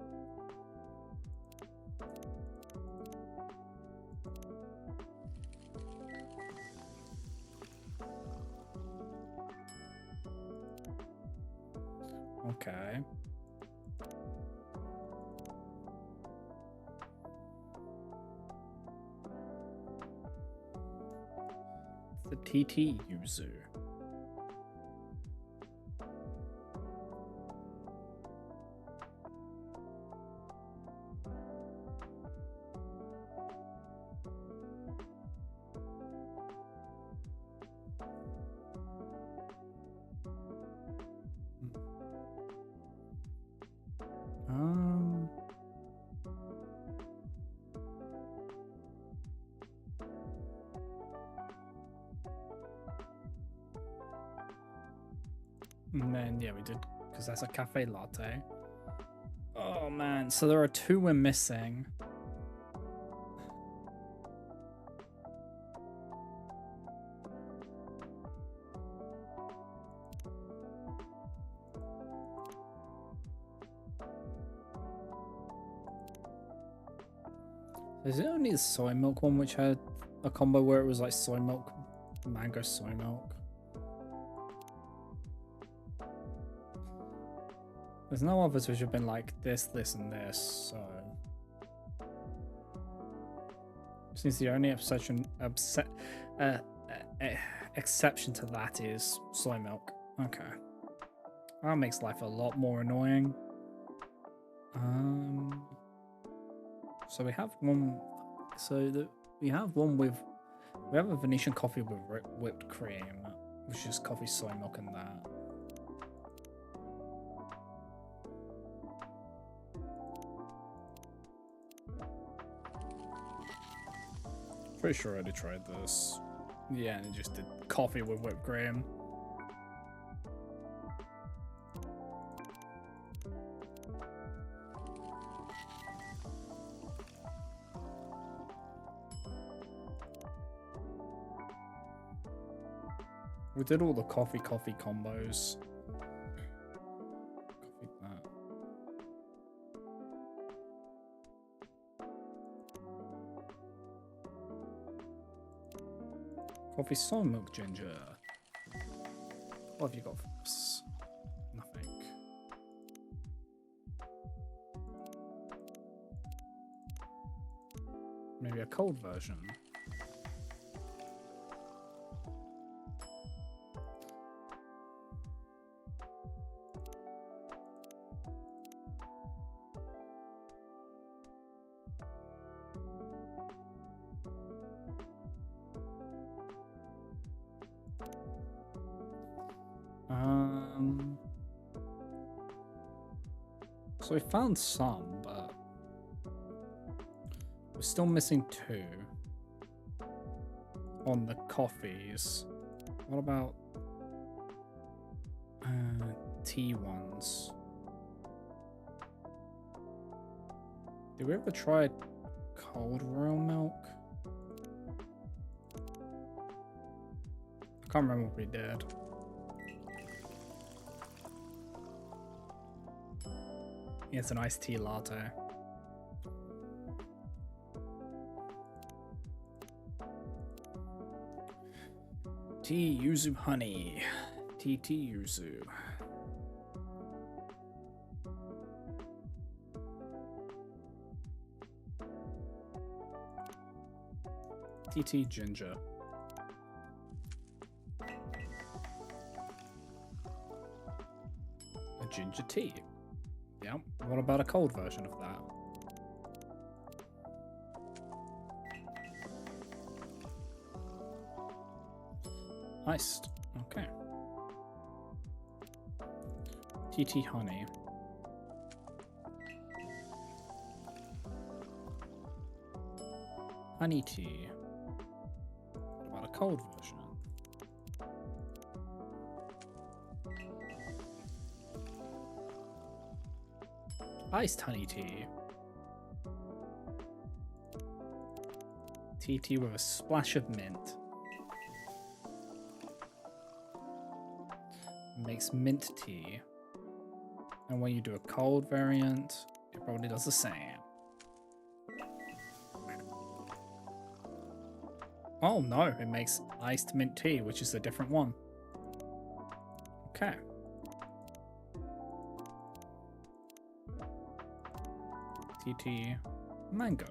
A: Okay. The TT yuzu. And then, yeah, we did, because that's a cafe latte. Oh, man. So there are two we're missing. Is it only the soy milk one which had a combo where it was like soy milk, mango soy milk? There's no others which have been like this, this, and this, so... Since the only exception to that is soy milk. Okay. That makes life a lot more annoying. So we have one... we have one with... We have a Venetian coffee with whipped cream, which is coffee, soy milk, and that. Pretty sure I already tried this. Yeah, and it just did coffee with whipped cream. We did all the coffee combos. Coffee that. Coffee, soy milk, ginger. What have you got for us? Nothing. Maybe a cold version. So we found some, but we're still missing 2 on the coffees. What about tea ones? Did we ever try cold royal milk? I can't remember what we did. Yeah, it's an iced tea latte. Tea yuzu honey. Tea yuzu. Tea ginger. A ginger tea. Yeah. What about a cold version of that? Iced. Okay. TT honey. Honey tea. What about a cold version? Iced honey tea. TT with a splash of mint. Makes mint tea. And when you do a cold variant, it probably does the same. Oh no, it makes iced mint tea, which is a different one. Okay. TT mango.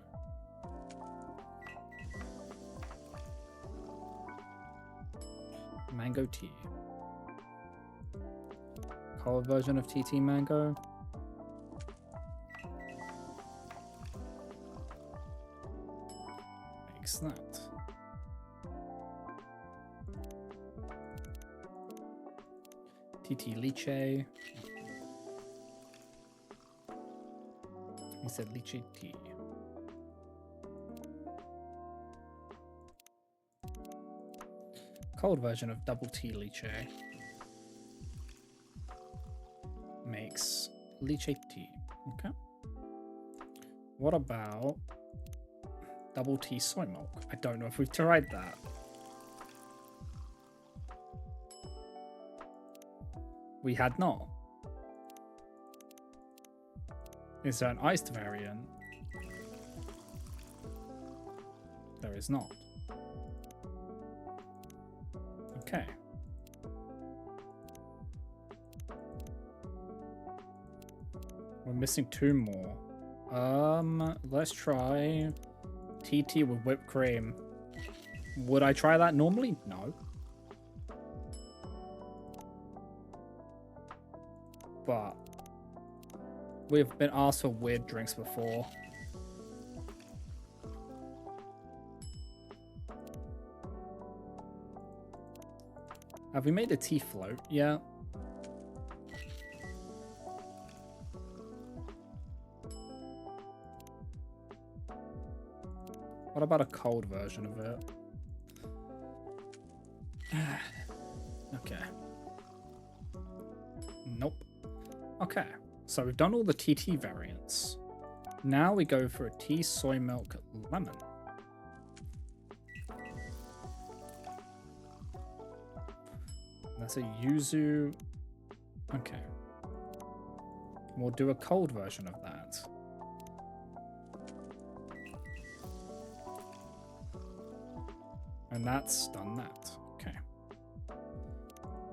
A: Mango tea. Cold version of TT mango. Makes that. TT lychee. He said lychee tea. Cold version of double tea lychee. Makes lychee tea. Okay. What about double tea soy milk? I don't know if we've tried that. We had not. Is there an iced variant? There is not. Okay. We're missing 2 more. Let's try TT with whipped cream. Would I try that normally? No. But we've been asked for weird drinks before. Have we made a tea float yet? What about a cold version of it? Okay. Nope. Okay, so we've done all the TT variants. Now we go for a tea soy milk lemon. That's a yuzu. Okay. We'll do a cold version of that. And that's done that. Okay.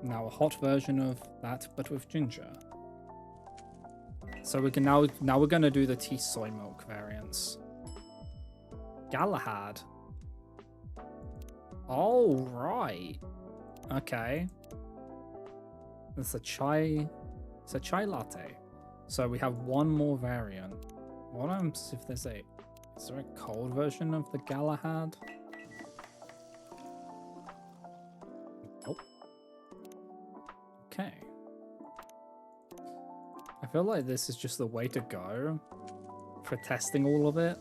A: Now a hot version of that, but with ginger. So we can now we're gonna do the tea soy milk variants. Galahad. Oh right. Okay. It's a chai latte. So we have one more variant. What happens if is there a cold version of the Galahad? Nope. Okay. I feel like this is just the way to go for testing all of it.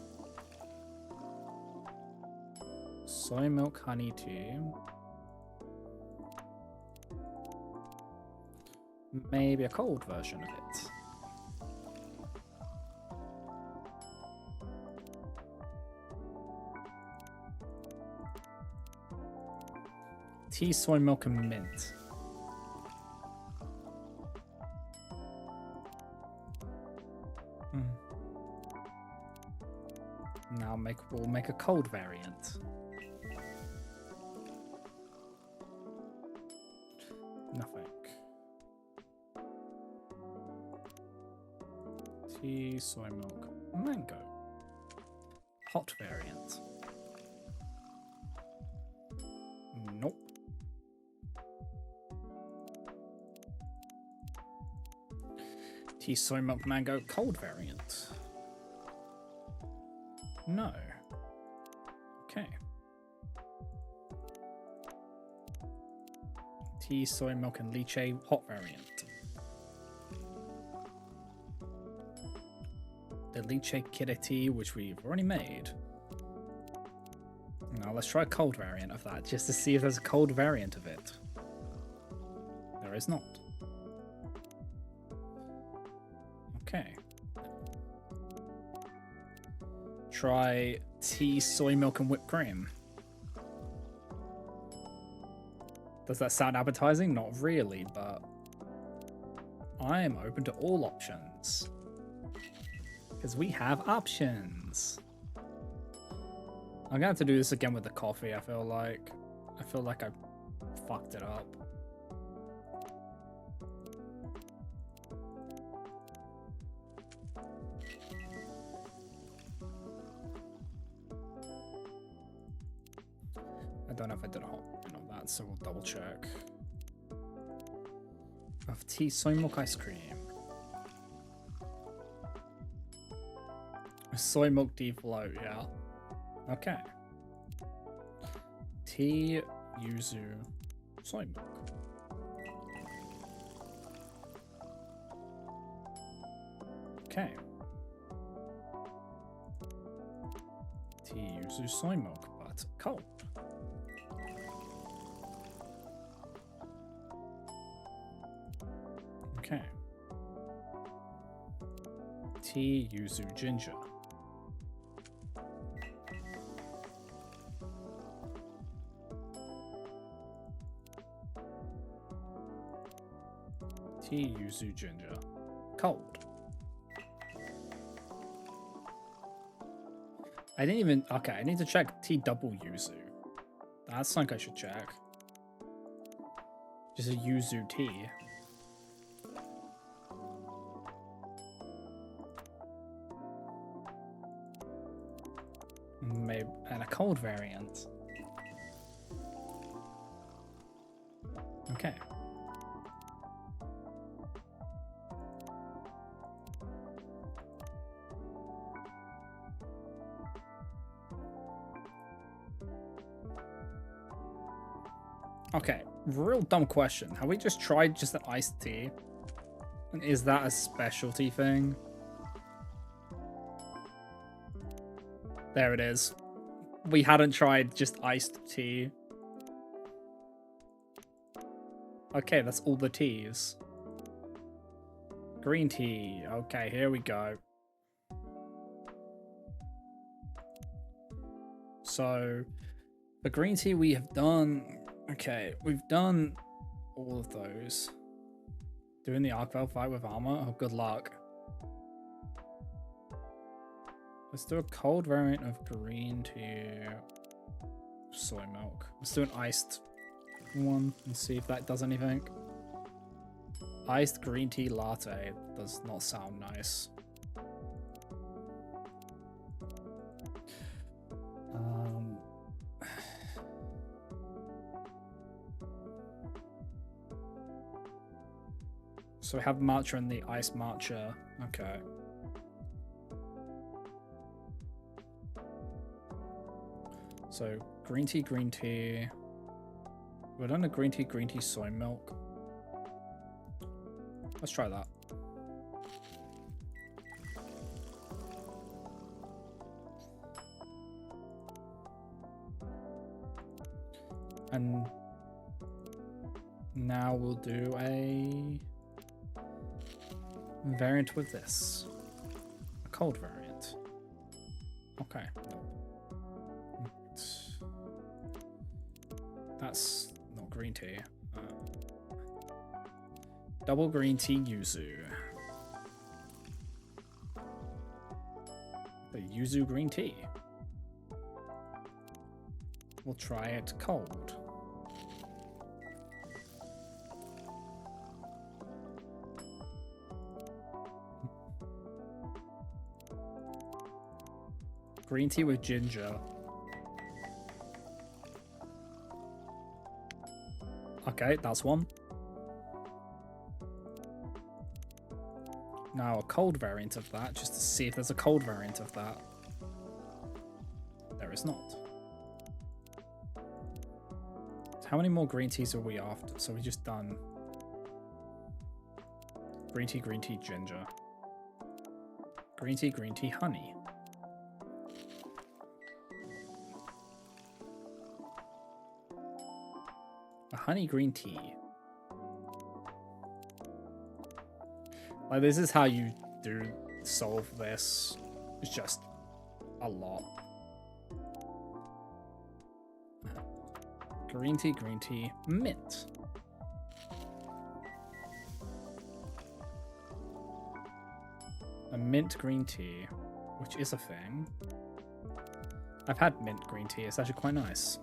A: Soy milk honey tea. Maybe a cold version of it. Tea, soy milk, and mint. Now we'll make a cold variant. Nothing. Tea, soy milk, mango. Hot variant. Nope. Tea, soy milk, mango, cold variant. No. Okay. Tea, soy milk, and lychee, hot variant. The lychee kiddy tea, which we've already made. Now let's try a cold variant of that, just to see if there's a cold variant of it. There is not. Okay. Try tea, soy milk, and whipped cream. Does that sound appetizing? Not really, but I am open to all options. Because we have options. I'm gonna have to do this again with the coffee, I feel like. I feel like I fucked it up. I don't know if I did a whole thing on that, so we'll double check. Of tea, soy milk ice cream. Soy milk deep float, yeah. Okay. Tea, yuzu, soy milk. Okay. Tea, yuzu, soy milk, but cold. Okay. Tea, yuzu, ginger. Tea, yuzu, ginger. Cold. I didn't even... Okay, I need to check tea double yuzu. That's something I should check. Just a yuzu tea. Maybe... And a cold variant. Okay. Okay, real dumb question. Have we just tried just an iced tea? And is that a specialty thing? There it is. We hadn't tried just iced tea. Okay, that's all the teas. Green tea. Okay, here we go. So, the green tea we have done... Okay, we've done all of those. Doing the Arc Valve fight with armor? Oh, good luck. Let's do a cold variant of green tea. Soy milk. Let's do an iced one and see if that does anything. Iced green tea latte does not sound nice. So we have matcha and the iced matcha. Okay. So green tea, green tea. We're done a green tea, soy milk. Let's try that. And now we'll do a variant with this. A cold variant. Okay. That's not green tea. Double green tea yuzu. The yuzu green tea. We'll try it cold. Green tea with ginger. Okay, that's one. Now a cold variant of that, just to see if there's a cold variant of that. There is not. How many more green teas are we after? So we just done green tea, ginger. Green tea, honey. A honey green tea. Like, this is how you do solve this. It's just a lot. Green tea, mint. A mint green tea, which is a thing. I've had mint green tea, it's actually quite nice.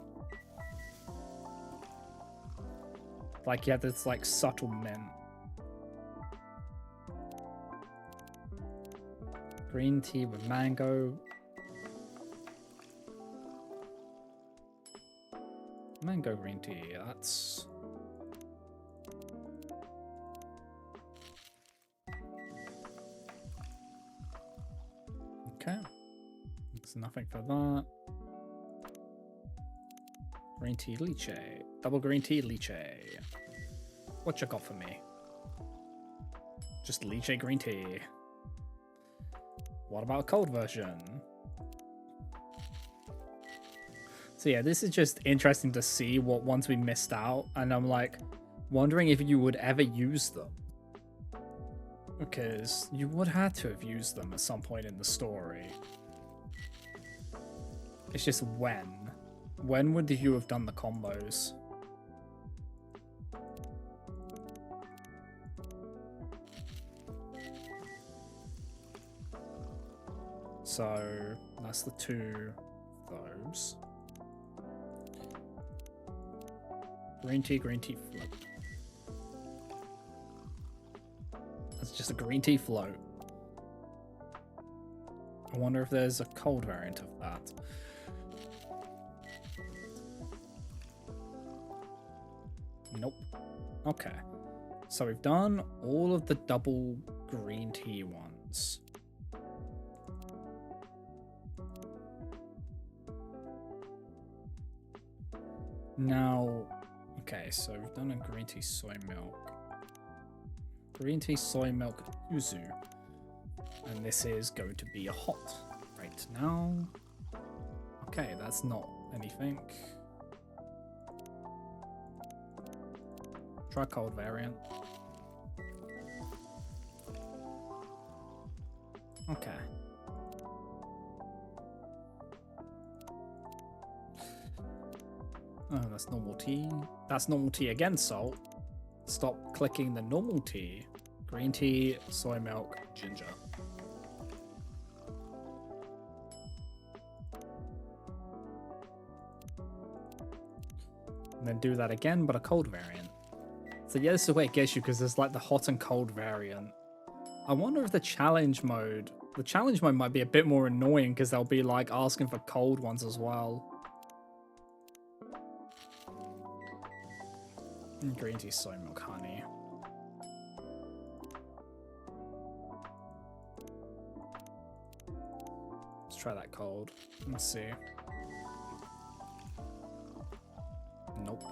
A: Like, you have this, like, subtle mint. Green tea with mango. Mango green tea, that's... Okay. There's nothing for that. Green tea lychee. Double green tea lychee. What you got for me? Just lychee green tea. What about a cold version? So yeah, this is just interesting to see what ones we missed out, and I'm like wondering if you would ever use them, because you would have to have used them at some point in the story. It's just when would you have done the combos? So that's the two of those. Green tea float. That's just a green tea float. I wonder if there's a cold variant of that. Nope. Okay. So we've done all of the double green tea ones. Now, okay, so we've done a green tea soy milk. Green tea soy milk yuzu. And this is going to be a hot right now. Okay, that's not anything. Try cold variant. Okay. Oh, that's normal tea. That's normal tea again, salt. Stop clicking the normal tea. Green tea, soy milk, ginger. And then do that again, but a cold variant. So yeah, this is where it gets you, because there's like the hot and cold variant. I wonder if the challenge mode might be a bit more annoying, because they'll be like asking for cold ones as well. Green tea, soy milk, honey. Let's try that cold. Let's see. Nope.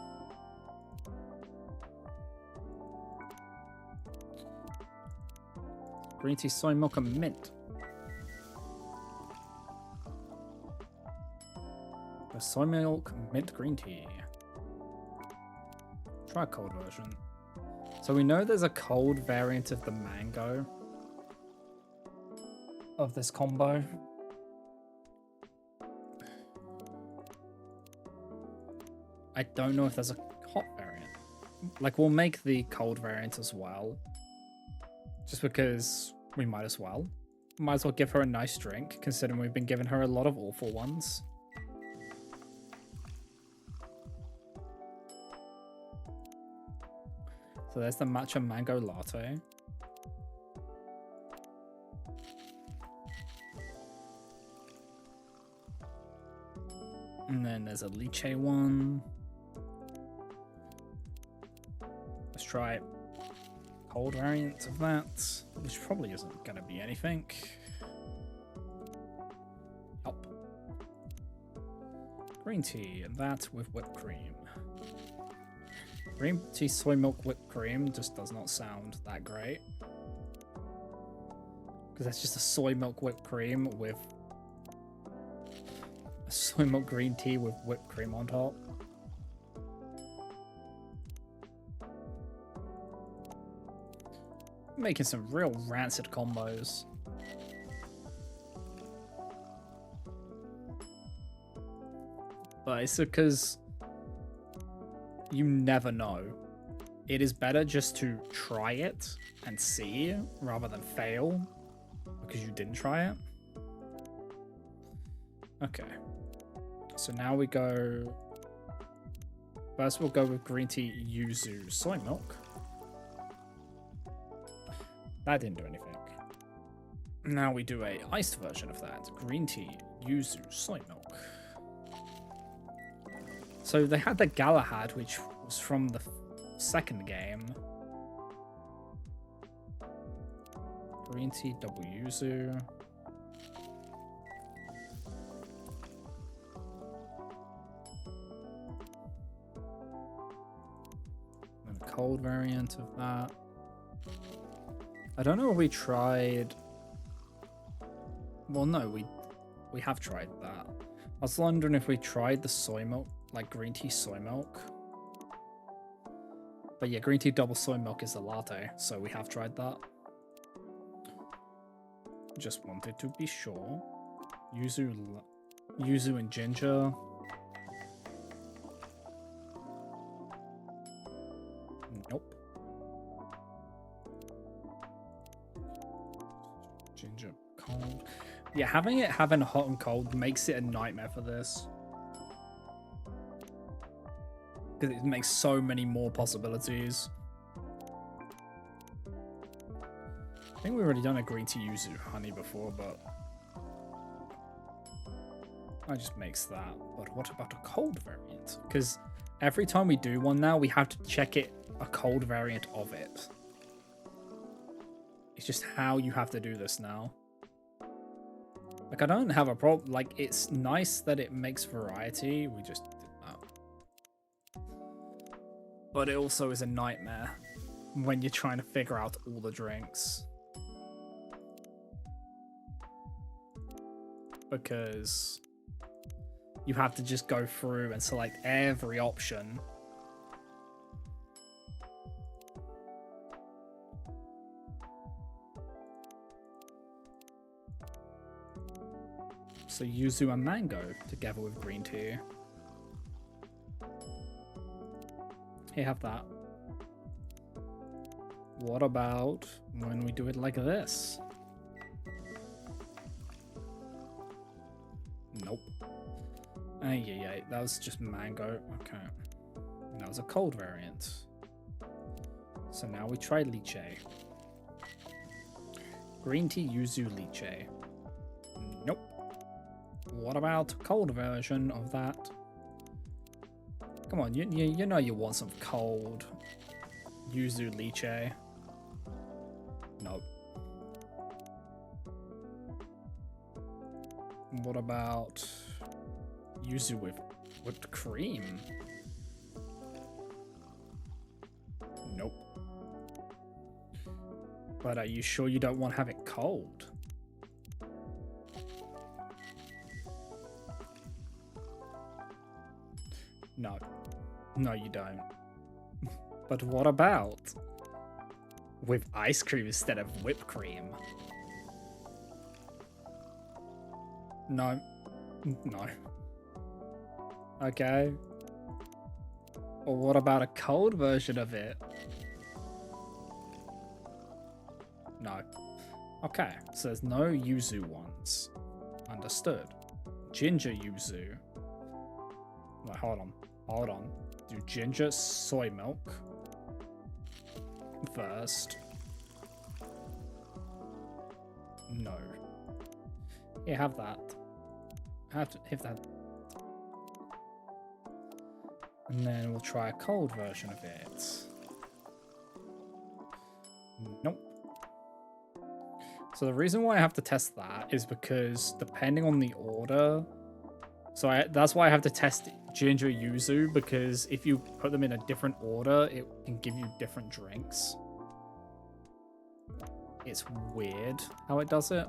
A: Green tea, soy milk, and mint. The soy milk, mint green tea. Try a cold version. So we know there's a cold variant of the mango of this combo. I don't know if there's a hot variant. Like, we'll make the cold variant as well. Just because we might as well. Might as well give her a nice drink, considering we've been giving her a lot of awful ones. So there's the matcha mango latte. And then there's a lychee one. Let's try cold variant of that, which probably isn't going to be anything. Help. Green tea, and that with whipped cream. Green tea soy milk whipped cream just does not sound that great. Because that's just a soy milk whipped cream with a soy milk green tea with whipped cream on top. Making some real rancid combos. But it's because you never know. It is better just to try it and see rather than fail because you didn't try it. Okay. So now we go... First we'll go with green tea yuzu soy milk. That didn't do anything. Now we do a iced version of that. Green tea yuzu soy milk. So they had the Galahad, which was from the second game. Green tea double yuzu. And a cold variant of that. I don't know if we tried... Well, no, we have tried that. I was wondering if we tried the soy milk, like green tea soy milk. But yeah, green tea double soy milk is a latte, so we have tried that. Just wanted to be sure. Yuzu and ginger. Nope. Ginger cold. Yeah, having hot and cold makes it a nightmare for this. Because it makes so many more possibilities. I think we've already done a green tea yuzu honey before, but that just makes that. But what about a cold variant? Because every time we do one now, we have to check it a cold variant of it. It's just how you have to do this now. Like, I don't have a problem. Like, it's nice that it makes variety. We just did that. But it also is a nightmare when you're trying to figure out all the drinks. Because you have to just go through and select every option. So yuzu and mango together with green tea. Here, have that. What about when we do it like this? Nope. Yeah, that was just mango. Okay. That was a cold variant. So now we try lychee. Green tea yuzu lychee. Nope. What about cold version of that? Come on, you know you want some cold yuzu lychee. Nope. What about yuzu with whipped cream? Nope. But are you sure you don't want to have it cold? No. No, you don't. But what about with ice cream instead of whipped cream? No. No. Okay. Or what about a cold version of it? No. Okay, so there's no yuzu ones. Understood. Ginger yuzu. Wait, hold on. Hold on. Do ginger soy milk first. No. Yeah, have that. Have that. And then we'll try a cold version of it. Nope. So the reason why I have to test that is because depending on the order, that's why I have to test ginger yuzu, because if you put them in a different order, it can give you different drinks. It's weird how it does it.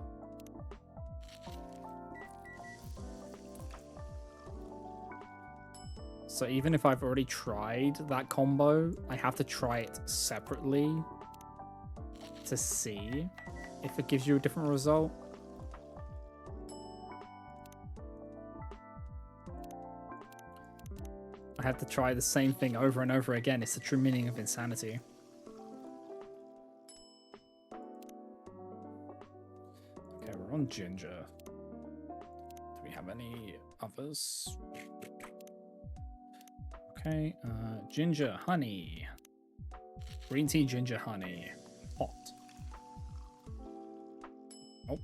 A: So even if I've already tried that combo, I have to try it separately to see if it gives you a different result. I have to try the same thing over and over again. It's the true meaning of insanity. Okay, we're on ginger. Do we have any others? Okay, ginger honey. Green tea, ginger honey. Hot. Nope.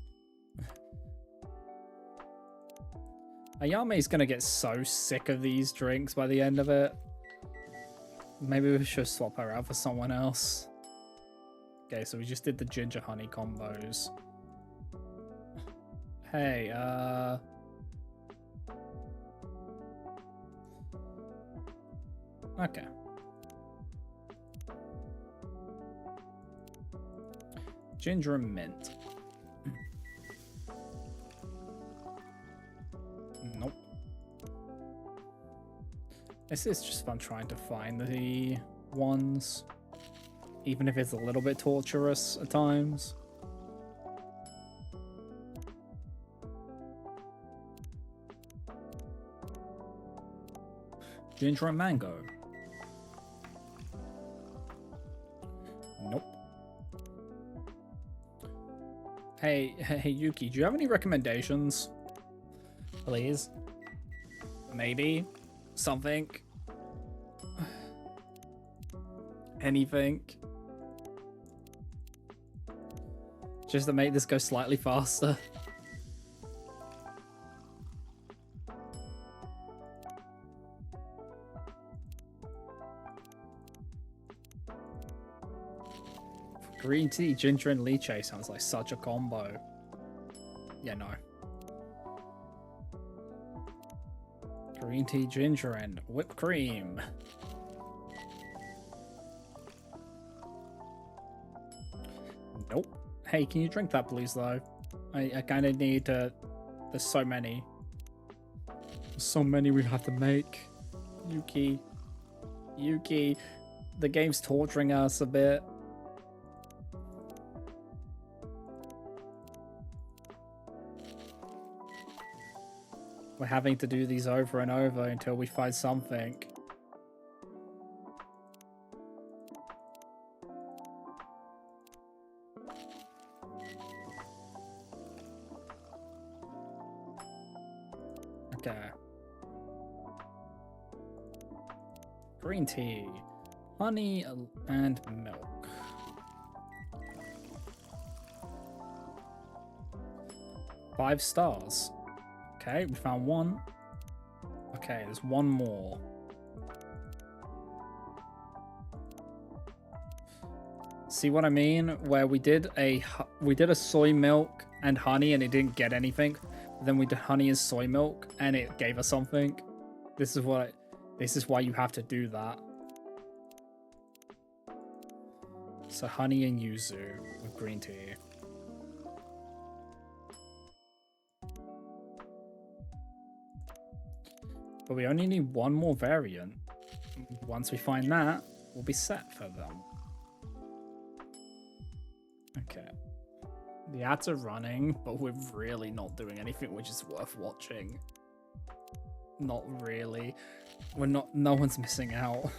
A: Ayame's gonna get so sick of these drinks by the end of it. Maybe we should swap her out for someone else. Okay, so we just did the ginger honey combos. Hey, okay. Ginger and mint. Nope. This is just fun trying to find the ones, even if it's a little bit torturous at times. Ginger and mango. Nope. Hey, Yuki, do you have any recommendations? Please? Maybe? Something? Anything? Just to make this go slightly faster. Green tea, ginger, and lychee sounds like such a combo. Yeah, no. Green tea, ginger, and whipped cream. Nope. Hey, can you drink that, please, though? I kind of need to... There's so many. There's so many we have to make. Yuki. Yuki. The game's torturing us a bit. We're having to do these over and over until we find something. Okay. Green tea, honey, and milk. Five stars. Okay, we found one. Okay, there's one more. See what I mean? Where we did a soy milk and honey and it didn't get anything. Then we did honey and soy milk and it gave us something. This is why you have to do that. So honey and yuzu with green tea. But we only need one more variant. Once we find that, will be set for them. Okay. The ads are running, but we're really not doing anything which is worth watching. Not really. No one's missing out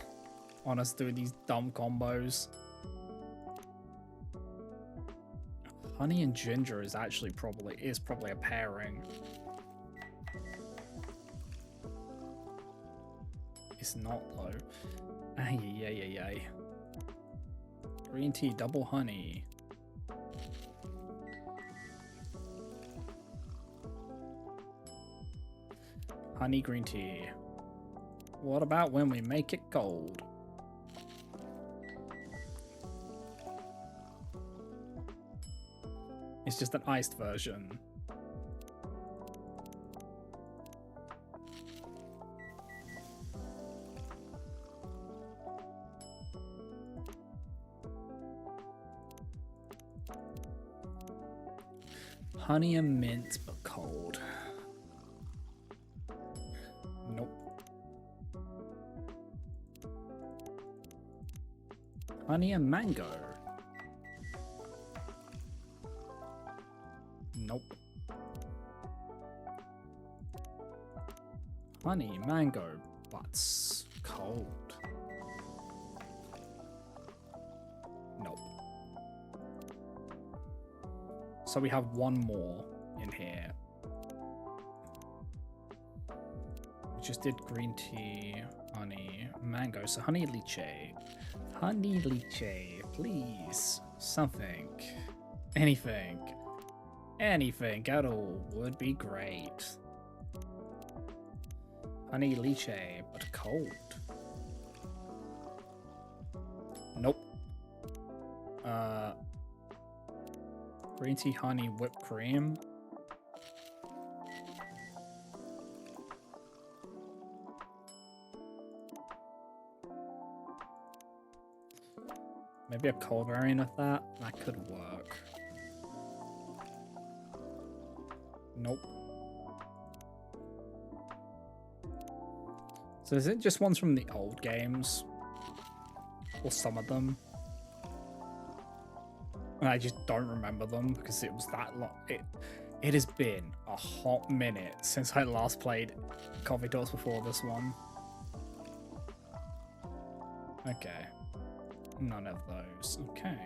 A: on us doing these dumb combos. Honey and ginger is actually probably a pairing. It's not though. Ay. Green tea, double honey. Honey green tea. What about when we make it cold? It's just an iced version. Honey and mint, but cold. Nope. Honey and mango. Nope. Honey, mango, but cold. Nope. So we have one more in here. We just did green tea, honey, mango. So honey lychee. Honey lychee, please. Something. Anything. Anything at all would be great. Honey lychee, but cold. Nope. Green tea, honey, whipped cream. Maybe a cold variant of that? That could work. Nope. So is it just ones from the old games? Or some of them? I just don't remember them because it was that long. It has been a hot minute since I last played Coffee Talks before this one. Okay. None of those. Okay.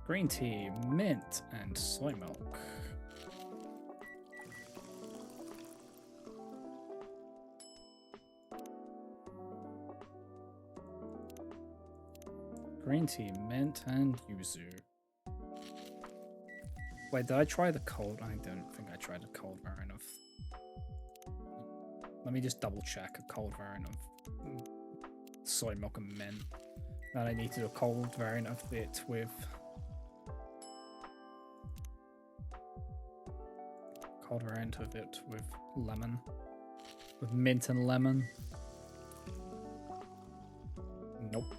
A: Green tea, mint, and soy milk. Green tea, mint, and yuzu. Wait, did I try the cold? I don't think I tried a cold variant of... Let me just double check a cold variant of soy milk and mint. Then I need to do a cold variant of it with... Cold variant of it with lemon. With mint and lemon. Nope.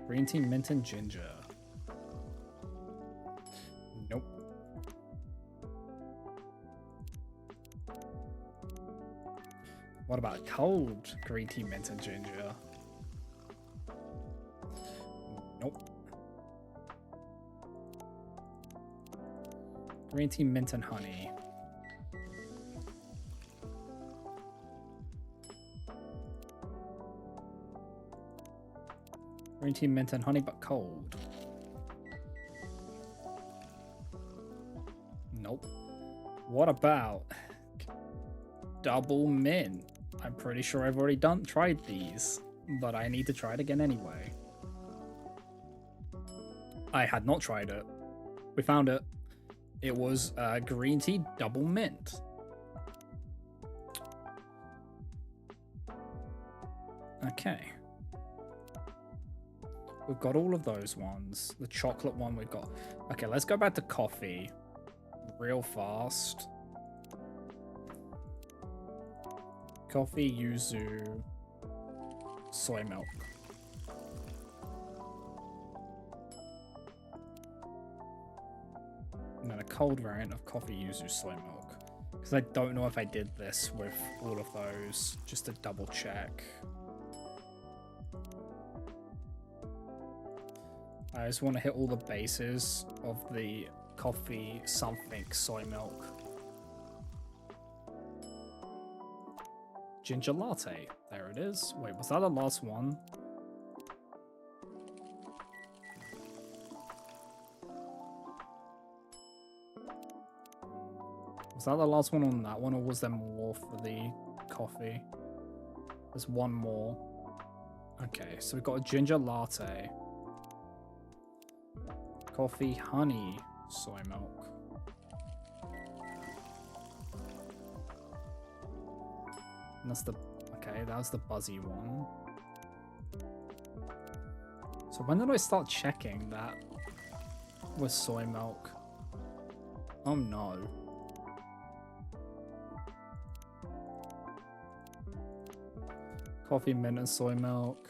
A: Green tea, mint, and ginger. Nope. What about cold green tea, mint, and ginger? Nope. Green tea, mint, and honey. Green tea, mint, and honey, but cold. Nope. What about double mint? I'm pretty sure I've already tried these, but I need to try it again anyway. I had not tried it. We found it. It was green tea double mint. Okay. We've got all of those ones. The chocolate one we've got. Okay, let's go back to coffee real fast. Coffee, yuzu, soy milk. And then a cold variant of coffee, yuzu, soy milk. Because I don't know if I did this with all of those, just to double check. I just want to hit all the bases of the coffee something soy milk. Ginger latte. There it is. Wait, was that the last one? Was that the last one on that one, or was there more for the coffee? There's one more. Okay, so we've got a ginger latte. Coffee, honey, soy milk. And that's the... Okay, that was the buzzy one. So when did I start checking that was soy milk? Oh no. Coffee, mint, and soy milk.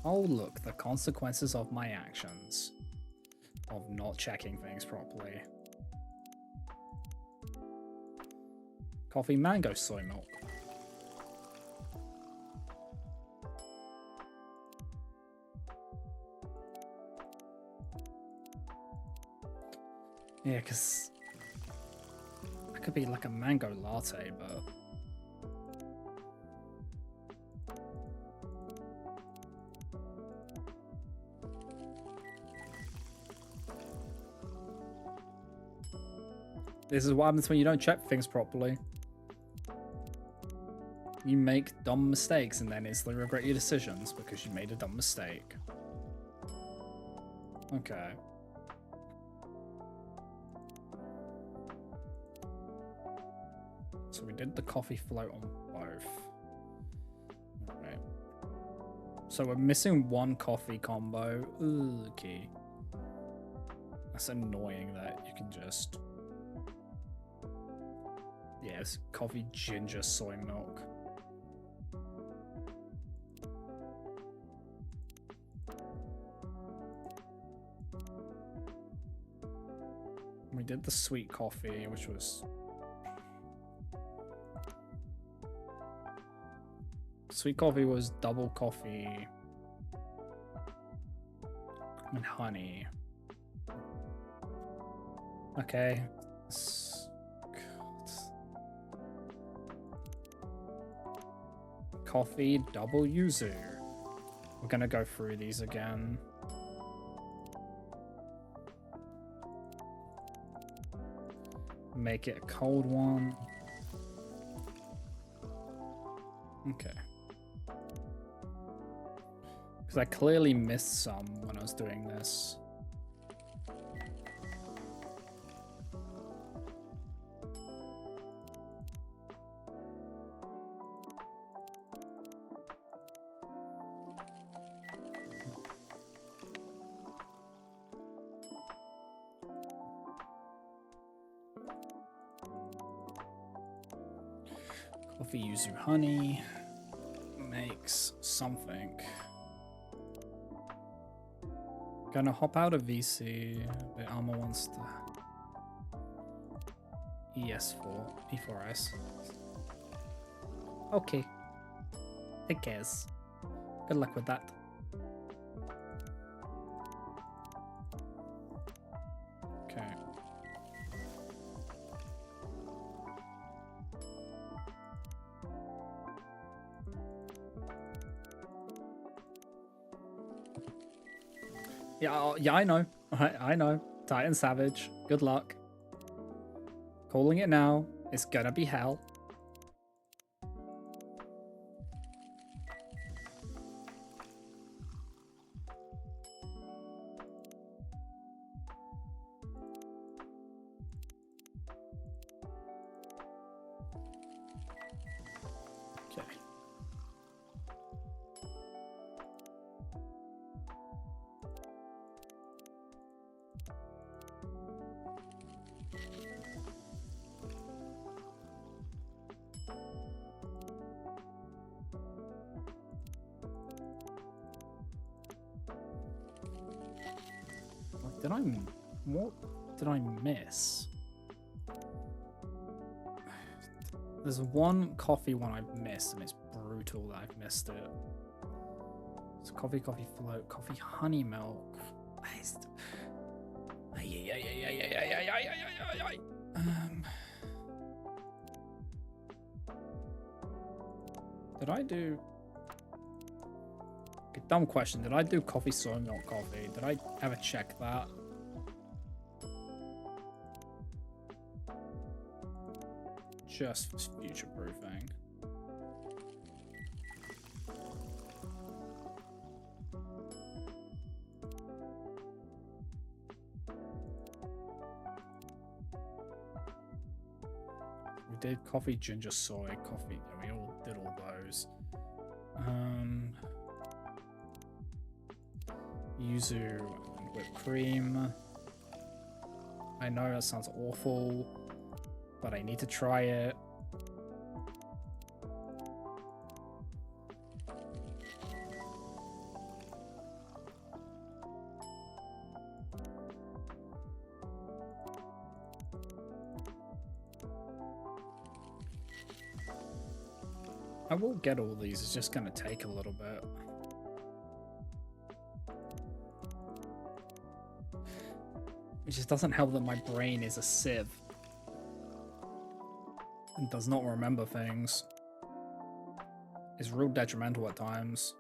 A: Oh look, the consequences of my actions. Of not checking things properly. Coffee, mango, soy milk. Yeah, because that could be like a mango latte, but... This is what happens when you don't check things properly. You make dumb mistakes and then instantly regret your decisions because you made a dumb mistake. Okay. So we did the coffee float on both. Alright. So we're missing one coffee combo. Ooh, okay. That's annoying that you can just... Yes, coffee, ginger, soy milk. We did the sweet coffee, which was... Sweet coffee was double coffee and honey. Okay. Coffee, double yuzu. We're gonna go through these again. Make it a cold one. Okay. Because I clearly missed some when I was doing this. Coffee, yuzu, honey makes something. Gonna hop out of VC. The armor wants to ES4, E4S. Okay. Who cares? Good luck with that. Okay. Yeah, I know. I know. Titan Savage. Good luck. Calling it now. It's gonna be hell. Okay. What did I miss? There's one coffee one I've missed, and it's brutal that I've missed it. It's coffee float, coffee honey milk. Did I do... Okay, dumb question. Did I do coffee soy milk coffee? Did I ever check that? Just future proofing. We did coffee, ginger, soy, coffee. Yeah, we all did all those. Yuzu and whipped cream. I know that sounds awful, but I need to try it. I will get all these, it's just going to take a little bit. It just doesn't help that my brain is a sieve and does not remember things. It's real detrimental at times.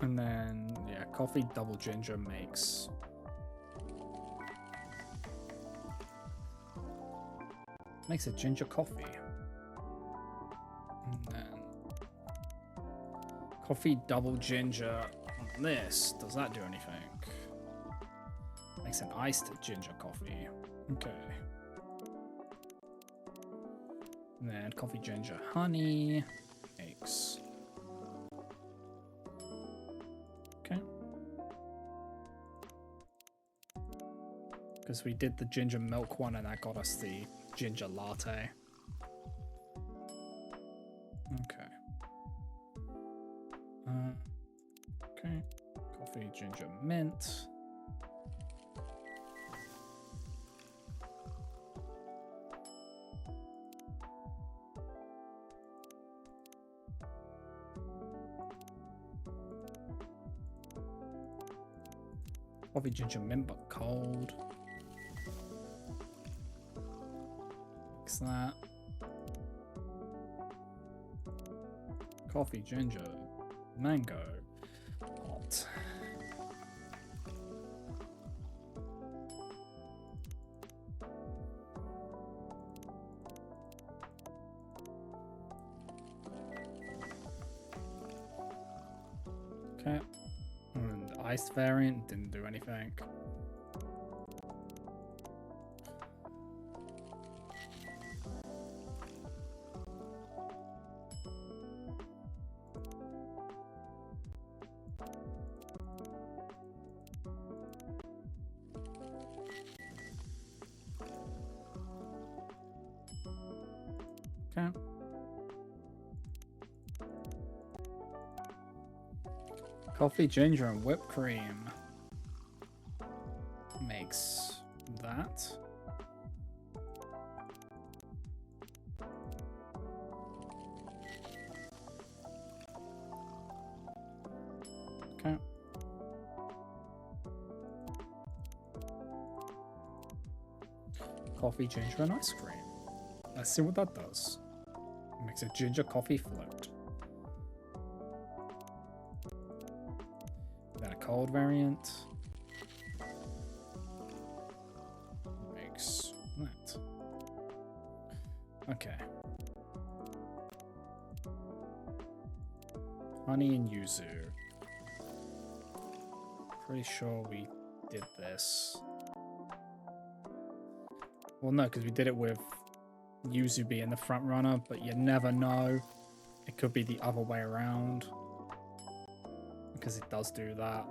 A: And then, yeah, coffee double ginger makes... makes a ginger coffee. And then... coffee double ginger on this. Does that do anything? Makes an iced ginger coffee. Okay. And then coffee ginger honey makes... okay. Because we did the ginger milk one and that got us the ginger latte. Okay. Okay. Coffee ginger mint. Coffee ginger mint but cold. Mix that. Coffee ginger mango hot. Okay. And the iced variant didn't do anything. Okay. Coffee, ginger, and whipped cream makes that. Okay. Coffee, ginger, and ice cream. Let's see what that does. Makes a ginger coffee float. Then a cold variant. Makes that. Okay. Honey and yuzu. Pretty sure we did this. Well, no, because we did it with yuzu being the front runner, but you never know. It could be the other way around. because it does do that.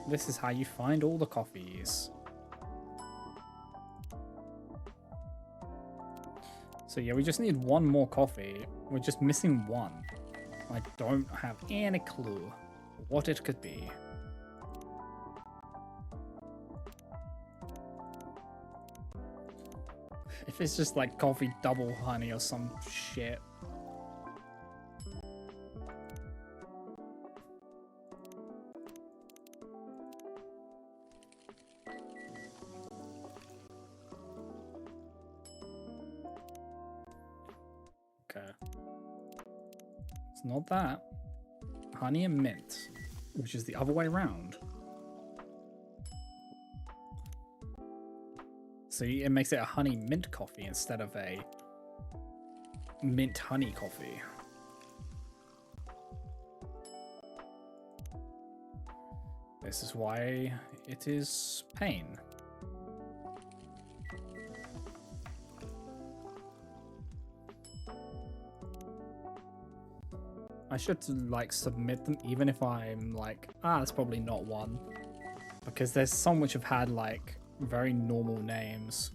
A: This is how you find all the coffees. So yeah, we just need one more coffee. We're just missing one. I don't have any clue what it could be. If it's just like coffee double honey or some shit. Okay. It's not that. Honey and mint, which is the other way around. So it makes it a honey mint coffee instead of a mint honey coffee. This is why it is pain. I should like submit them even if I'm like, that's probably not one. Because there's some which have had like very normal names.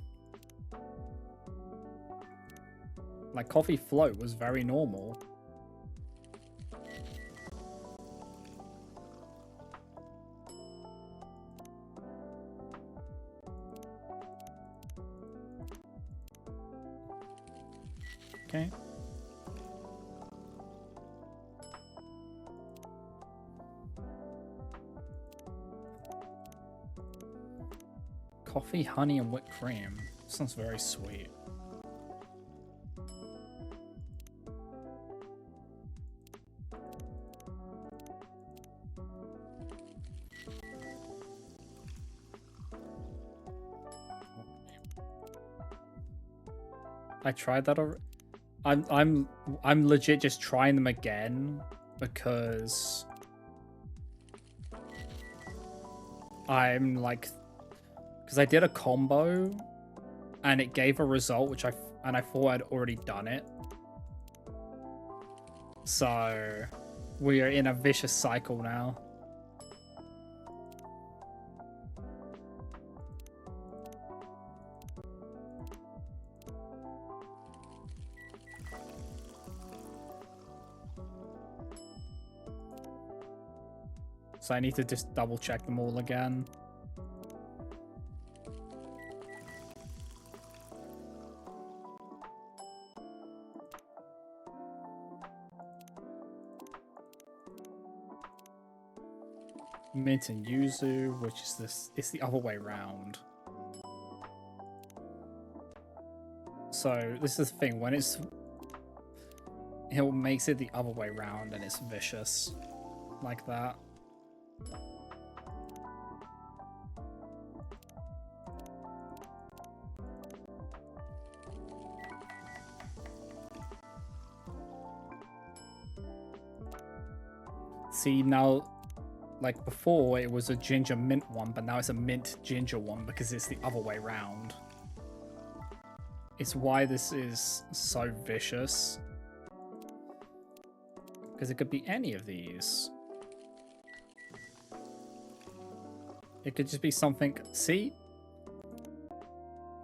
A: Like Coffee Float was very normal. Okay. Coffee, honey, and whipped cream. Sounds very sweet. I tried that already. I'm legit just trying them again because I'm like, because I did a combo and it gave a result which I thought I'd already done it. So we are in a vicious cycle now. So I need to just double check them all again. Mint and yuzu, which is this, it's the other way around. So this is the thing, when it makes it the other way around and it's vicious like that. See, now, like before it was a ginger mint one, but now it's a mint ginger one because it's the other way around. It's why this is so vicious. Because it could be any of these. It could just be something. See?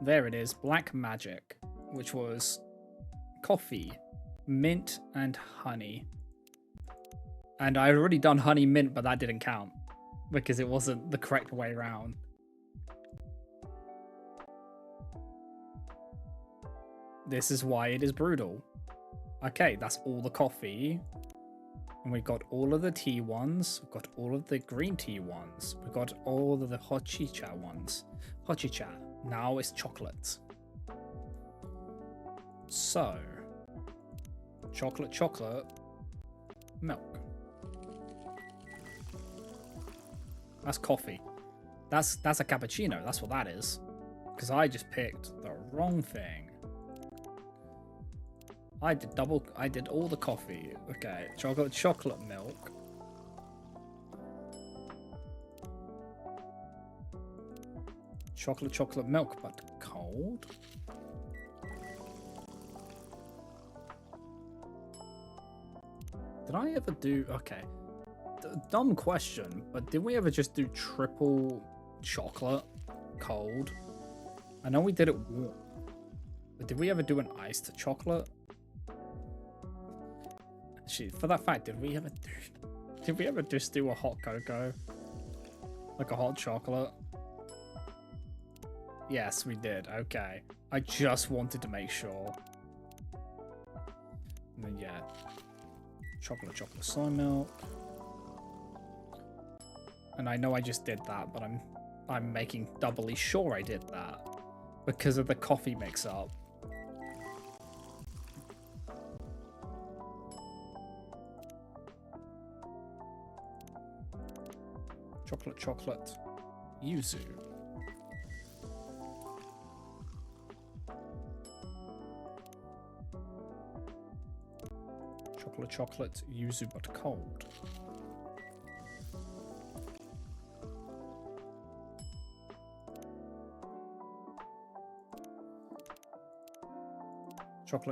A: There it is. Black Magic, which was coffee, mint, and honey. And I'd already done honey mint, but that didn't count because it wasn't the correct way around. This is why it is brutal. Okay, that's all the coffee. And we got all of the tea ones. We've got all of the green tea ones. We've got all of the hojicha ones. Hojicha. Now it's chocolate. So, chocolate, milk. That's coffee. That's a cappuccino. That's what that is. Because I just picked the wrong thing. I did all the coffee. Okay, chocolate milk. Chocolate milk, but cold. Did I ever do... Okay. Dumb question, but did we ever just do triple chocolate cold? I know we did it warm, but did we ever do an iced chocolate? Actually, for that fact, did we ever just do a hot cocoa? Like a hot chocolate? Yes, we did. Okay. I just wanted to make sure. And then, yeah. Chocolate soy milk. And I know I just did that, but I'm making doubly sure I did that because of the coffee mix-up. Chocolate, yuzu. Chocolate, yuzu, but cold.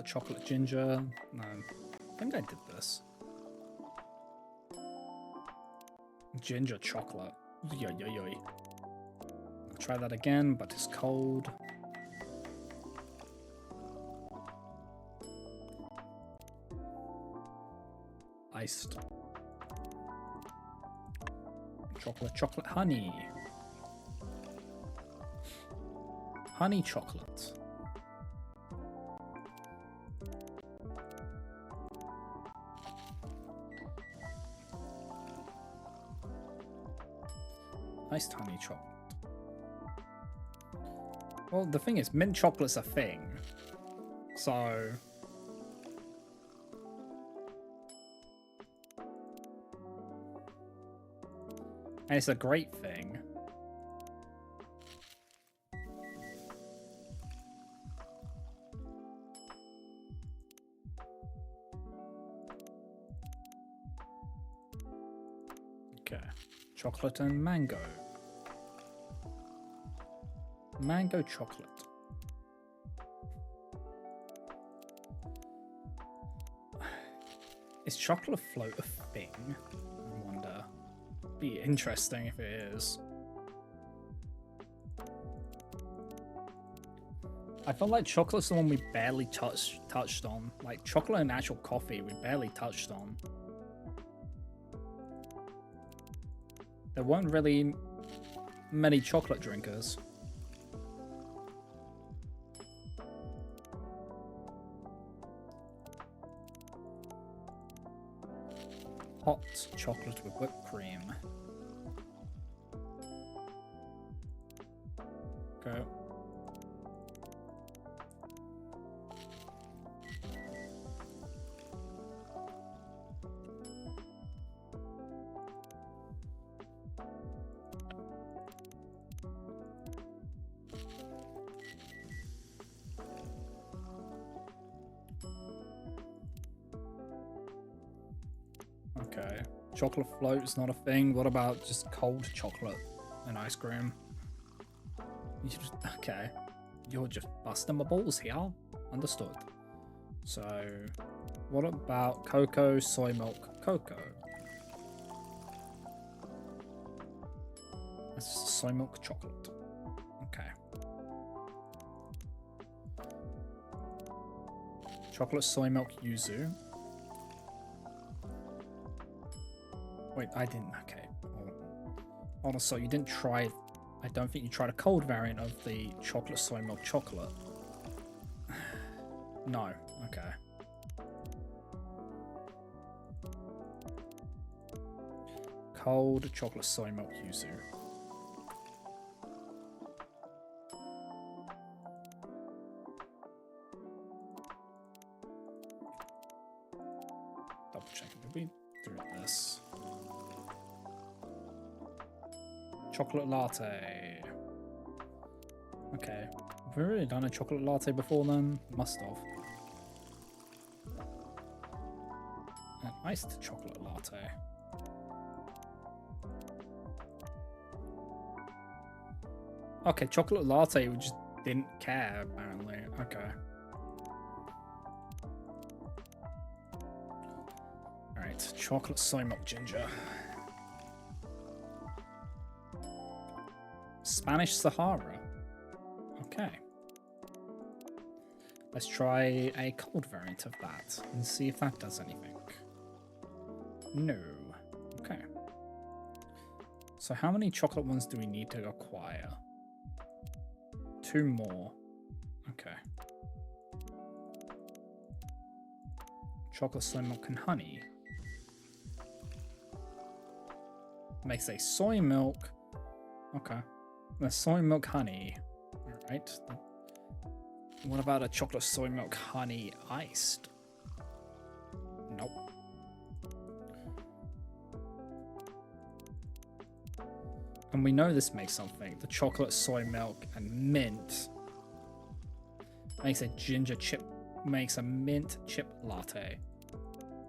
A: Chocolate, ginger. No, I think I did this. Ginger chocolate. Yoy. I'll try that again, but it's cold. Iced. Chocolate honey. Honey chocolate. Iced honey chocolate. Well, the thing is, mint chocolate's a thing. So... and it's a great thing. Okay. Chocolate and mango. Mango chocolate. Is chocolate float a thing? I wonder. Be interesting if it is. I feel like chocolate's the one we barely touched on. Like chocolate and actual coffee we barely touched on. There weren't really many chocolate drinkers. Hot chocolate with whipped cream. Go. Okay. Chocolate float is not a thing. What about just cold chocolate and ice cream? Okay. You're just busting my balls here. Understood. So, what about cocoa, soy milk, cocoa? That's soy milk chocolate. Okay. Chocolate, soy milk, yuzu. Wait, I didn't. Okay. Oh, so you didn't try. I don't think you tried a cold variant of the chocolate soy milk chocolate. No. Okay. Cold chocolate soy milk yuzu. Double checking. Did we do this? Chocolate latte. Okay. Have we really done a chocolate latte before then? Must have. An iced chocolate latte. Okay, chocolate latte, we just didn't care, apparently. Okay. Alright, Alright, chocolate soy milk ginger. Spanish Sahara. Okay. Let's try a cold variant of that and see if that does anything. No. Okay. So how many chocolate ones do we need to acquire? 2 more. Okay. Chocolate soy milk and honey. Makes a soy milk. Okay. The soy milk honey. Alright. What about a chocolate soy milk honey iced? Nope. And we know this makes something. The chocolate soy milk and mint makes a ginger chip, makes a mint chip latte.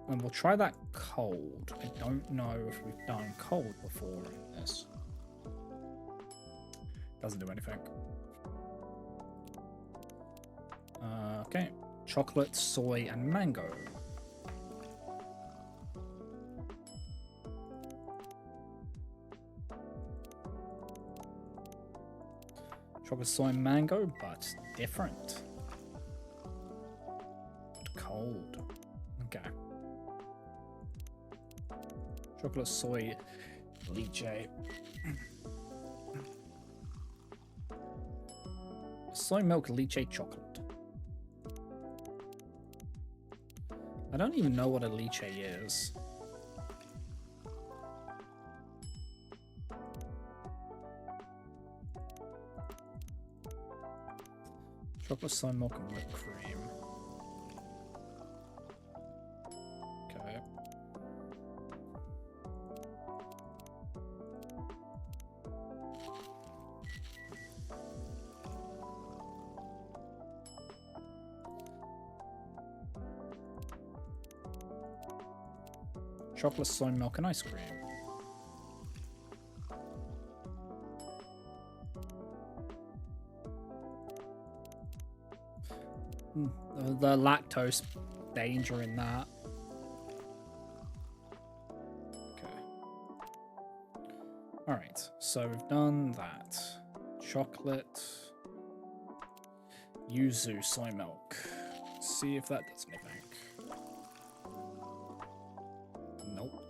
A: And we'll try that cold. I don't know if we've done cold before in this. Doesn't do anything. Okay. Chocolate, soy, and mango. Chocolate, soy, mango, but different. But cold. Okay. Chocolate, soy, lychee. Soy milk lychee chocolate. I don't even know what a lychee is. Chocolate, soy milk, and whipped cream. Okay. Chocolate, soy milk, and ice cream. The lactose danger in that. Okay. Alright, so we've done that. Chocolate. Yuzu soy milk. See if that does anything. Nope.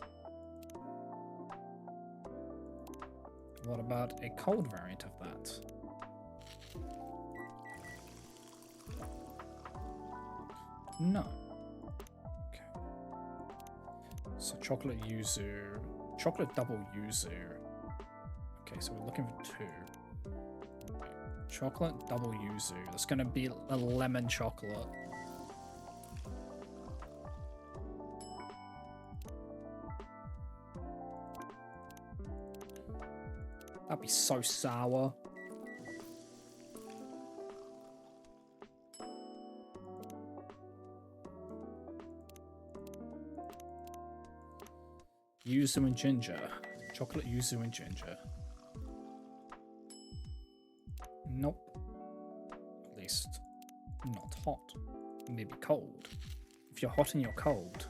A: What about a cold variant of that? No. Okay. So chocolate yuzu. Chocolate double yuzu. Okay, so we're looking for 2. Okay. Chocolate double yuzu. That's going to be a lemon chocolate. That'd be so sour. Yuzu and ginger. Chocolate yuzu and ginger. Nope. At least not hot. Maybe cold. If you're hot and you're cold.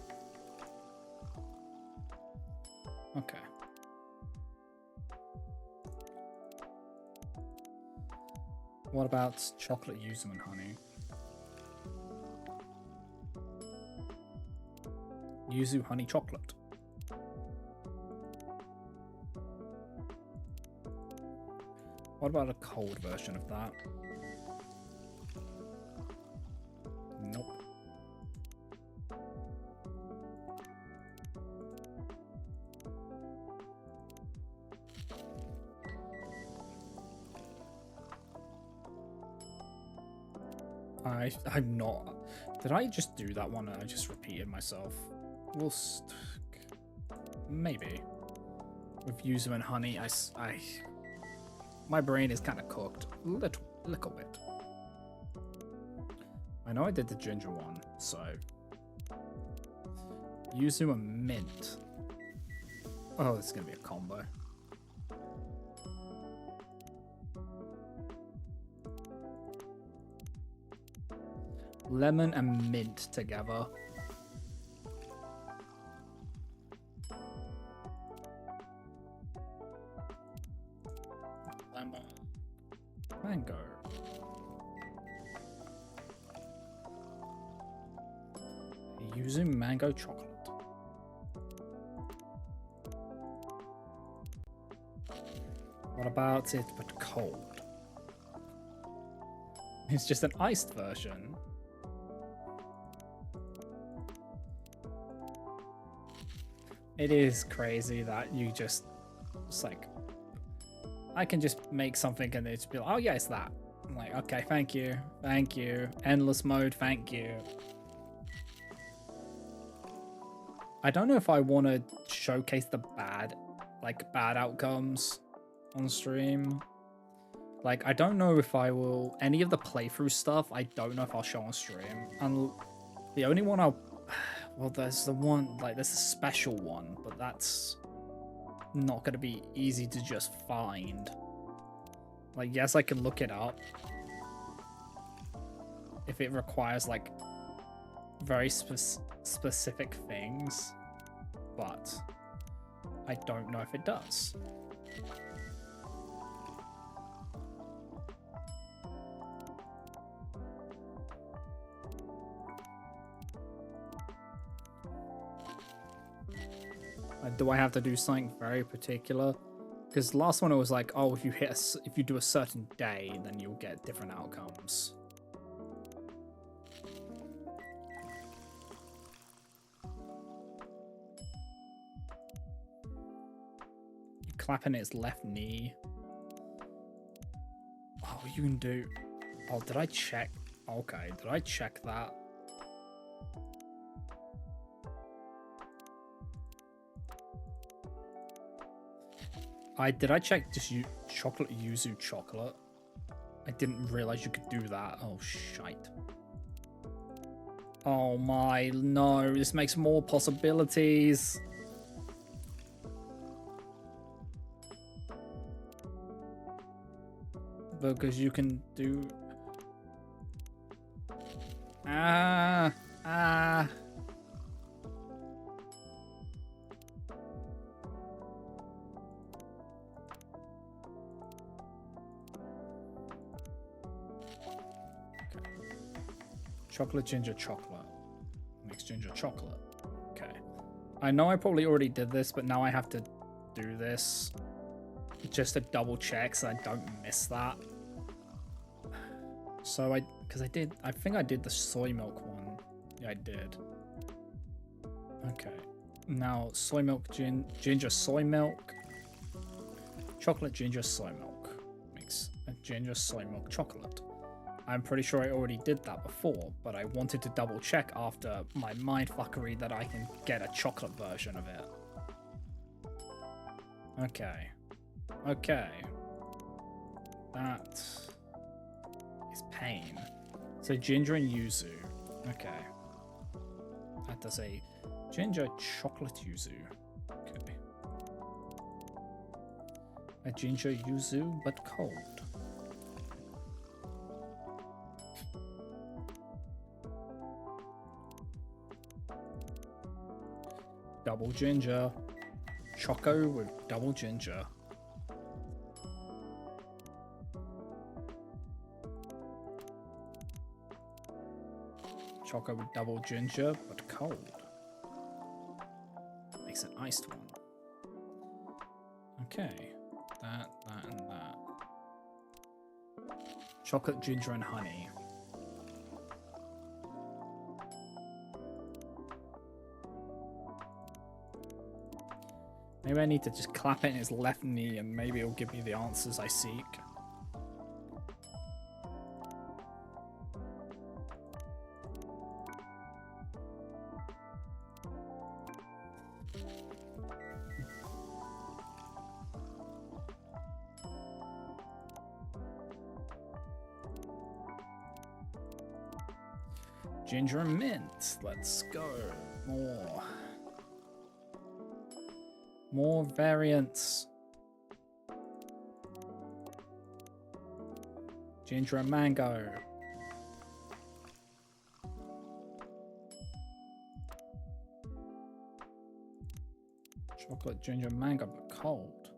A: Okay. What about chocolate yuzu and honey? Yuzu honey chocolate. What about a cold version of that? Nope. I'm not. Did I just do that one and I just repeated myself? We'll maybe. With yuzu and honey, my brain is kind of cooked. Little bit. I know I did the ginger one, so. Yuzu and mint. Oh, this is going to be a combo. Lemon and mint together. Yuzu mango chocolate. What about it but cold? It's just an iced version. It is crazy that you just, it's like, I can just make something and it's be like, oh yeah, it's that. I'm like, okay, thank you, thank you. Endless mode, thank you. I don't know if I want to showcase the bad outcomes on stream. Like, I don't know if I will, any of the playthrough stuff, I don't know if I'll show on stream. And the only one I'll, well, there's the one, like, there's a special one, but that's not going to be easy to just find. Like, yes, I can look it up if it requires, like, very specific things, but I don't know if it does. Do I have to do something very particular? Because the last one it was like, oh, if you do a certain day, then you'll get different outcomes. You clapping its left knee. Oh, you can do. Oh, did I check? Okay, did I check that? Did I check just chocolate yuzu chocolate? I didn't realize you could do that. Oh shite. Oh my, no, this makes more possibilities. Because you can do chocolate ginger chocolate. Mixed ginger chocolate. Okay. I know I probably already did this, but now I have to do this just to double check so I don't miss that. So I think I did the soy milk one. Yeah, I did. Okay. Now soy milk, ginger soy milk, chocolate ginger soy milk. Makes a ginger soy milk chocolate. I'm pretty sure I already did that before, but I wanted to double check after my mindfuckery that I can get a chocolate version of it. Okay. Okay. That is pain. So ginger and yuzu. Okay. That does a ginger chocolate yuzu. Okay. A ginger yuzu, but cold. Double ginger. Choco with double ginger. Choco with double ginger, but cold. Makes an iced one. Okay. That, and that. Chocolate, ginger, and honey. Maybe I need to just clap it in his left knee and maybe it'll give me the answers I seek. Ginger and mint. Let's go. More variants. Ginger and mango. Chocolate, ginger, mango, but cold.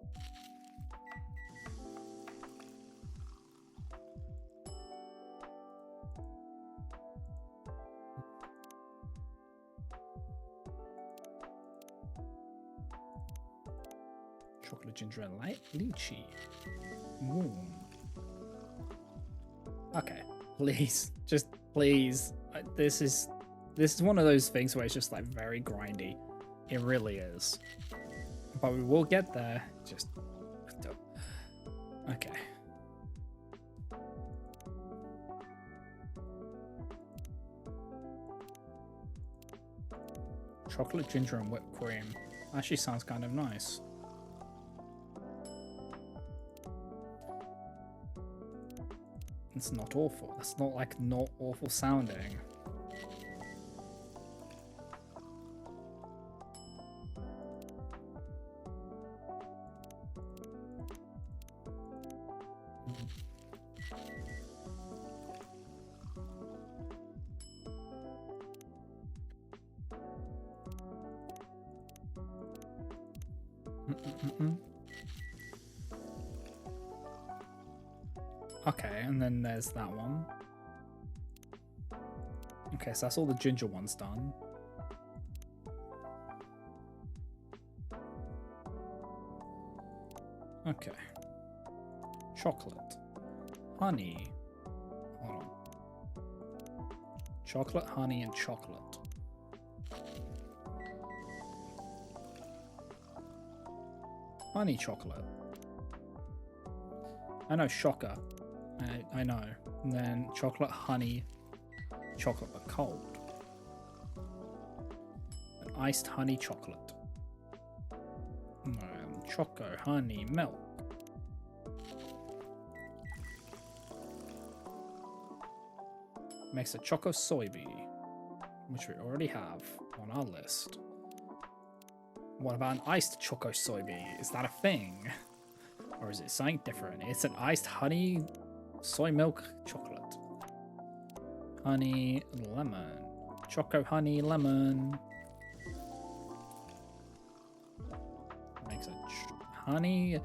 A: Chocolate, ginger, and lychee. Warm. Okay, please, just please. This is one of those things where it's just like very grindy. It really is. But we will get there. Just okay. Chocolate, ginger, and whipped cream. Actually sounds kind of nice. It's not awful. That's not like not awful sounding. Okay, and then there's that one. Okay, so that's all the ginger ones done. Okay. Chocolate. Honey. Hold on. Chocolate, honey, and chocolate. Honey chocolate. I know, shocker. I know. And then chocolate, honey, chocolate but cold. An iced honey chocolate. Choco, honey, milk. Makes a choco soybean, which we already have on our list. What about an iced choco soybean? Is that a thing? Or is it something different? It's an iced honey soy milk chocolate. Honey lemon. Choco honey lemon. Makes a honey.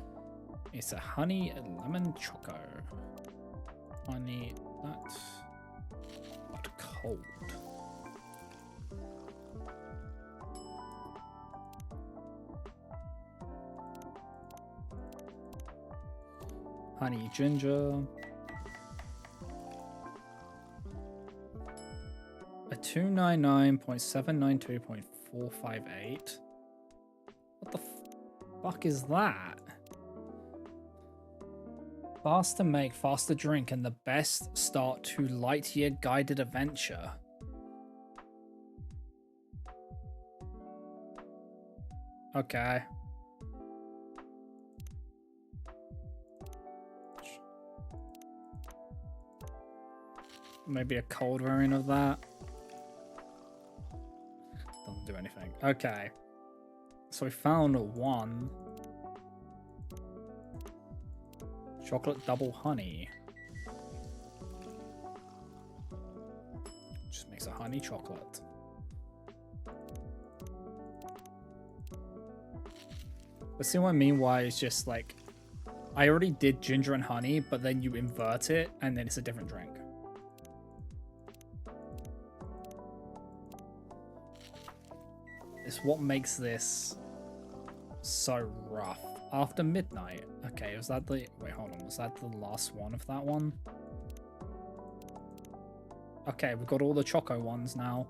A: It's a honey lemon choco. Honey nut. But cold. Honey ginger. A 299.792.458. What the fuck is that? Faster make, faster drink, and the best start to Lightyear guided adventure. Okay. Maybe a cold variant of that. Doesn't do anything. Okay. So we found one. Chocolate double honey. Just makes a honey chocolate. But see what I mean? Why it's just like, I already did ginger and honey, but then you invert it and then it's a different drink. It's what makes this so rough. After midnight. Okay, was that the... Wait, hold on. Was that the last one of that one? Okay, we've got all the choco ones now.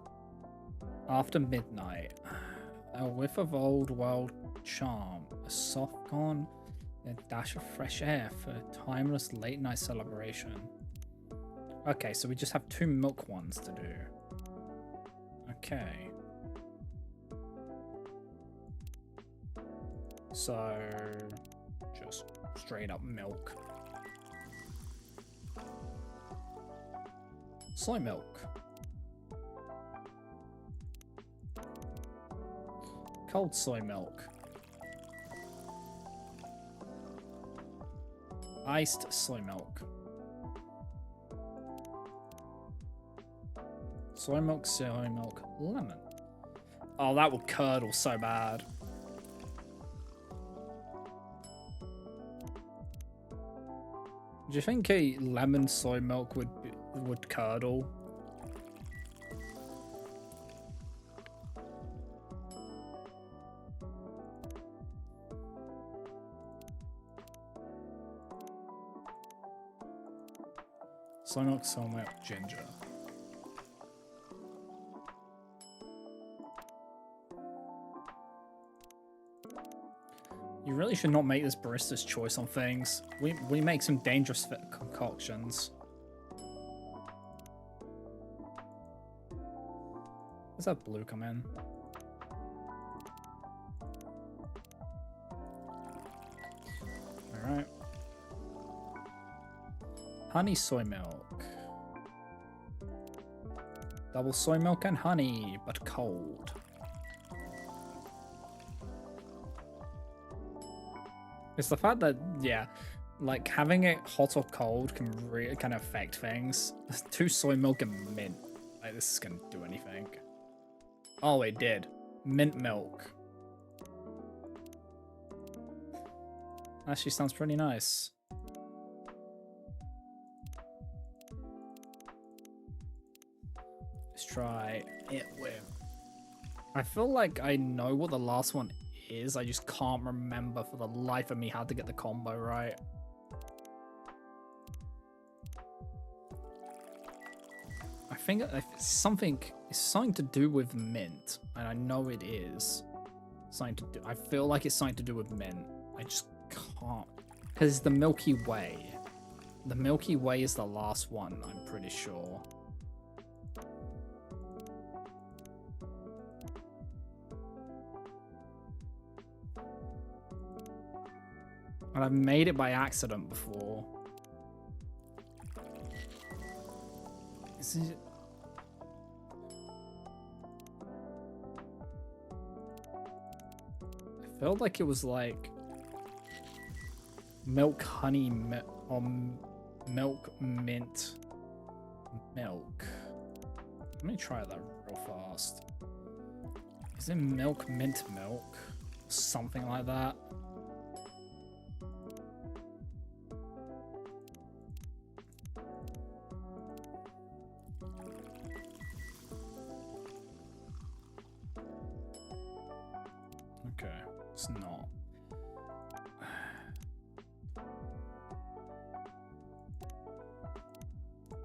A: After midnight. A whiff of old world charm. A soft corn. A dash of fresh air for a timeless late night celebration. Okay, so we just have 2 milk ones to do. Okay. So, just straight up milk. Soy milk. Cold soy milk. Iced soy milk. Soy milk, lemon. Oh, that would curdle so bad. Do you think a lemon soy milk would curdle? soy milk, ginger. You really should not make this barista's choice on things. We make some dangerous concoctions. Where's that blue come in? Alright. Honey soy milk. Double soy milk and honey, but cold. It's the fact that, yeah, like having it hot or cold can really kind of affect things. 2 soy milk and mint. Like, this is gonna do anything. Oh, it did. Mint milk. Actually sounds pretty nice. Let's try it with... I feel like I know what the last one is. I just can't remember for the life of me how to get the combo right. I think it's something to do with mint, and I know it is something to do. I feel like it's something to do with mint. I just can't, because it's the Milky Way. The Milky Way is the last one, I'm pretty sure. And I've made it by accident before. Is it... I felt like it was like milk honey or milk mint milk. Let me try that real fast. Is it milk mint milk? Something like that. Okay, it's not.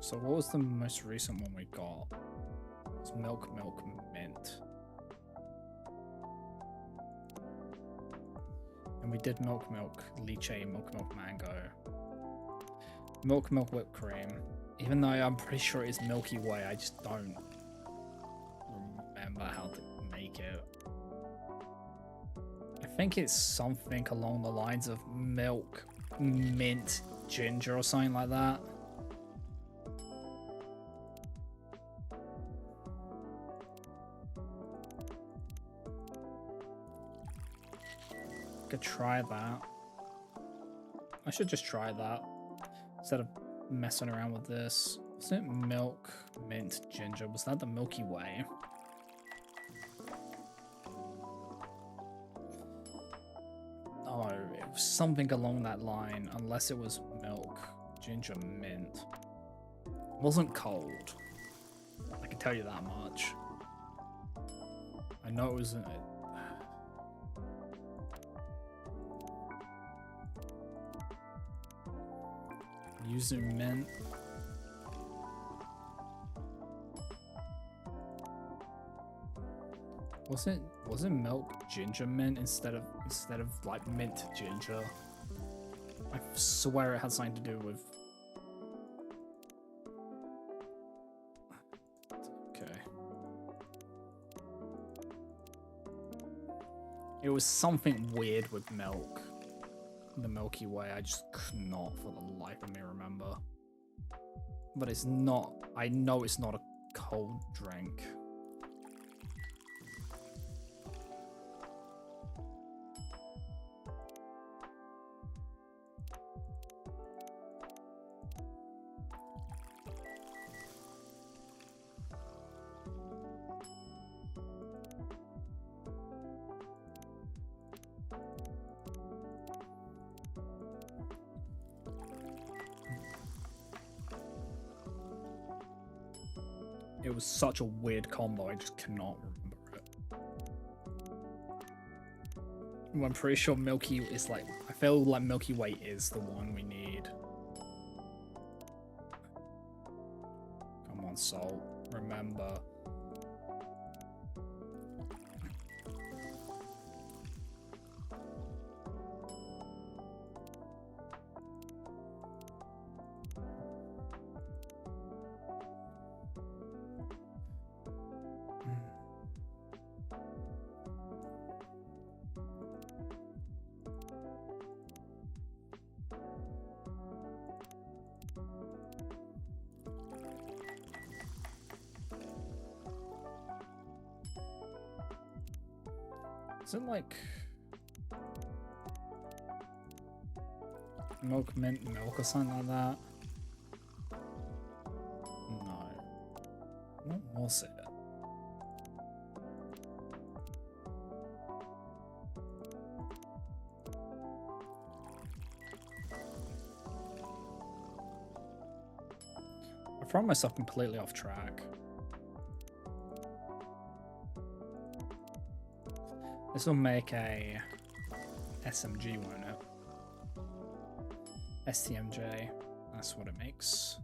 A: So what was the most recent one we got? It was milk mint. And we did milk lychee, milk mango. Milk whipped cream. Even though I'm pretty sure it is Milky Way, I just don't remember how to make it. I think it's something along the lines of milk, mint, ginger or something like that. Could try that. I should just try that instead of messing around with this. Was it milk, mint, ginger? Was that the Milky Way? Oh, it was something along that line, unless it was milk, ginger, mint. It wasn't cold. I can tell you that much. I know it wasn't. Using mint. Was it milk ginger mint instead of like mint ginger? I swear it had something to do with. Okay. It was something weird with milk. The Milky Way, I just could not for the life of me remember. But it's not, I know it's not a cold drink. It was such a weird combo, I just cannot remember it. I'm pretty sure Milky is like, I feel like Milky Way is the one we need. want salt. Remember. Is it like milk mint milk or something like that? No. What was it? I've thrown myself completely off track. This will make a SMG, won't it? STMJ. That's what it makes.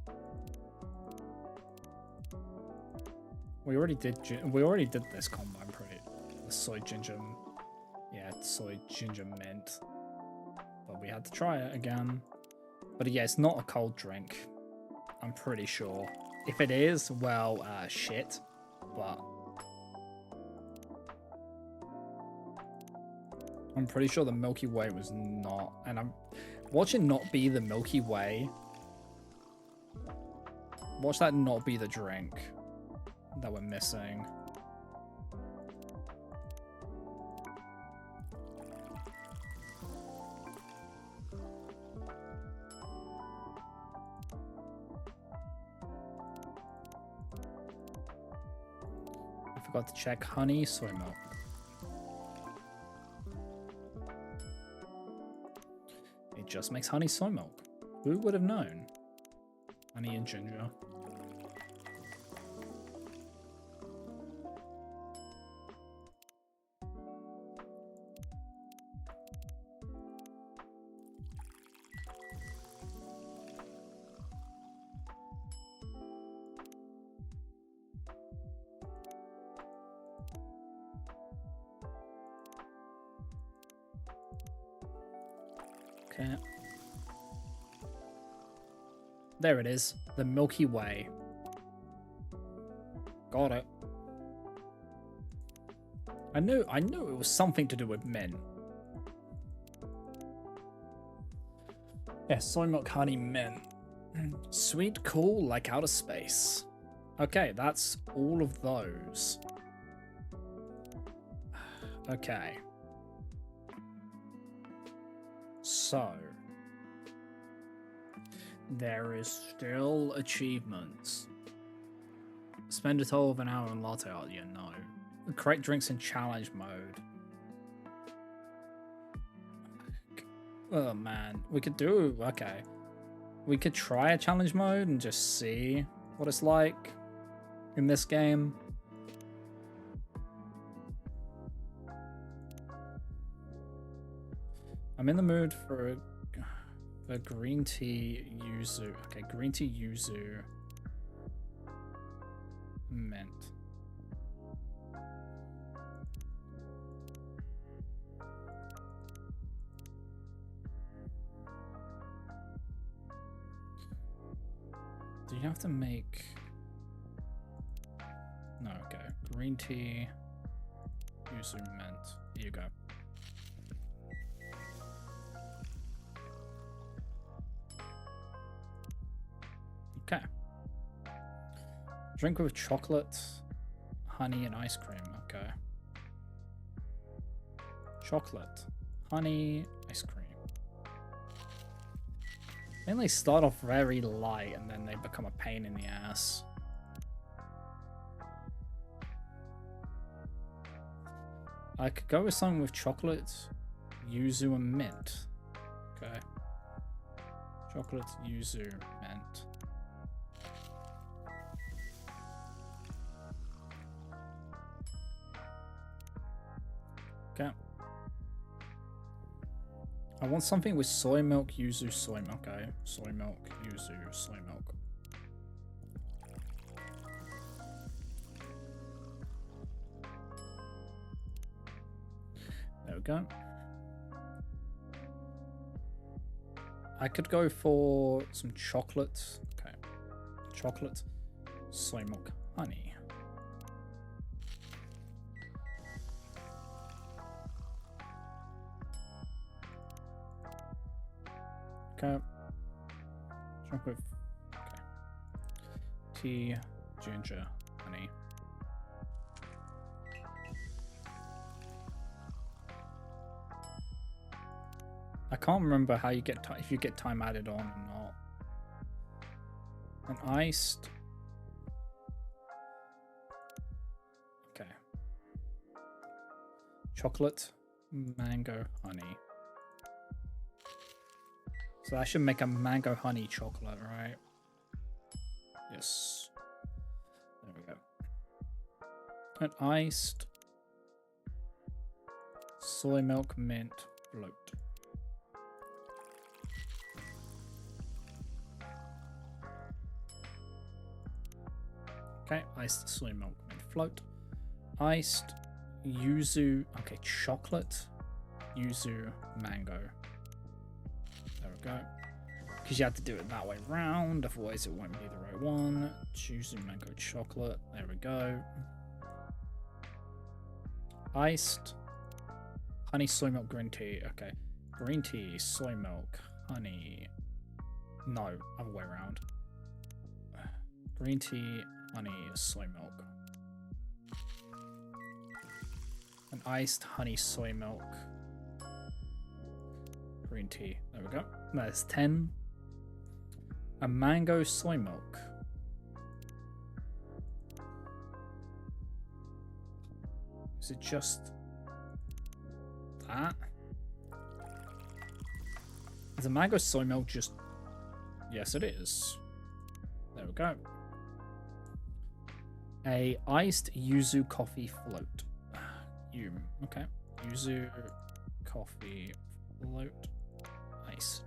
A: We already did this combo, I'm pretty. The soy ginger, yeah, soy ginger mint. But we had to try it again. But yeah, it's not a cold drink. I'm pretty sure. If it is, well, shit. But I'm pretty sure the Milky Way was not, and I'm watching not be the Milky Way. Watch that not be the drink that we're missing. I forgot to check honey, soy milk. It just makes honey soy milk. Who would have known? Honey and ginger. Okay. There it is. The Milky Way. Got it. I knew it was something to do with mint. Yeah, soy milk, honey, mint. Sweet, cool, like outer space. Okay, that's all of those. Okay. So, there is still achievements. Spend a total of an hour on latte art, yeah, no. Correct drinks in challenge mode. Oh man, we could do, okay. We could try a challenge mode and just see what it's like in this game. I'm in the mood for a green tea yuzu. Okay, green tea yuzu mint. Do you have to make... No, okay. Green tea yuzu mint. Here you go. Okay. Drink with chocolate, honey, and ice cream. Okay. Chocolate, honey, ice cream. Then they start off very light and then they become a pain in the ass. I could go with something with chocolate, yuzu, and mint. Okay. Chocolate, yuzu, mint. Okay. I want something with soy milk, yuzu, soy milk. Okay. Soy milk, yuzu, soy milk. go. I could go for some chocolate. Okay. Chocolate, soy milk, honey. Okay. Chocolate. Okay. Tea, ginger, honey. I can't remember how you get if you get time added on or not. And iced. Okay. Chocolate, mango, honey. So I should make a mango honey chocolate, right? Yes. There we go. And iced soy milk mint float. Okay, iced soy milk mint float. Iced yuzu. Okay, chocolate, yuzu, mango. There we go. Because you have to do it that way round, otherwise it won't be the right one. Yuzu, mango, chocolate. There we go. Iced honey, soy milk, green tea. Okay, green tea, soy milk, honey. No, other way around. Green tea, honey, soy milk. An iced honey, soy milk, green tea. There we go. That's 10. A mango, soy milk. Is it just that? Is a mango soy milk just... Yes, it is. There we go. A iced yuzu coffee float. Okay. Yuzu coffee float. Iced.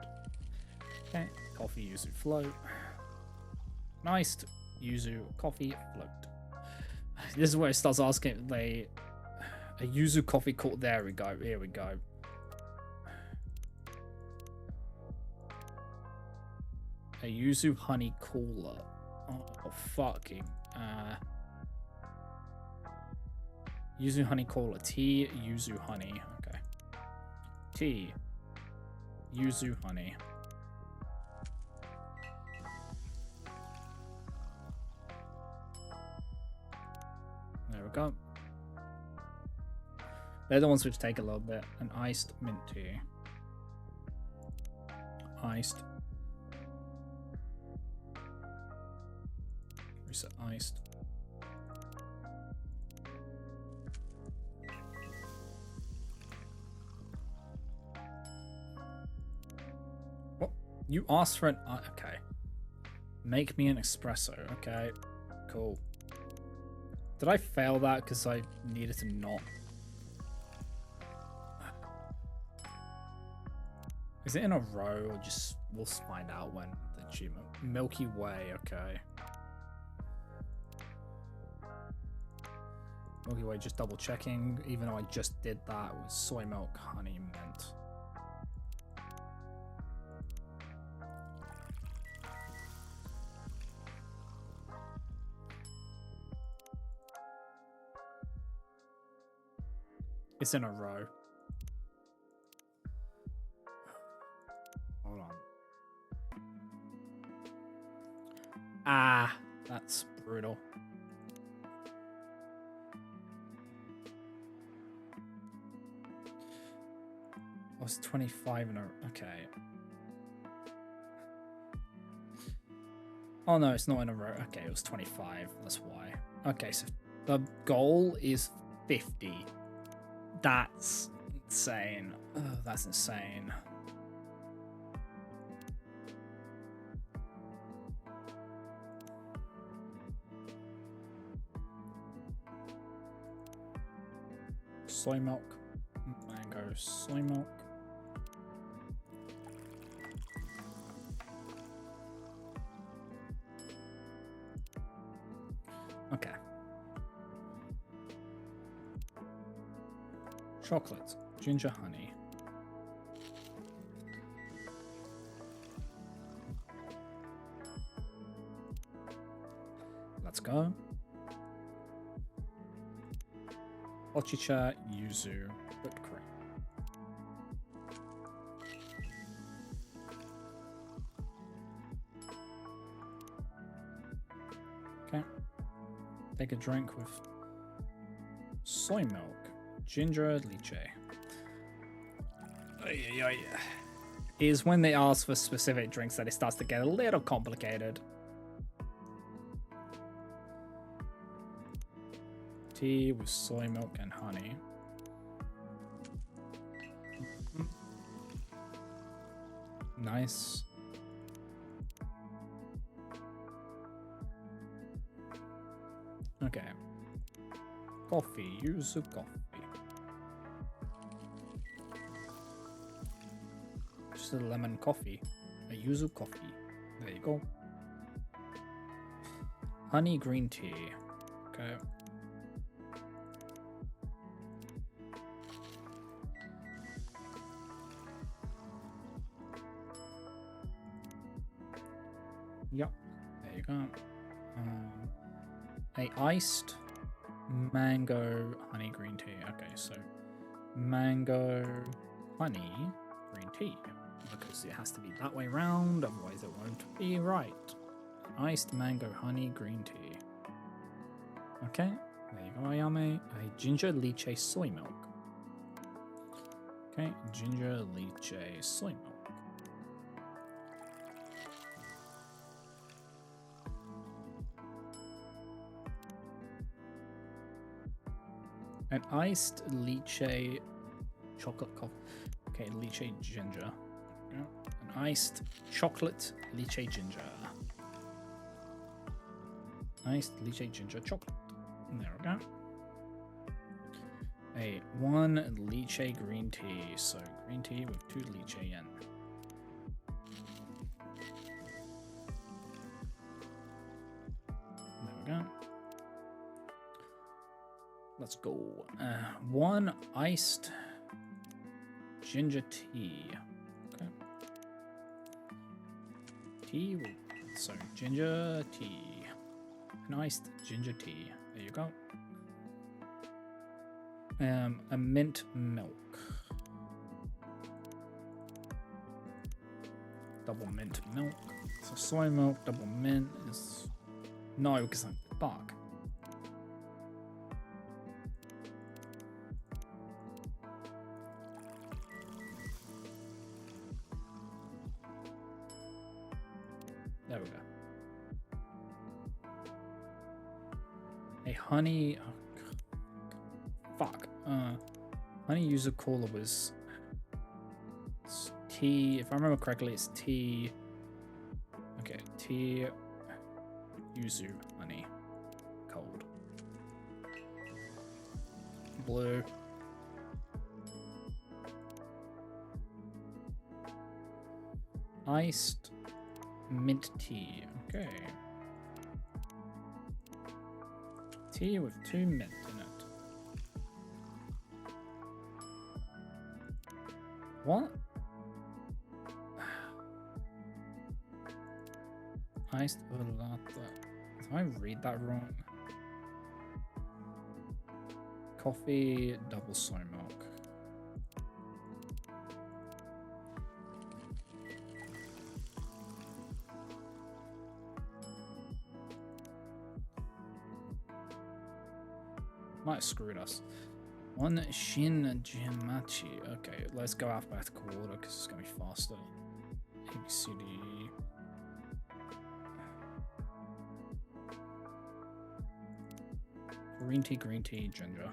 A: Okay. Coffee yuzu float. Iced yuzu coffee float. This is where it starts asking a yuzu coffee called. There we go. Here we go. A yuzu honey cooler. Oh, fucking. Yuzu honey cola. Tea, yuzu honey. Okay. Tea, yuzu honey. There we go. They're the ones which take a little bit. An iced mint tea. Iced. Reset iced. What? You asked for an... okay. Make me an espresso. Okay. Cool. Did I fail that because I needed to not... Is it in a row or just... We'll find out when the achievement... Milky Way, okay. Milky Way, just double checking, even though I just did that with soy milk, honey, mint. It's in a row. Hold on. Ah, that's brutal. I was 25 in a... Okay. Oh no, it's not in a row. Okay, it was 25. That's why. Okay, so the goal is 50. That's insane. Oh, that's insane. Soy milk. Mango soy milk. Okay. Chocolate. Ginger honey. Let's go. Ochicha yuzu whipped cream. Okay. Take a drink with soy milk, ginger lychee. Is when they ask for specific drinks that it starts to get a little complicated. Tea with soy milk and honey. Nice. Okay. Coffee, yuzu coffee. Just a lemon coffee. A yuzu coffee. There you go. Honey green tea. Okay. Yep. There you go. A iced mango honey green tea. Okay, so mango honey green tea, because it has to be that way round, otherwise it won't be right. Iced mango honey green tea. Okay, there you go, Ayame. A ginger lychee soy milk. Okay, ginger lychee soy milk. An iced lychee chocolate coffee. Okay, lychee ginger. Yeah. An iced chocolate lychee ginger. Iced lychee ginger chocolate. There we go. A 1 lychee green tea. So green tea with 2 lychee in. There we go. Let's go. 1 iced ginger tea. Okay. Tea with, so ginger tea. An iced ginger tea. There you go. A mint milk. Double mint milk. So soy milk, double mint is no, because I'm dark. There we go. A honey. Oh, fuck. Honey yuzu cola was tea. If I remember correctly, it's tea. Okay, tea yuzu honey. Cold. Blue. Iced mint tea. Okay. Tea with 2 mint in it. What? Iced latte. Did I read that wrong? Coffee, double soy milk. Might have screwed us. 1 Shin Jimachi. Okay, let's go alphabetical order because it's going to be faster. A, B, C, D. Green tea, ginger.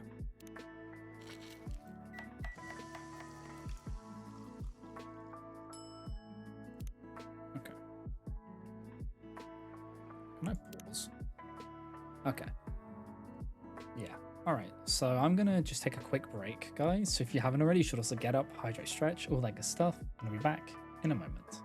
A: Okay. Can I pause? Okay. Yeah. Alright, so I'm gonna just take a quick break, guys. So if you haven't already, you should also get up, hydrate, stretch, all that good stuff. And I'll be back in a moment.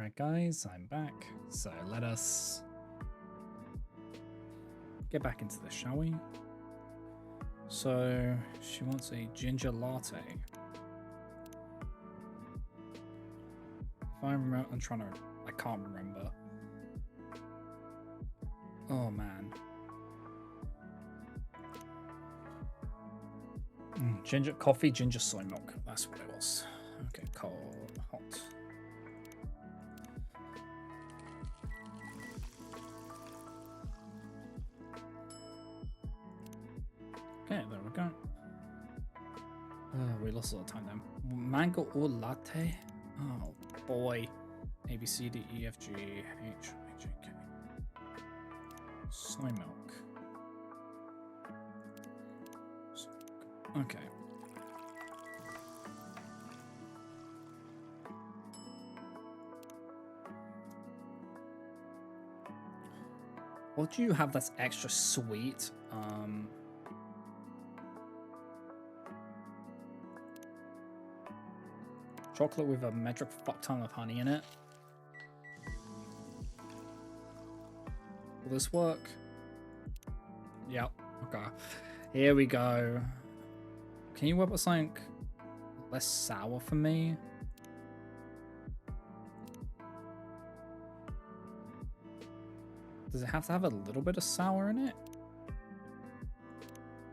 A: Alright guys, I'm back. So let us get back into this, shall we? So she wants a ginger latte. If I remember, I can't remember. Oh man. Ginger coffee, ginger soy milk. That's what it was. Okay, cold, hot. Okay, there we go. We lost a lot of time then. Mango or latte? Oh boy. A, B, C, D, E, F, G, H, I, J, K. Soy milk. Okay. What do you have that's extra sweet? Chocolate with a metric fuck ton of honey in it. Will this work? Yep. Okay. Here we go. Can you work with something less sour for me? Does it have to have a little bit of sour in it?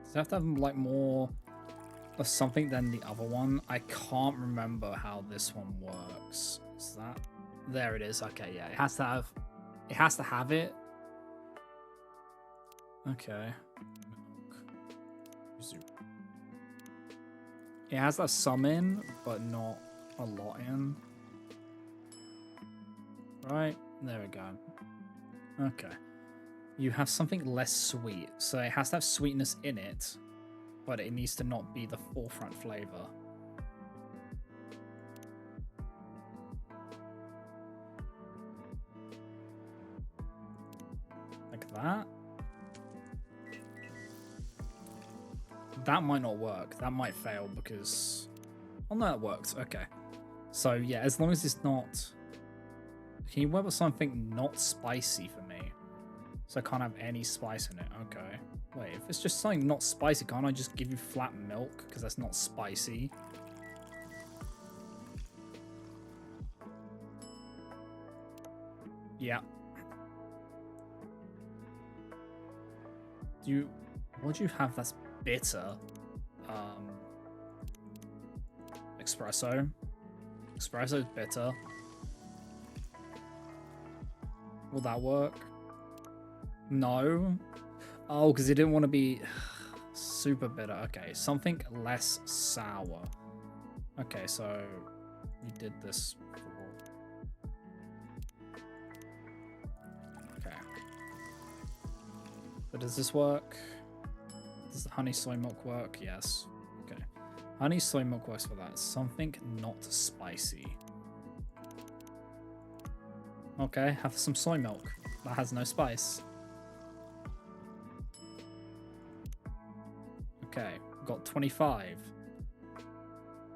A: Does it have to have like more of something than the other one? I can't remember how this one works. Is that? There it is. Okay, yeah. It has to have it. Okay. It has that some in, but not a lot in. Right? There we go. Okay. You have something less sweet, so it has to have sweetness in it, but it needs to not be the forefront flavor. Like that. That might not work. That might fail because... Oh no, it works. Okay. So yeah, as long as it's not... Can you work with something not spicy for me? So I can't have any spice in it. Okay. Wait, if it's just something not spicy, can't I just give you flat milk? Because that's not spicy. Yeah. What do you have that's bitter? Espresso. Espresso's bitter. Will that work? No. Oh, because it didn't want to be super bitter. Okay, something less sour. Okay, so you did this before. Okay. But does this work? Does the honey soy milk work? Yes. Okay. Honey soy milk works for that. Something not spicy. Okay, have some soy milk. That has no spice. Okay, got 25.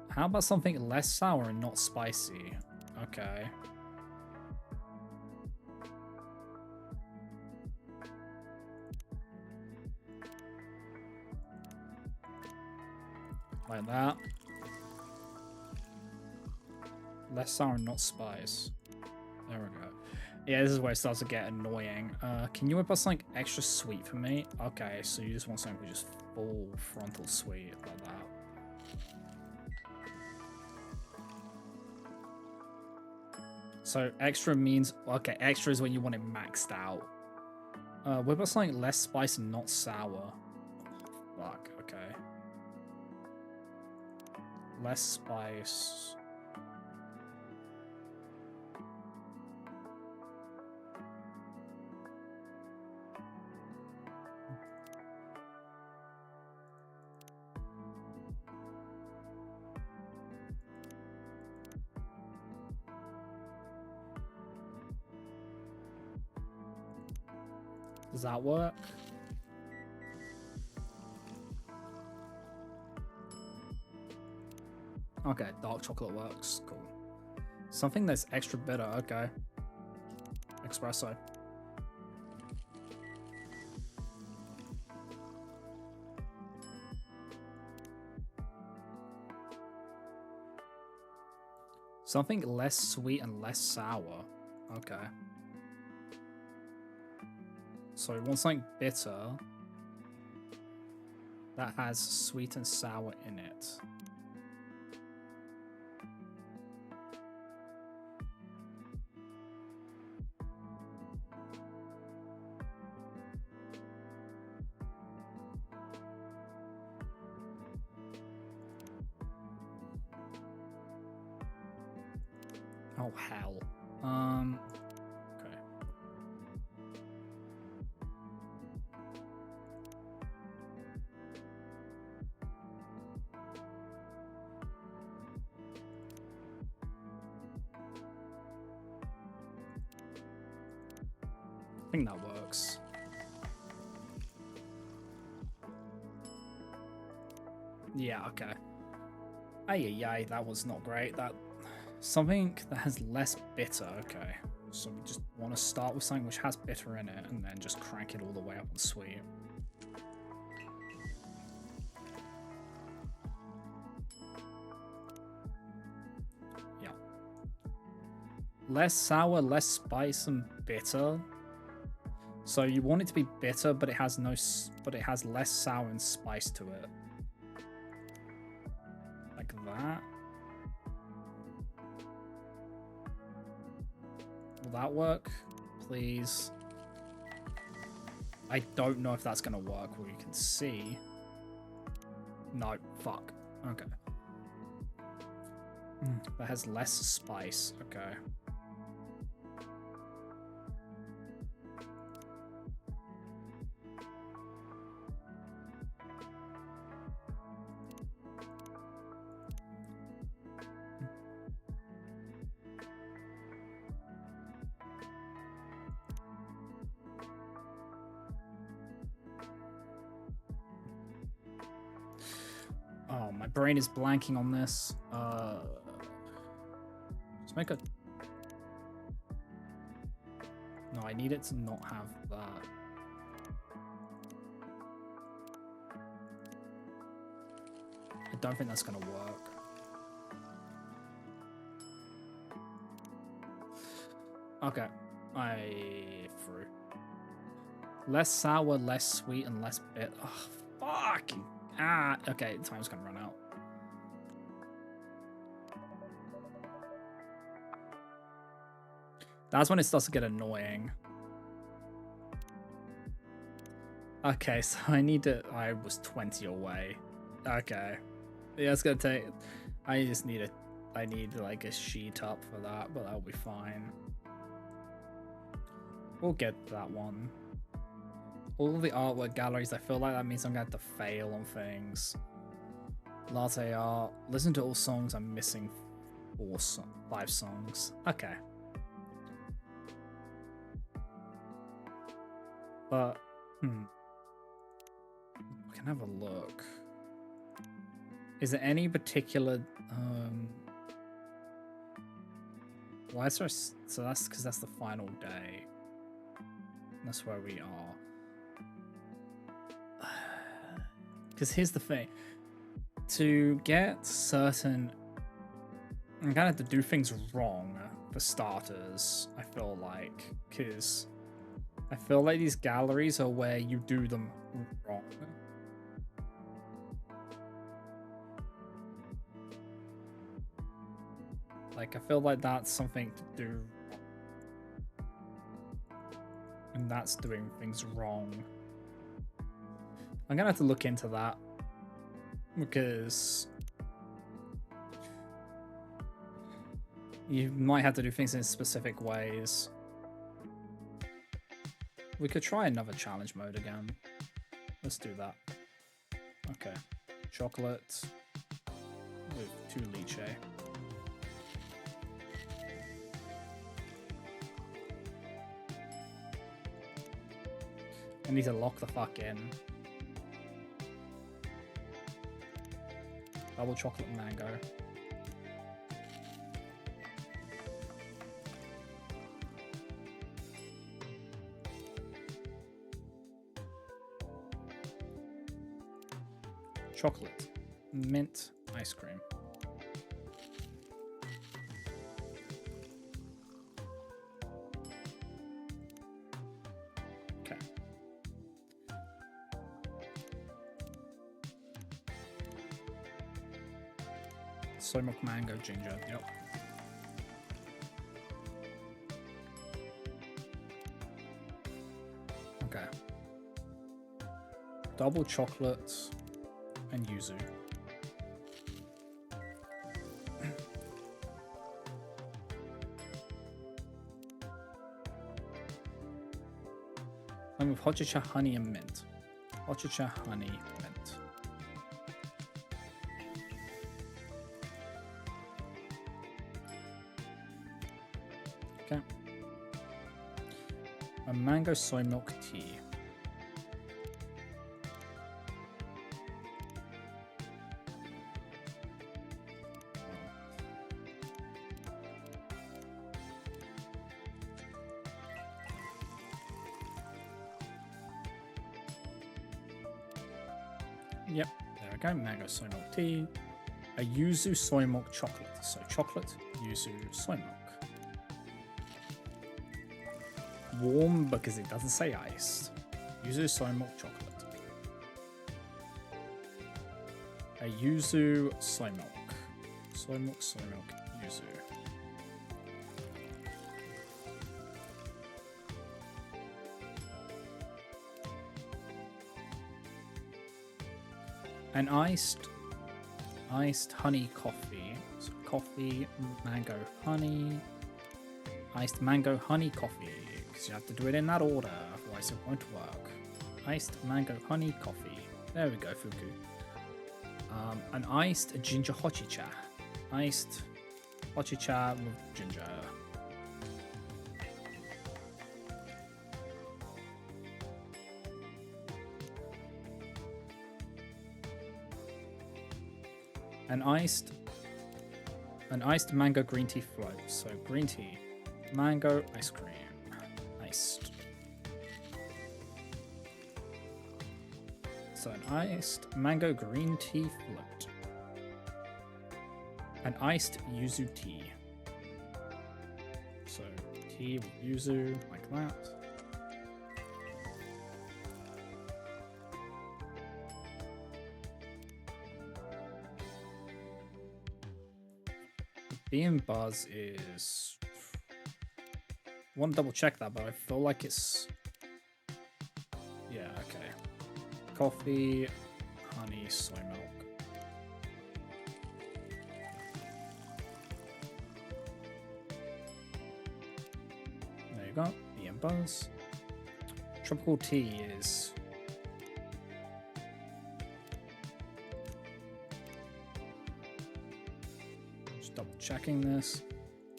A: How about something less sour and not spicy? Okay. Like that. Less sour and not spice. There we go. Yeah, this is where it starts to get annoying. Can you whip us something extra sweet for me? Okay, so you just want something just full frontal sweet like that. So extra means... Okay, extra is when you want it maxed out. Whip us something less spice and not sour. Fuck, okay. Less spice... Does that work? Okay, dark chocolate works. Cool. Something that's extra bitter, okay. Espresso. Something less sweet and less sour. Okay. So we want something bitter that has sweet and sour in it. Oh hell. Okay. I think that works. Yeah, okay. Ay, that was not great. That something that has less bitter, okay. So we just want to start with something which has bitter in it and then just crank it all the way up on sweet. Yeah. Less sour, less spice and bitter. So you want it to be bitter, but it has less sour and spice to it. Like that. Will that work? Please. I don't know if that's gonna work where you can see. No, fuck. Okay. That has less spice. Okay. Oh, my brain is blanking on this. Let's make a... No, I need it to not have that. I don't think that's gonna work. Okay, I threw. Less sour, less sweet, and less bit. Oh, fucking... Ah, okay, time's gonna run out. That's when it starts to get annoying. Okay, so I need to... I was 20 away. Okay. Yeah, it's gonna take... I just need a... I need like a sheet up for that, but that'll be fine. We'll get that one. All the artwork galleries, I feel like that means I'm gonna have to fail on things. Latte art. Listen to all songs. I'm missing 5 songs. Okay. But, we can have a look. Is there any particular, why is there, so that's because that's the final day. That's where we are. Because here's the thing. To get certain... I'm gonna have to do things wrong for starters, I feel like. Because I feel like these galleries are where you do them wrong. Like, I feel like that's something to do. And that's doing things wrong. I'm gonna have to look into that. Because you might have to do things in specific ways. We could try another challenge mode again. Let's do that. Okay. Chocolate with 2 lychee. I need to lock the fuck in. Double chocolate mango. chocolate, mint ice cream. Okay. Soy milk, mango, ginger. Yep. Okay. Double chocolate and yuzu. I'm with hojicha, honey, and mint. Hojicha, honey, mint. Okay. A mango soy milk tea. Yep, there we go. Mango soy milk tea. A yuzu soy milk chocolate. So chocolate, yuzu, soy milk. Warm because it doesn't say iced. Yuzu soy milk chocolate. A yuzu soy milk. Soy milk, yuzu. An iced honey coffee. So coffee, mango, honey. Iced mango honey coffee. Because you have to do it in that order, otherwise it won't work. Iced mango honey coffee. There we go, Fuku. An iced ginger hojicha. Iced hojicha with ginger. An iced mango green tea float. So green tea, mango, ice cream. Iced. So an iced mango green tea float. An iced yuzu tea. So tea with yuzu, like that. Bean Buzz is... I want to double check that, but I feel like it's... Yeah, okay. Coffee, honey, soy milk. There you go, Bean Buzz. Tropical tea is... Double checking this.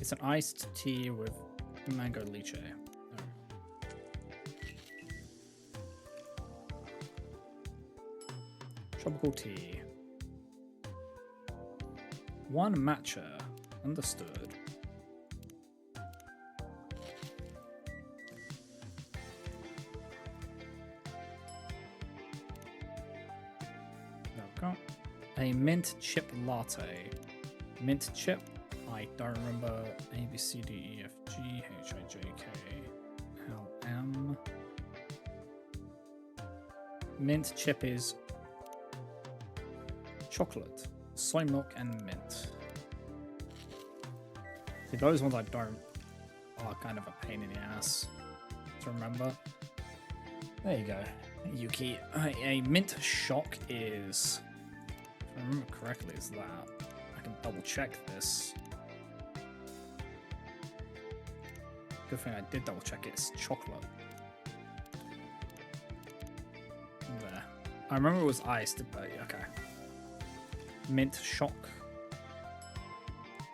A: It's an iced tea with mango lychee. Oh. Tropical tea. One matcha. Understood. There we go. A mint chip latte. Mint chip. I don't remember. A, B, C, D, E, F, G, H, I, J, K, L, M. Mint chip is chocolate, soy milk, and mint. See, those ones I don't are kind of a pain in the ass to remember. There you go, Yuki. A mint shock is, if I remember correctly, is that. I can double check this. Good thing I did double check it. It's chocolate. There. I remember it was iced, but okay. Mint shock.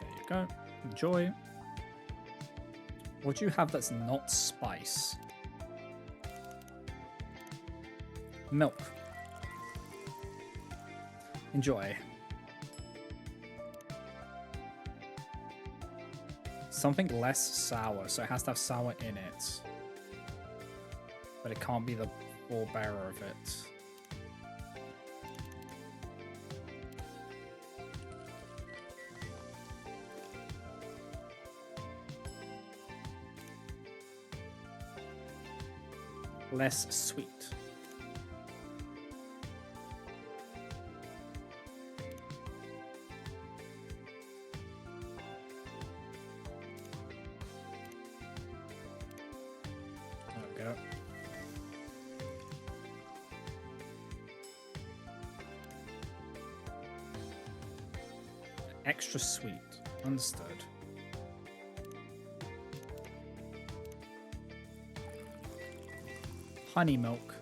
A: There you go. Enjoy. What do you have that's not spice? Milk. Enjoy. Something less sour, so it has to have sour in it. But it can't be the forebearer of it. less sweet. There we go. Extra sweet. Understood. Honey milk.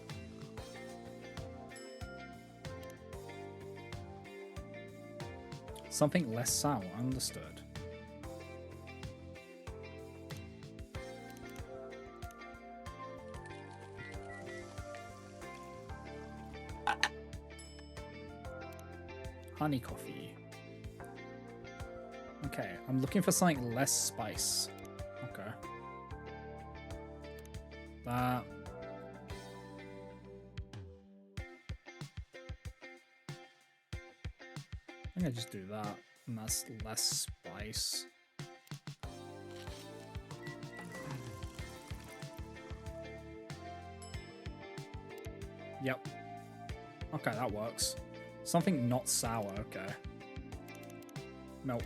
A: Something less sour. Understood. Honey coffee. Okay, I'm looking for something less spice. Okay. That. I think I just do that, and that's less spice. Yep. Okay, that works. Something not sour, okay. Milk.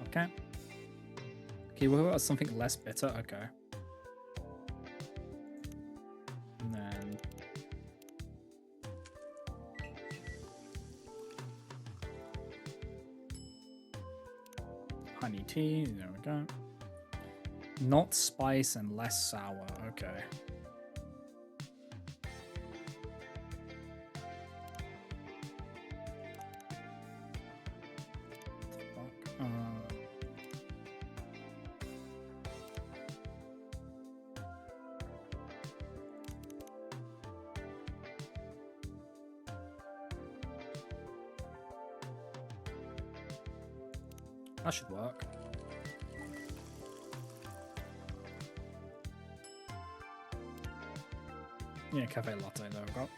A: Okay. Okay, what about something less bitter? Okay. And then... honey tea, there we go. Not spice and less sour, okay. That should work. Yeah, cafe latte though I've got.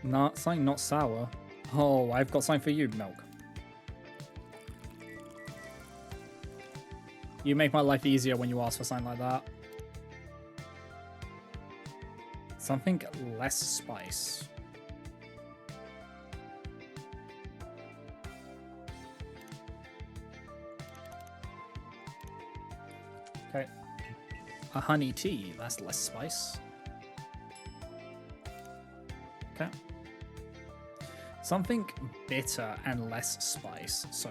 A: Not something not sour. Oh, I've got something for you, milk. You make my life easier when you ask for something like that. Something less spice. Okay. A honey tea, that's less spice. Okay. Something bitter and less spice, so...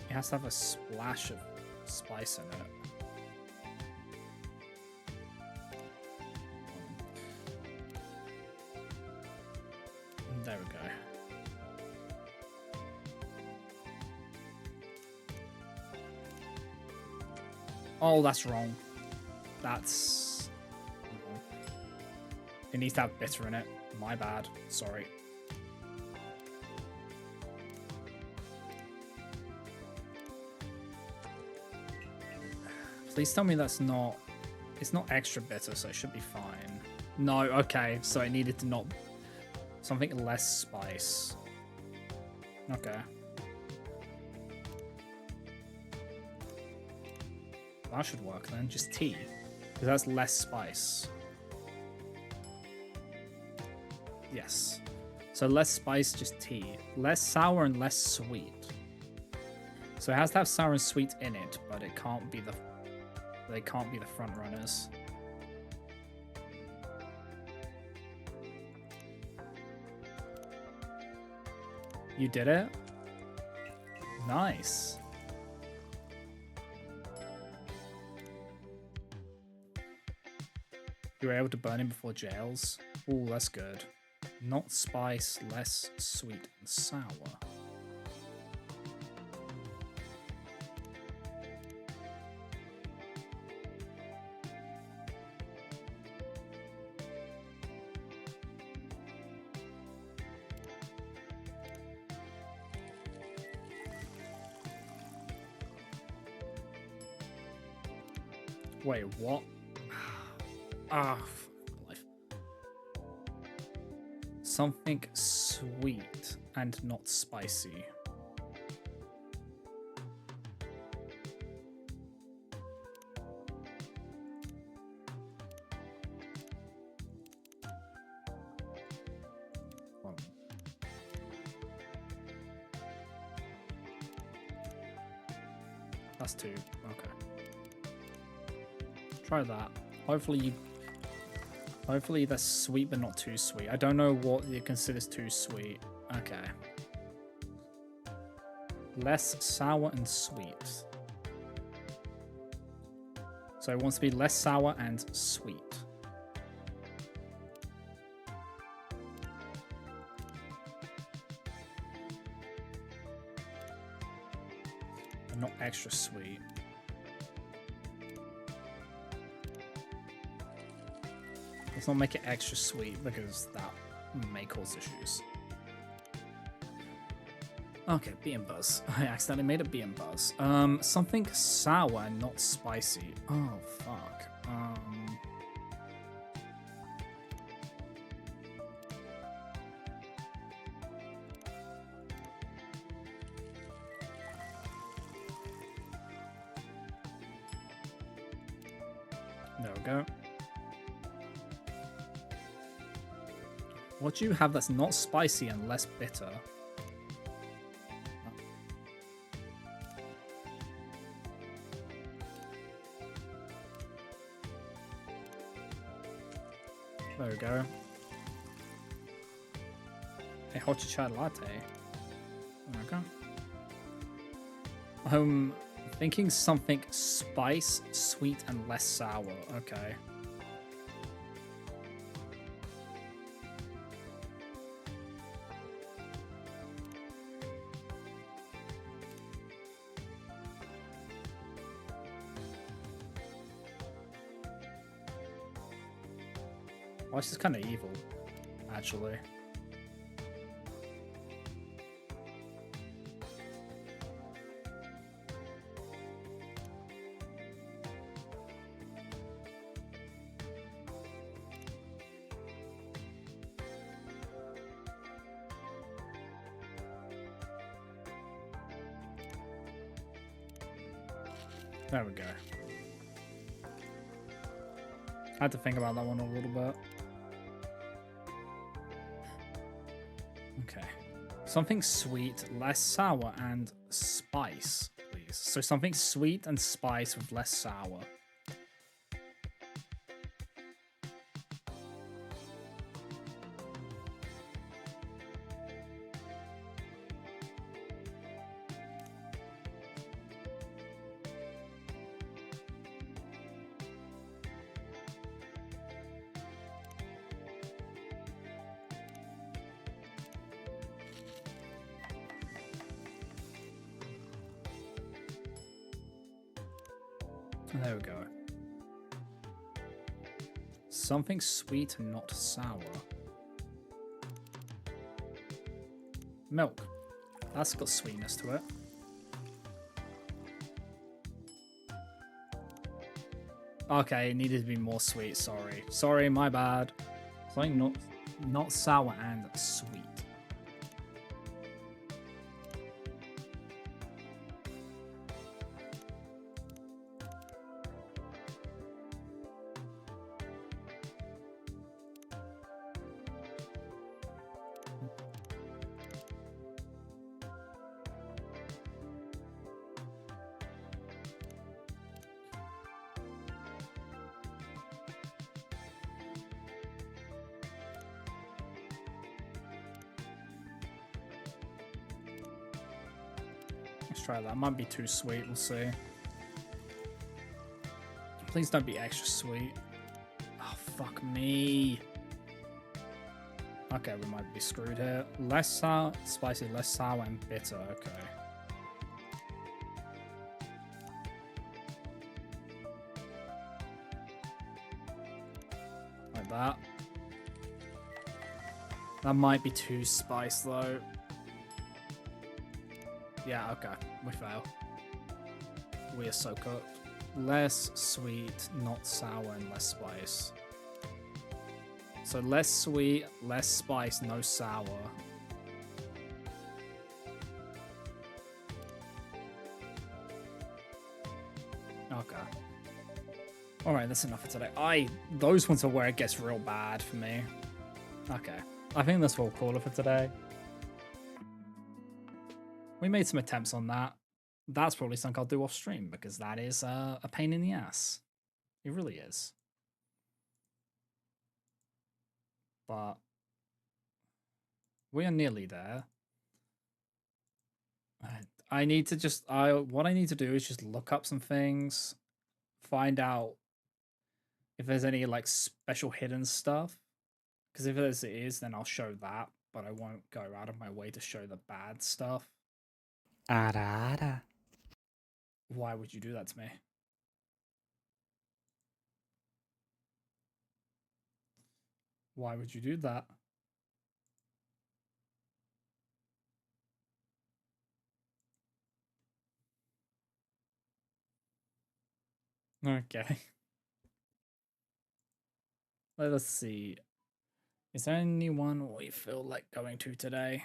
A: it has to have a splash of spice in it. There we go. Oh, that's wrong. That's... it needs to have bitter in it. My bad. Sorry. Please tell me that's not... it's not extra bitter, so it should be fine. No, okay. So it needed to not... something less spice. Okay. That should work then. Just tea. Because that's less spice. Yes. So less spice, just tea. Less sour and less sweet. So it has to have sour and sweet in it, but it can't be the... they can't be the front runners. You did it? Nice. You were able to burn him before jails. Ooh, that's good. Not spice, less sweet and sour. Wait, what? Ah, life. Something sweet and not spicy. That's 2. Okay. Try that. Hopefully that's sweet but not too sweet. I don't know what you consider too sweet. Okay. Less sour and sweet. So it wants to be less sour and sweet. And not extra sweet. Let's not make it extra sweet because that may cause issues. Okay, Bean Buzz. I accidentally made a Bean Buzz. Something sour and not spicy. Oh, fuck. There we go. What do you have that's not spicy and less bitter? There we go. A hot chai latte. Okay. Thinking something spice, sweet, and less sour. Okay. Well, this is kind of evil, actually. There we go. I had to think about that one a little bit. Okay. Something sweet, less sour, and spice, please. So something sweet and spice with less sour. There we go. Something sweet and not sour. Milk. That's got sweetness to it. Okay, it needed to be more sweet, sorry. Sorry, my bad. Something not sour and sweet. Let's try that. Might be too sweet, we'll see. Please don't be extra sweet. Oh, fuck me. Okay, we might be screwed here. Less sour, spicy, less sour, and bitter. Okay. Like that. That might be too spicy, though. Yeah, okay. We fail. We are so cooked. Less sweet, not sour, and less spice. So less sweet, less spice, no sour. Okay. Alright, that's enough for today. Those ones are where it gets real bad for me. Okay. I think that's what we'll call it for today. We made some attempts on that. That's probably something I'll do off stream because that is a pain in the ass. It really is. But we are nearly there. I need to just what I need to do is just look up some things, find out if there's any like special hidden stuff. Because if there's it is, then I'll show that, but I won't go out of my way to show the bad stuff.
B: Ara ara.
A: Why would you do that to me? Why would you do that? Okay. Let us see. Is there anyone we feel like going to today?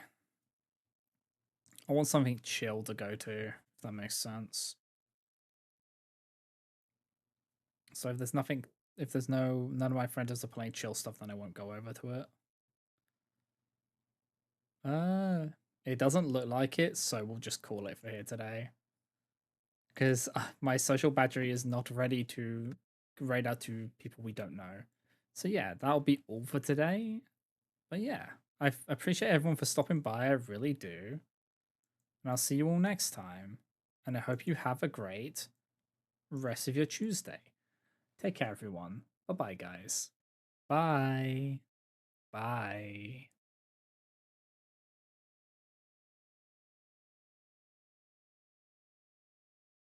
A: I want something chill to go to, if that makes sense. So if there's nothing, if there's none of my friends are playing chill stuff, then I won't go over to it. It doesn't look like it, so we'll just call it for here today. Because my social battery is not ready to raid out to people we don't know. So yeah, that'll be all for today. But yeah, I appreciate everyone for stopping by. I really do. And I'll see you all next time. And I hope you have a great rest of your Tuesday. Take care, everyone. Bye bye, guys. Bye. Bye.